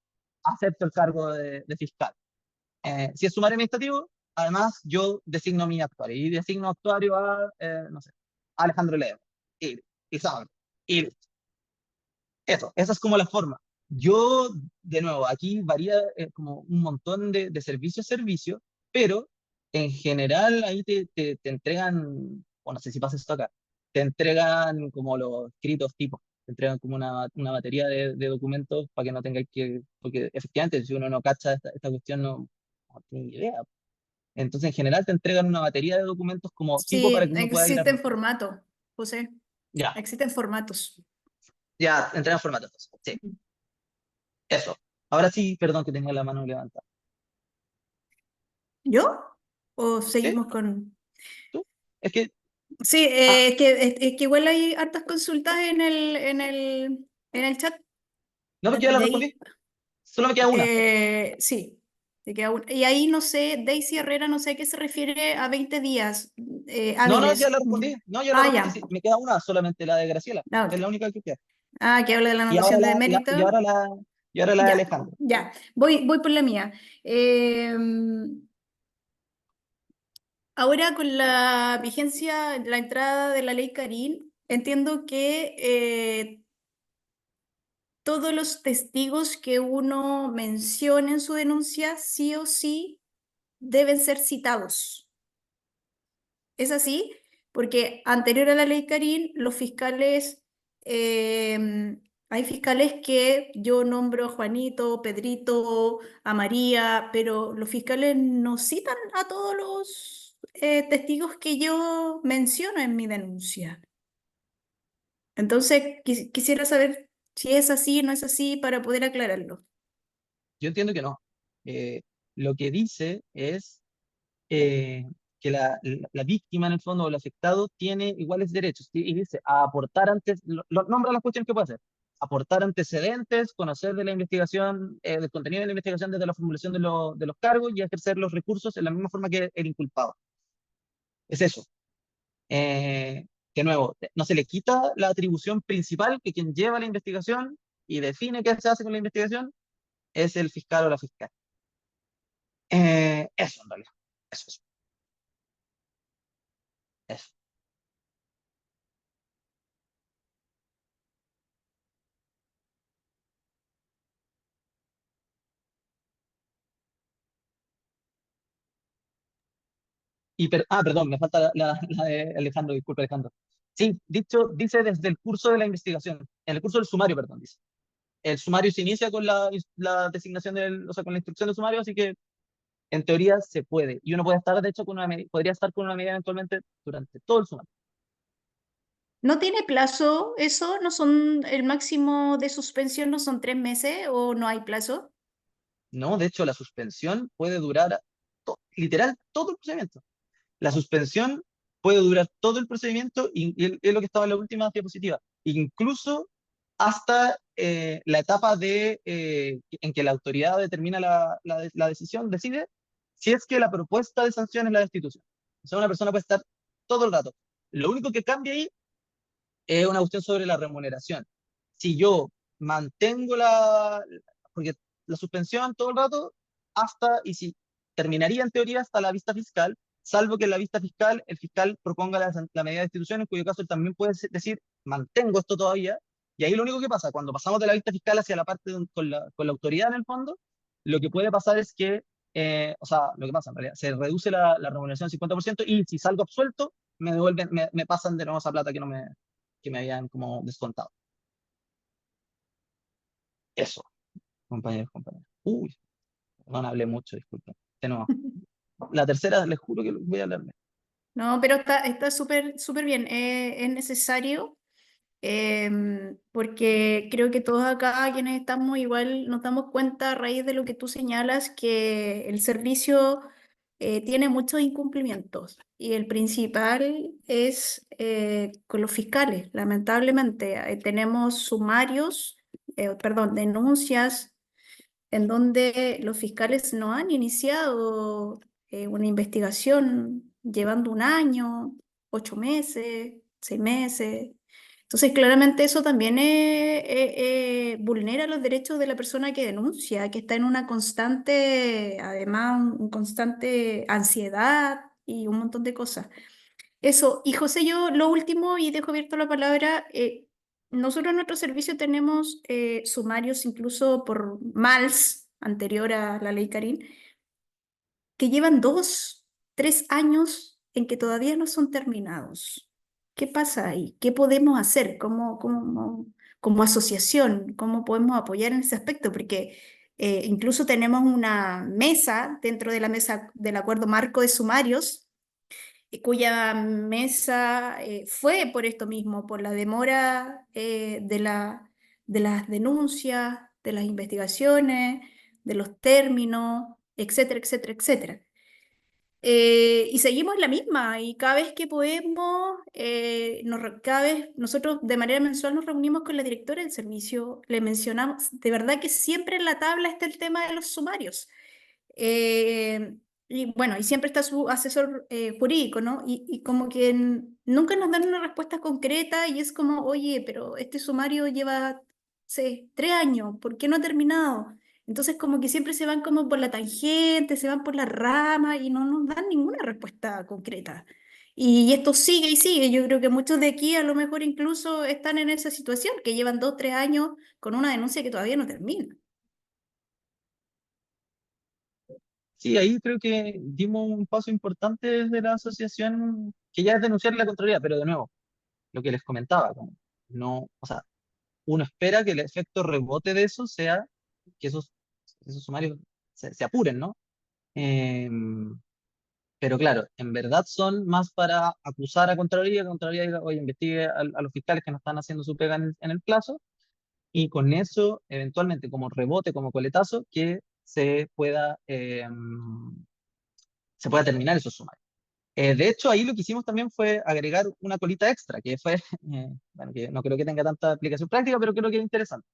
acepto el cargo de fiscal. Si es sumario administrativo, además yo designo a mi actuario y designo actuario a, no sé, a Alejandro Leo y Saúl. Y eso, esa es como la forma. Yo, de nuevo, aquí varía como un montón de servicio a servicio, pero en general ahí te entregan, o no sé si pasa esto acá, te entregan como los escritos tipos, te entregan como una batería de documentos para que no tengáis que, porque efectivamente si uno no cacha esta cuestión no tiene idea. Entonces en general te entregan una batería de documentos como tipo para Sí, que uno pueda ir existen armando. formatos, José, Ya, existen formatos. ya, entregan formatos. Sí, eso. Ahora sí, perdón que tenía la mano levantada. ¿Yo? ¿O ¿Sí? seguimos con...? ¿Tú? Es que, Sí, ah, es que igual hay hartas consultas en el chat. no, porque ya la De respondí. ahí, Solo me queda una. sí, te queda y ahí no sé, Daisy Herrera, no sé a qué se refiere a 20 días No, no, ya hábiles. la respondí. No, ya la Ah, respondí. ya. Sí, me queda una solamente, la de Graciela. Ah, Es la única que queda. que habla de la Y ahora anotación de mérito. y ahora la de Ya, Alejandro. ya. Voy por la mía. Ahora con la vigencia, la entrada de la ley Karin, entiendo que todos los testigos que uno mencione en su denuncia, sí o sí, deben ser citados. ¿Es así? Porque anterior a la ley Karin, los fiscales, hay fiscales que yo nombro a Juanito, Pedrito, a María, pero los fiscales no citan a todos los testigos que yo menciono en mi denuncia. Entonces, quisiera saber si es así o no es así para poder aclararlo. Yo entiendo que no. Lo que dice es eh, que la víctima, en el fondo, o el afectado, tiene iguales derechos. Y dice, a aportar antes, nombra las cuestiones que puede hacer. Aportar antecedentes, conocer de la investigación, del contenido de la investigación desde la formulación de los cargos y ejercer los recursos en la misma forma que el inculpado. Es eso. Eh, de nuevo, no se le quita la atribución principal que quien lleva la investigación y define qué se hace con la investigación es el fiscal o la fiscal. Eso, en realidad. Eso. Eso. Perdón, me falta la de Alejandro, disculpe Alejandro. Sí, dice desde el curso de la investigación, en el curso del sumario, perdón, dice. El sumario se inicia con la designación o sea, con la instrucción del sumario, así que en teoría se puede. Y uno puede estar, de hecho, podría estar con una medida eventualmente durante todo el sumario. ¿No tiene plazo eso? ¿No son el máximo de suspensión no son 3 meses o no hay plazo? No, de hecho, la suspensión puede durar literal todo el procedimiento. La suspensión puede durar todo el procedimiento y es lo que estaba en la última diapositiva, incluso hasta la etapa en que la autoridad determina la decisión, decide si es que la propuesta de sanción es la destitución. O sea, una persona puede estar todo el rato. Lo único que cambia ahí es una cuestión sobre la remuneración. Si yo mantengo porque la suspensión todo el rato, y si terminaría en teoría hasta la vista fiscal, salvo que en la vista fiscal el fiscal proponga la medida de destitución, en cuyo caso él también puede decir, mantengo esto todavía, y ahí lo único que pasa, cuando pasamos de la vista fiscal hacia la parte con la autoridad en el fondo, lo que puede pasar es que, o sea, lo que pasa en realidad, se reduce la remuneración al 50% y si salgo absuelto, me devuelven, me pasan de nuevo esa plata que me habían como descontado. Eso, compañeros, compañeros. Uy, no hablé mucho, disculpen. De nuevo. La tercera, les juro que voy a hablarme. No, pero está súper súper bien. Es necesario porque creo que todos acá quienes estamos igual nos damos cuenta a raíz de lo que tú señalas que el servicio tiene muchos incumplimientos y el principal es con los fiscales. Lamentablemente tenemos sumarios, perdón, denuncias en donde los fiscales no han iniciado una investigación llevando un año, 8 meses, 6 meses. Entonces, claramente eso también vulnera los derechos de la persona que denuncia, que está en una constante, además, un constante ansiedad y un montón de cosas. Eso, y José, yo lo último, y dejo abierto la palabra, nosotros en nuestro servicio tenemos sumarios incluso por MALS, anterior a la ley Karin, que llevan 2, 3 años en que todavía no son terminados. ¿Qué pasa ahí? ¿Qué podemos hacer como asociación? ¿Cómo podemos apoyar en ese aspecto? Porque incluso tenemos una mesa dentro de la mesa del acuerdo marco de sumarios, cuya mesa fue por esto mismo, por la demora de las denuncias, de las investigaciones, de los términos, etcétera, etcétera, etcétera. Y seguimos en la misma, y cada vez que podemos, cada vez nosotros de manera mensual nos reunimos con la directora del servicio, le mencionamos, de verdad que siempre en la tabla está el tema de los sumarios. Eh, y bueno, y siempre está su asesor jurídico, ¿no? Y como que nunca nos dan una respuesta concreta y es como, oye, pero este sumario lleva, sé, 3 años, ¿por qué no ha terminado? Entonces como que siempre se van como por la tangente, se van por la rama y no nos dan ninguna respuesta concreta. Y esto sigue y sigue. Yo creo que muchos de aquí a lo mejor incluso están en esa situación, que llevan 2, 3 años con una denuncia que todavía no termina. Sí, ahí creo que dimos un paso importante desde la asociación, que ya es denunciar la Contraloría, pero de nuevo, lo que les comentaba, como no, o sea, uno espera que el efecto rebote de eso sea que esos sumarios se apuren, ¿no? Em, pero claro, en verdad son más para acusar a Contraloría, que Contraloría diga, oye, investigue a los fiscales que no están haciendo su pega en el plazo, y con eso, eventualmente, como rebote, como coletazo, que se pueda terminar esos sumarios. De hecho, ahí lo que hicimos también fue agregar una colita extra, que fue, bueno, que no creo que tenga tanta aplicación práctica, pero creo que es interesante.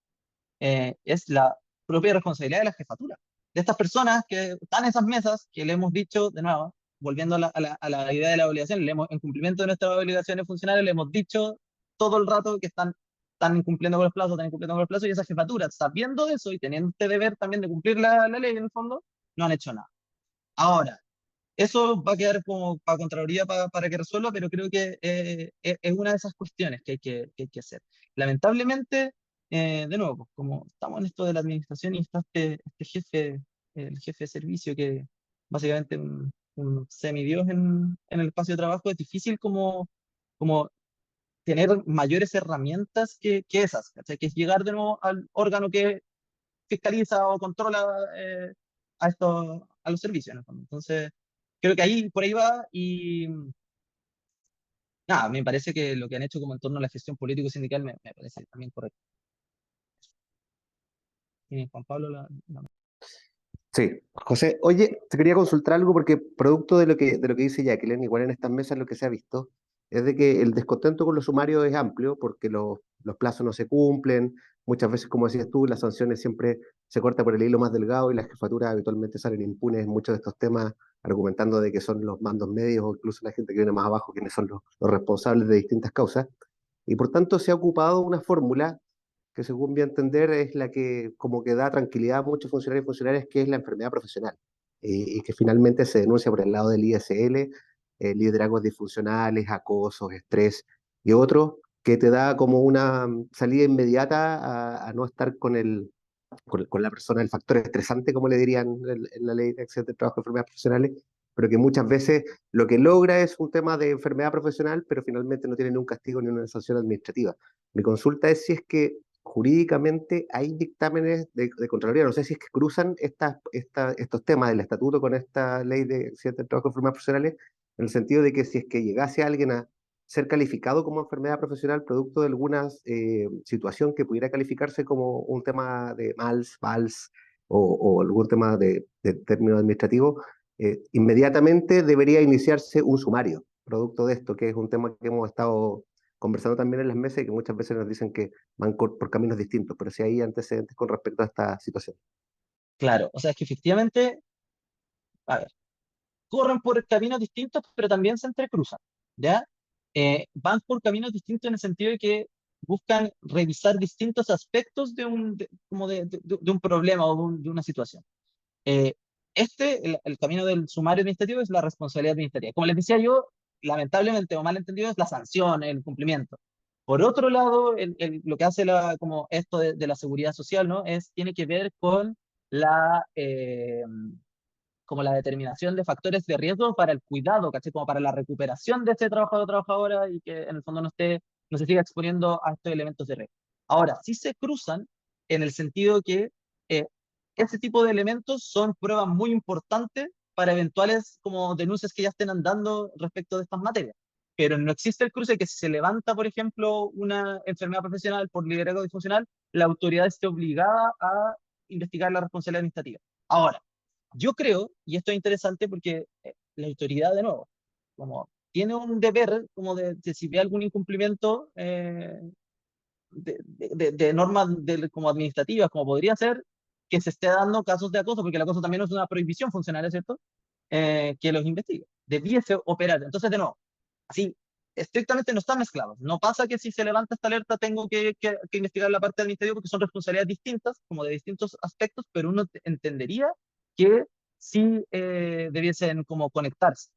Es la propia responsabilidad de la jefatura. De estas personas que están en esas mesas, que le hemos dicho, de nuevo, volviendo a la idea de la obligación, en cumplimiento de nuestras obligaciones funcionales, le hemos dicho todo el rato que están incumpliendo con los plazos, están incumpliendo con los plazos, y esas jefaturas, sabiendo eso y teniendo este deber también de cumplir la ley en el fondo, no han hecho nada. Ahora, eso va a quedar como para Contraloría para que resuelva, pero creo que es una de esas cuestiones que hay que hacer. Lamentablemente, de nuevo, pues, como estamos en esto de la administración y está este jefe, el jefe de servicio, que básicamente un semidios en el espacio de trabajo, es difícil como tener mayores herramientas que esas, ¿cachai? Que es llegar de nuevo al órgano que fiscaliza o controla a los servicios, en el fondo. Entonces, creo que ahí, por ahí va, y nada, me parece que lo que han hecho como en torno a la gestión político-sindical me parece también correcto. Y Juan Pablo, Sí, José, oye, te quería consultar algo porque producto de lo que dice Jacqueline, igual en estas mesas lo que se ha visto es de que el descontento con los sumarios es amplio porque los plazos no se cumplen, muchas veces, como decías tú, las sanciones siempre se cortan por el hilo más delgado y las jefaturas habitualmente salen impunes en muchos de estos temas, argumentando de que son los mandos medios o incluso la gente que viene más abajo quienes son los responsables de distintas causas. Y por tanto se ha ocupado una fórmula que según mi entender es la que como que da tranquilidad a muchos funcionarios y funcionarias, que es la enfermedad profesional, y que finalmente se denuncia por el lado del ISL, liderazgos disfuncionales, acosos, estrés y otros, que te da como una salida inmediata a no estar con la persona, el factor estresante, como le dirían en la ley de accidentes de trabajo de enfermedades profesionales, pero que muchas veces lo que logra es un tema de enfermedad profesional, pero finalmente no tiene ni un castigo ni una sanción administrativa. Mi consulta es si es que jurídicamente hay dictámenes de Contraloría, no sé si es que cruzan estos temas del estatuto con esta ley de accidentes de trabajo de enfermedades profesionales, en el sentido de que si es que llegase alguien a ser calificado como enfermedad profesional producto de alguna situación que pudiera calificarse como un tema de MALS, VALS o algún tema de término administrativo, inmediatamente debería iniciarse un sumario producto de esto, que es un tema que hemos estado conversando también en las mesas y que muchas veces nos dicen que van por caminos distintos, pero si hay antecedentes con respecto a esta situación. claro, o sea, es que efectivamente, a ver, corren por caminos distintos, pero también se entrecruzan, ¿ya? Van por caminos distintos en el sentido de que buscan revisar distintos aspectos de un problema o de una situación. Eh, el camino del sumario administrativo es la responsabilidad administrativa. Como les decía yo, lamentablemente o mal entendido es la sanción, el cumplimiento. Por otro lado, lo que hace como esto de la seguridad social, ¿no? Tiene que ver con la, como la determinación de factores de riesgo para el cuidado, ¿cachai? Como para la recuperación de ese trabajador o trabajadora y que en el fondo no se siga exponiendo a estos elementos de riesgo. Ahora, sí se cruzan en el sentido que eh, ese tipo de elementos son pruebas muy importantes para eventuales como denuncias que ya estén andando respecto de estas materias. Pero no existe el cruce que si se levanta, por ejemplo, una enfermedad profesional por liderazgo disfuncional, la autoridad esté obligada a investigar la responsabilidad administrativa. Ahora, yo creo, y esto es interesante porque la autoridad, de nuevo, como tiene un deber como de si ve algún incumplimiento de normas como administrativas, como podría ser que se esté dando casos de acoso, porque el acoso también es una prohibición funcional, ¿cierto? Que los investigue. Debiese operar. Entonces, de nuevo, así, estrictamente no están mezclados. No pasa que si se levanta esta alerta tengo que investigar la parte administrativa porque son responsabilidades distintas, como de distintos aspectos, pero uno entendería que sí debiesen como conectarse.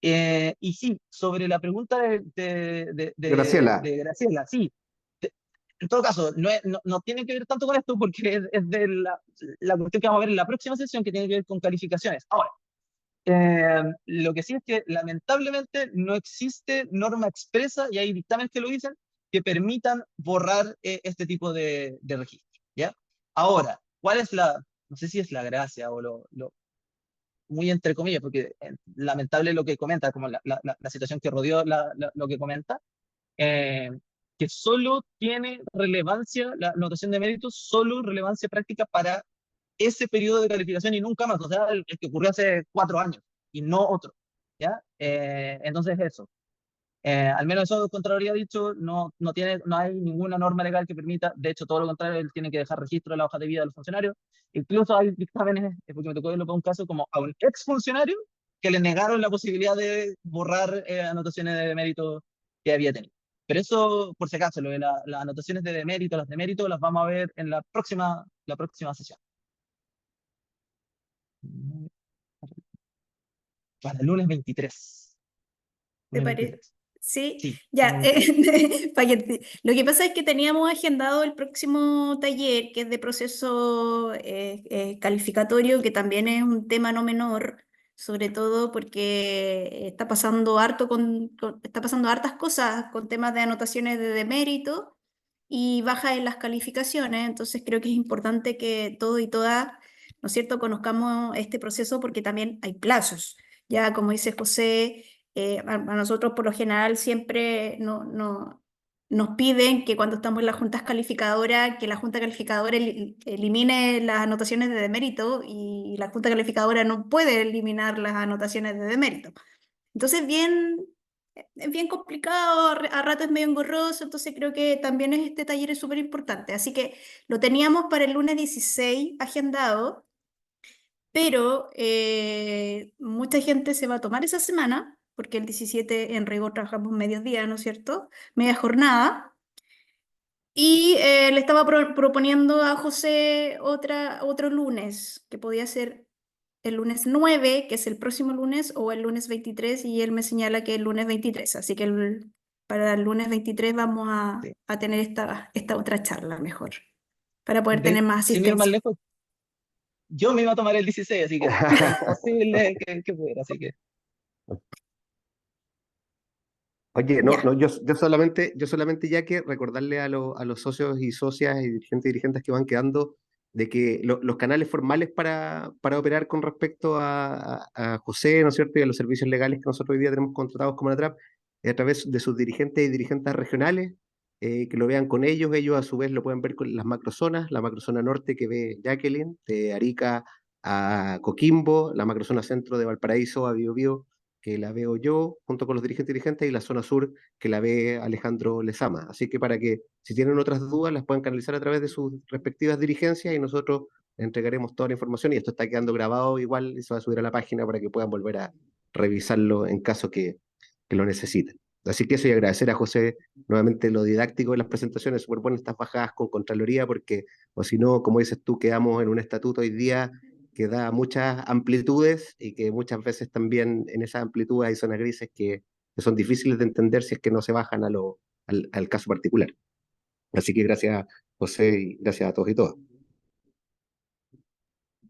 Y sí, sobre la pregunta Graciela, de Graciela, sí. En todo caso, no tiene que ver tanto con esto porque es de la cuestión que vamos a ver en la próxima sesión que tiene que ver con calificaciones. Ahora, lo que sí es que lamentablemente no existe norma expresa, y hay dictámenes que lo dicen, que permitan borrar este tipo de registros, ¿ya? Ahora, ¿cuál es no sé si es la gracia o muy entre comillas, porque lamentable lo que comenta, como la situación que rodeó lo que comenta, eh, que solo tiene relevancia, la notación de méritos, solo relevancia práctica para ese periodo de calificación y nunca más, o sea, el que ocurrió hace 4 años y no otro, ¿ya? Entonces eso. Al menos eso el Contraloría ha dicho, no hay ninguna norma legal que permita, de hecho todo lo contrario, él tiene que dejar registro de la hoja de vida de los funcionarios. Incluso hay dictámenes, porque me tocó verlo para un caso, como a un exfuncionario que le negaron la posibilidad de borrar anotaciones de mérito que había tenido. Pero eso, por si acaso, lo de las anotaciones de demérito, las de mérito, las vamos a ver en la próxima sesión. Para el lunes 23. ¿Te Lunes parece? 23. Sí, Sí, ya. lunes 23. Lo que pasa es que teníamos agendado el próximo taller, que es de proceso calificatorio, que también es un tema no menor, sobre todo porque está pasando está pasando hartas cosas con temas de anotaciones de demérito y bajas en las calificaciones. Entonces creo que es importante que todos y todas, ¿no es cierto?, conozcamos este proceso porque también hay plazos. Ya, como dice José, a nosotros por lo general siempre nos piden que cuando estamos en las juntas calificadoras, que la junta calificadora elimine las anotaciones de demérito y la junta calificadora no puede eliminar las anotaciones de demérito. Entonces, es bien complicado, a rato es medio engorroso, entonces creo que también este taller es súper importante. Así que lo teníamos para el lunes 16 agendado, pero mucha gente se va a tomar esa semana, porque el 17 en rigor trabajamos medios días, ¿no es cierto? Media jornada. Y le estaba proponiendo a José otro lunes, que podía ser el lunes 9, que es el próximo lunes, o el lunes 23, y él me señala que el lunes 23. Así que para el lunes 23 vamos Sí. a tener esta otra charla mejor, para poder tener más Sin ir más asistencia. lejos, yo me iba a tomar el 16, así que es posible que pudiera, así que oye, no, Ya. no, yo solamente ya que recordarle a los socios y socias y dirigentes que van quedando de que los canales formales para operar con respecto a José, ¿no es cierto? Y a los servicios legales que nosotros hoy día tenemos contratados como la TRAP, es a través de sus dirigentes y dirigentes regionales, que lo vean con ellos a su vez lo pueden ver con las macrozonas, la macrozona norte que ve Jacqueline, de Arica a Coquimbo, la macrozona centro de Valparaíso a Biobío, que la veo yo junto con los dirigentes, y la zona sur que la ve Alejandro Lezama. Así que para que si tienen otras dudas las puedan canalizar a través de sus respectivas dirigencias y nosotros entregaremos toda la información y esto está quedando grabado igual y se va a subir a la página para que puedan volver a revisarlo en caso que lo necesiten. Así que eso, y agradecer a José nuevamente lo didáctico de las presentaciones, súper buenas estas bajadas con Contraloría, porque o si no, como dices tú, quedamos en un estatuto hoy día que da muchas amplitudes y que muchas veces también en esas amplitudes hay zonas grises que son difíciles de entender si es que no se bajan al caso particular. Así que gracias, José, y gracias a todos y todas.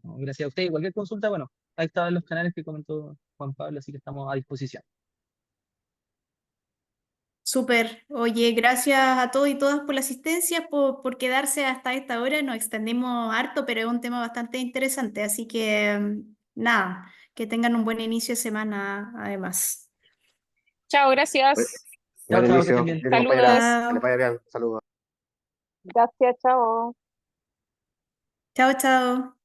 No, gracias a usted. Y cualquier consulta, bueno, ahí estaban los canales que comentó Juan Pablo, así que estamos a disposición. Súper. Oye, gracias a todos y todas por la asistencia, por quedarse hasta esta hora. Nos extendimos harto, pero es un tema bastante interesante. Así que, nada, que tengan un buen inicio de semana, además. Chao, Buen, gracias. Chao, buen chao, que inicio, estén bien. compañera, Saludos. que les Chao, vaya bien, saludos. Gracias, chao. chao, chao.